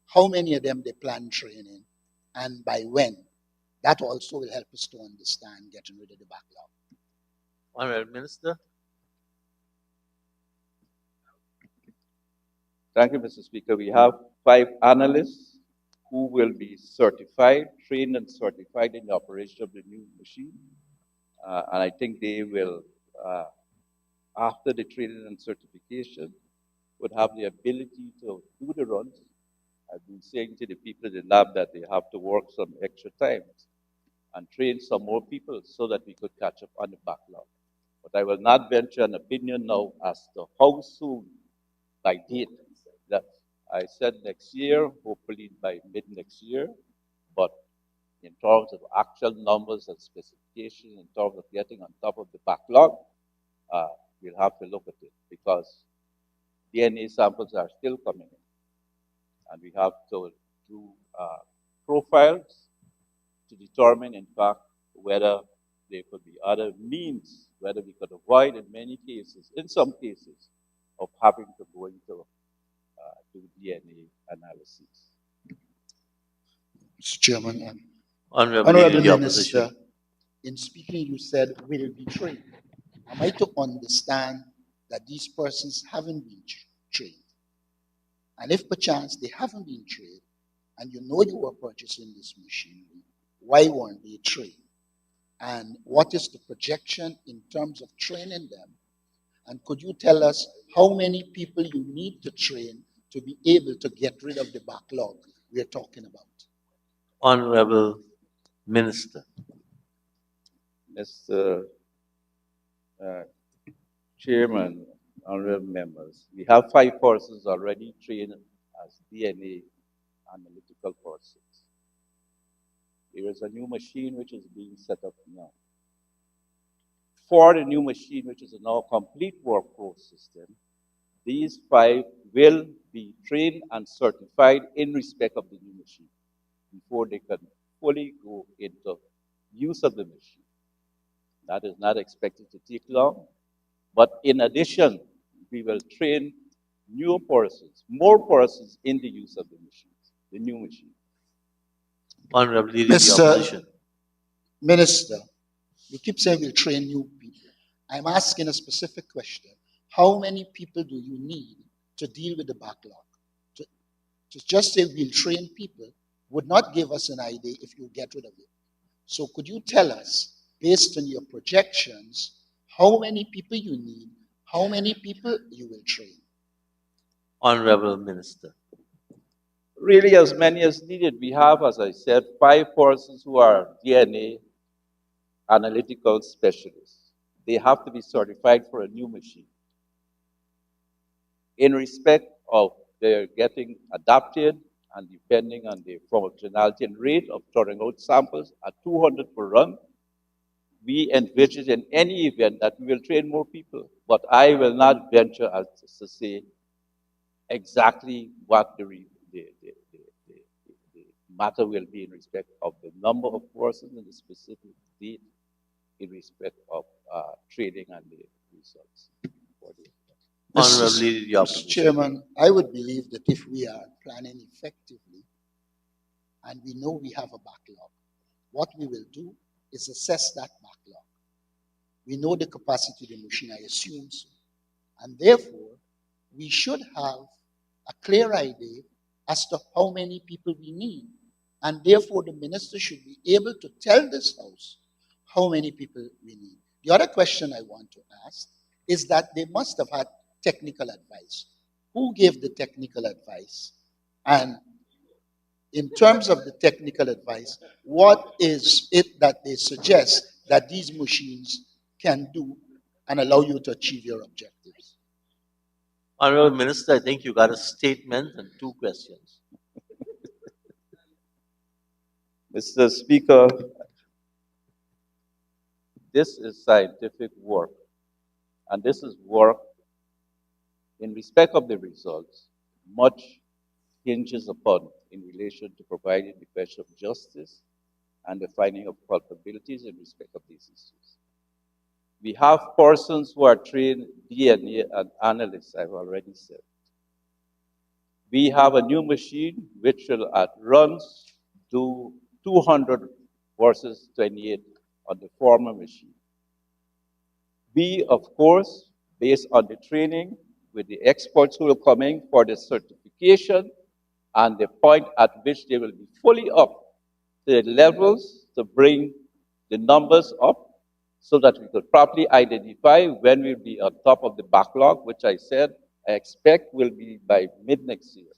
how many of them they plan training and by when? That also will help us to understand getting rid of the backlog. Honorable Minister. Thank you, Mr. Speaker. We have 5 analysts who will be certified, trained and certified in the operation of the new machine. And I think they will, after the training and certification, would have the ability to do the runs. I've been saying to the people in the lab that they have to work some extra times and train some more people so that we could catch up on the backlog. But I will not venture an opinion now as to how soon, by date. That I said next year, hopefully by mid next year, but in terms of actual numbers and specifications, in terms of getting on top of the backlog, we'll have to look at it because DNA samples are still coming in. And we have to do profiles to determine, in fact, whether there could be other means, whether we could avoid in many cases, in some cases, of having to go into do DNA analysis. Mr. Chairman, Honorable Leader Honorable of the Opposition. Minister, in speaking, you said will be trained. Am I to understand that these persons haven't been trained? And if perchance they haven't been trained, and you know you were purchasing this machinery, why weren't they trained? And what is the projection in terms of training them? And could you tell us how many people you need to train to be able to get rid of the backlog we're talking about? Honorable Minister. Mr. Chairman, honorable members, we have 5 persons already trained as DNA analytical persons. There is a new machine which is being set up now. For the new machine, which is a now complete workflow system, these 5 will be trained and certified in respect of the new machine before they can fully go into use of the machine. That is not expected to take long, but in addition, we will train new persons, more persons in the use of the machines, the new machine. Honorable Leader of the Opposition. Minister, you keep saying we'll train new people. I'm asking a specific question. How many people do you need to deal with the backlog? To just say we'll train people would not give us an idea if you get rid of it. So could you tell us, based on your projections, how many people you need, how many people you will train? Honorable Minister. Really, as many as needed. We have, as I said, 5 persons who are DNA analytical specialists. They have to be certified for a new machine. In respect of their getting adapted and depending on the functionality and rate of throwing out samples at 200 per run, we envisage in any event that we will train more people. But I will not venture as to say exactly what the matter will be in respect of the number of persons and the specific date in respect of training and the results. Mr. Chairman, I would believe that if we are planning effectively and we know we have a backlog, what we will do is assess that backlog. We know the capacity of the machine, I assume so. And therefore, we should have a clear idea as to how many people we need. And therefore, the minister should be able to tell this House how many people we need. The other question I want to ask is that they must have had technical advice. Who gave the technical advice? And in terms of the technical advice, what is it that they suggest that these machines can do and allow you to achieve your objectives? Honorable Minister, I think you got a statement and 2 questions. Mr. Speaker, this is scientific work, and this is work in respect of the results. Much hinges upon in relation to providing the question of justice and the finding of culpabilities in respect of these issues. We have persons who are trained DNA and analysts, I've already said. We have a new machine which will at runs do 200 versus 28 on the former machine. We, of course, based on the training with the experts who will come in for the certification and the point at which they will be fully up to the levels to bring the numbers up so that we could properly identify when we'll be on top of the backlog, which I said I expect will be by mid-next year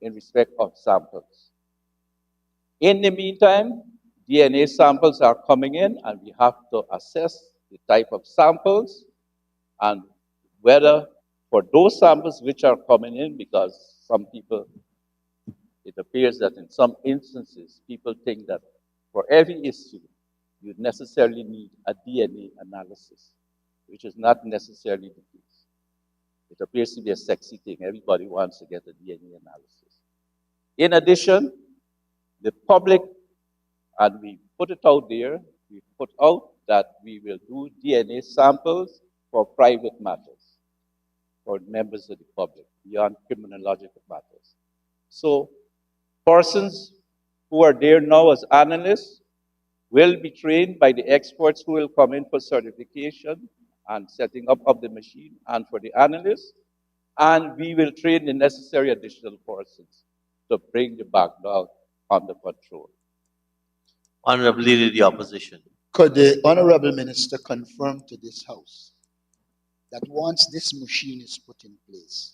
in respect of samples. In the meantime, DNA samples are coming in and we have to assess the type of samples and whether for those samples which are coming in, because some people, it appears that in some instances, people think that for every issue, you necessarily need a DNA analysis, which is not necessarily the case. It appears to be a sexy thing. Everybody wants to get a DNA analysis. In addition, the public, and we put it out there, we put out that we will do DNA samples for private matters, for members of the public, beyond criminological matters. So persons who are there now as analysts will be trained by the experts who will come in for certification and setting up of the machine and for the analysts. And we will train the necessary additional persons to bring the backlog under control. Honorable Leader of the Opposition. Could the Honorable Minister confirm to this House that once this machine is put in place,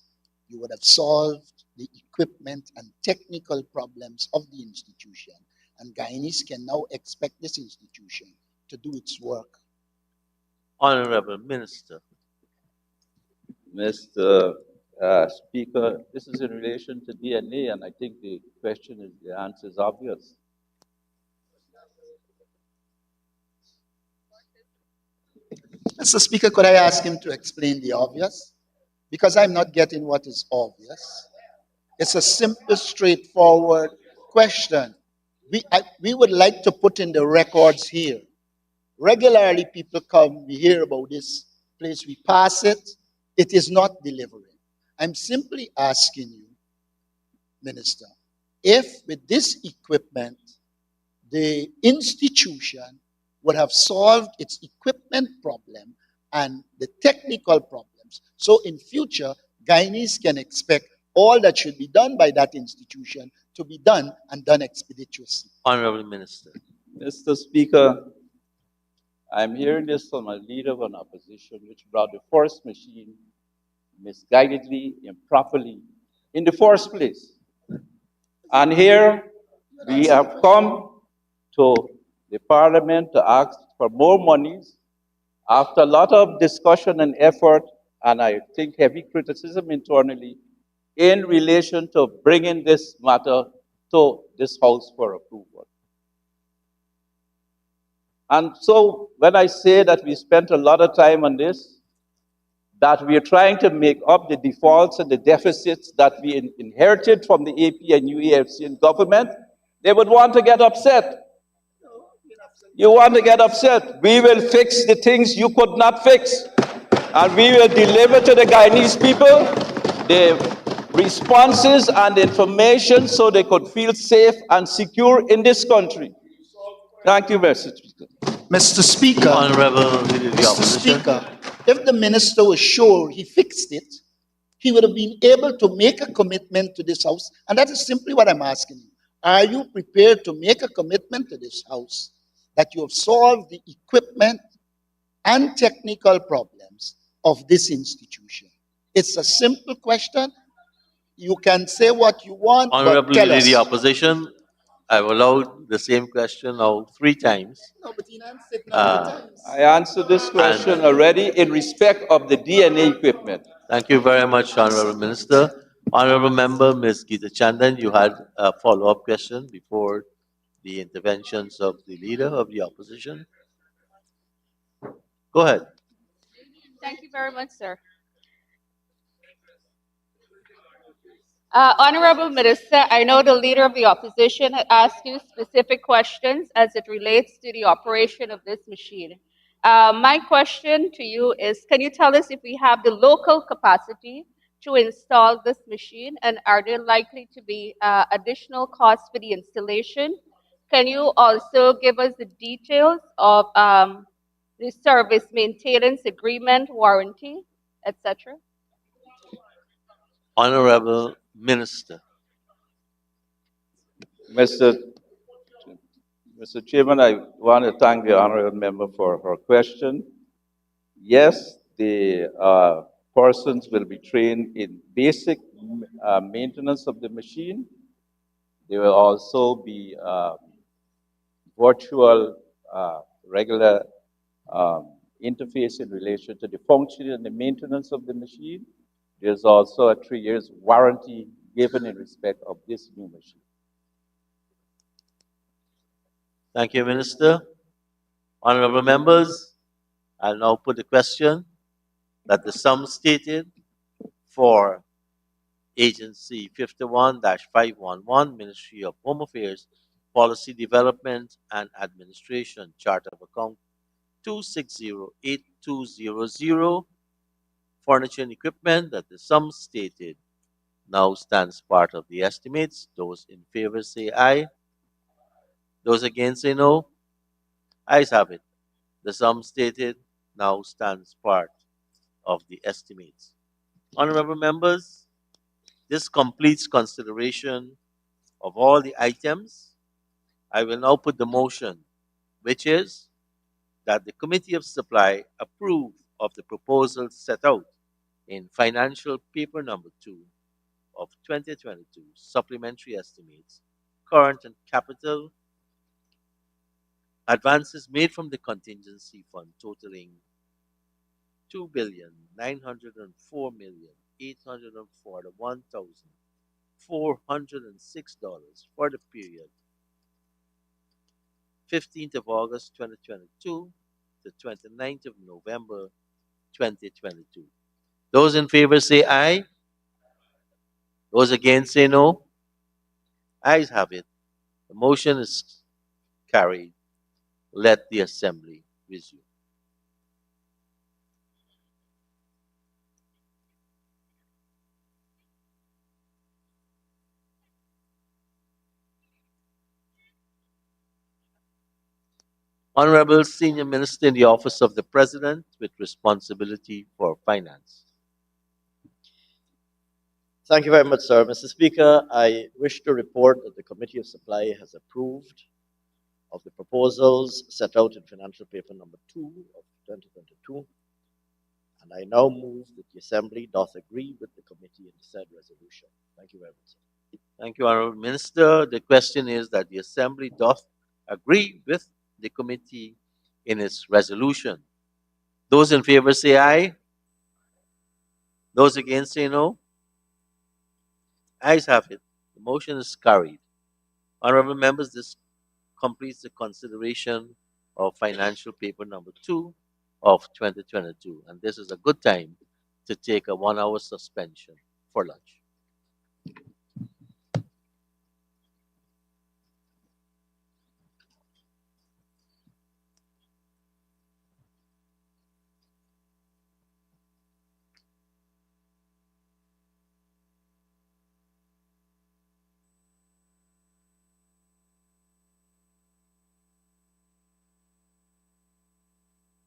you would have solved the equipment and technical problems of the institution, and Guyanese can now expect this institution to do its work? Honorable Minister. Mr. Speaker, this is in relation to DNA, and I think the answer is obvious. Mr. Speaker, could I ask him to explain the obvious? Because I'm not getting what is obvious. It's a simple, straightforward question. We would like to put in the records here. Regularly, people come, we hear about this place, we pass it, it is not delivering. I'm simply asking you, Minister, if with this equipment, the institution would have solved its equipment problem and the technical problems, so in future, Guyanese can expect all that should be done by that institution to be done and done expeditiously. Honorable Minister. Mr. Speaker, I'm hearing this from a leader of an opposition which brought the first machine misguidedly, improperly, in the first place. And here we have come to the Parliament to ask for more monies after a lot of discussion and effort, and I think heavy criticism internally, in relation to bringing this matter to this House for approval. And so when I say that we spent a lot of time on this, that we are trying to make up the defaults and the deficits that we inherited from the AP and UAFCN government, they would want to get upset. You want to get upset. We will fix the things you could not fix. And we will deliver to the Guyanese people the responses and information so they could feel safe and secure in this country. Thank you, Mr. Speaker. Mr. Speaker, Mr. Speaker, if the minister was sure he fixed it, he would have been able to make a commitment to this House, and that is simply what I'm asking you. Are you prepared to make a commitment to this House that you have solved the equipment and technical problems of this institution? It's a simple question. You can say what you want, Honorable but tell Leader of the us. Opposition, I've allowed the same question now 3 times. No, but he answered it times. I answered this question already in respect of the DNA equipment. Thank you very much, Honorable Minister. Honorable Member, Ms. Geeta Chandan, you had a follow-up question before the interventions of the Leader of the Opposition. Go ahead. Thank you very much, sir. Honorable Minister, I know the Leader of the Opposition had asked you specific questions as it relates to the operation of this machine. My question to you is, can you tell us if we have the local capacity to install this machine, and are there likely to be additional costs for the installation? Can you also give us the details of the service maintenance agreement, warranty, etc.? Honorable Minister. Mr. Chairman, I want to thank the honorable member for her question. Yes, the persons will be trained in basic maintenance of the machine. There will also be virtual regular interface in relation to the function and the maintenance of the machine. There's also a 3 years warranty given in respect of this new machine. Thank you, Minister. Honorable members, I'll now put the question that the sum stated for Agency 51-511, Ministry of Home Affairs, Policy Development and Administration, Chart of Account 2608200, furniture and equipment, that the sum stated now stands part of the estimates. Those in favor say aye. Those against say no. Ayes have it. The sum stated now stands part of the estimates. Honorable members, this completes consideration of all the items. I will now put the motion, which is that the Committee of Supply approve of the proposal set out in financial paper number 2 of 2022 supplementary estimates, current and capital advances made from the contingency fund totaling $2,904,841,406 for the period 15th of August 2022 to 29th of November 2022. Those in favor say aye. Those against say no. Ayes have it. The motion is carried. Let the assembly resume. Honorable Senior Minister in the Office of the President with responsibility for finance. Thank you very much, sir. Mr. Speaker, I wish to report that the Committee of Supply has approved of the proposals set out in financial paper number 2 of 2022. And I now move that the Assembly doth agree with the committee in the said resolution. Thank you very much, sir. Thank you, Honorable Minister. The question is that the Assembly doth agree with the committee in its resolution. Those in favor say aye. Those against say no. Ayes have it. The motion is carried. Honorable members, this completes the consideration of financial paper number 2 of 2022. And this is a good time to take a 1-hour suspension for lunch.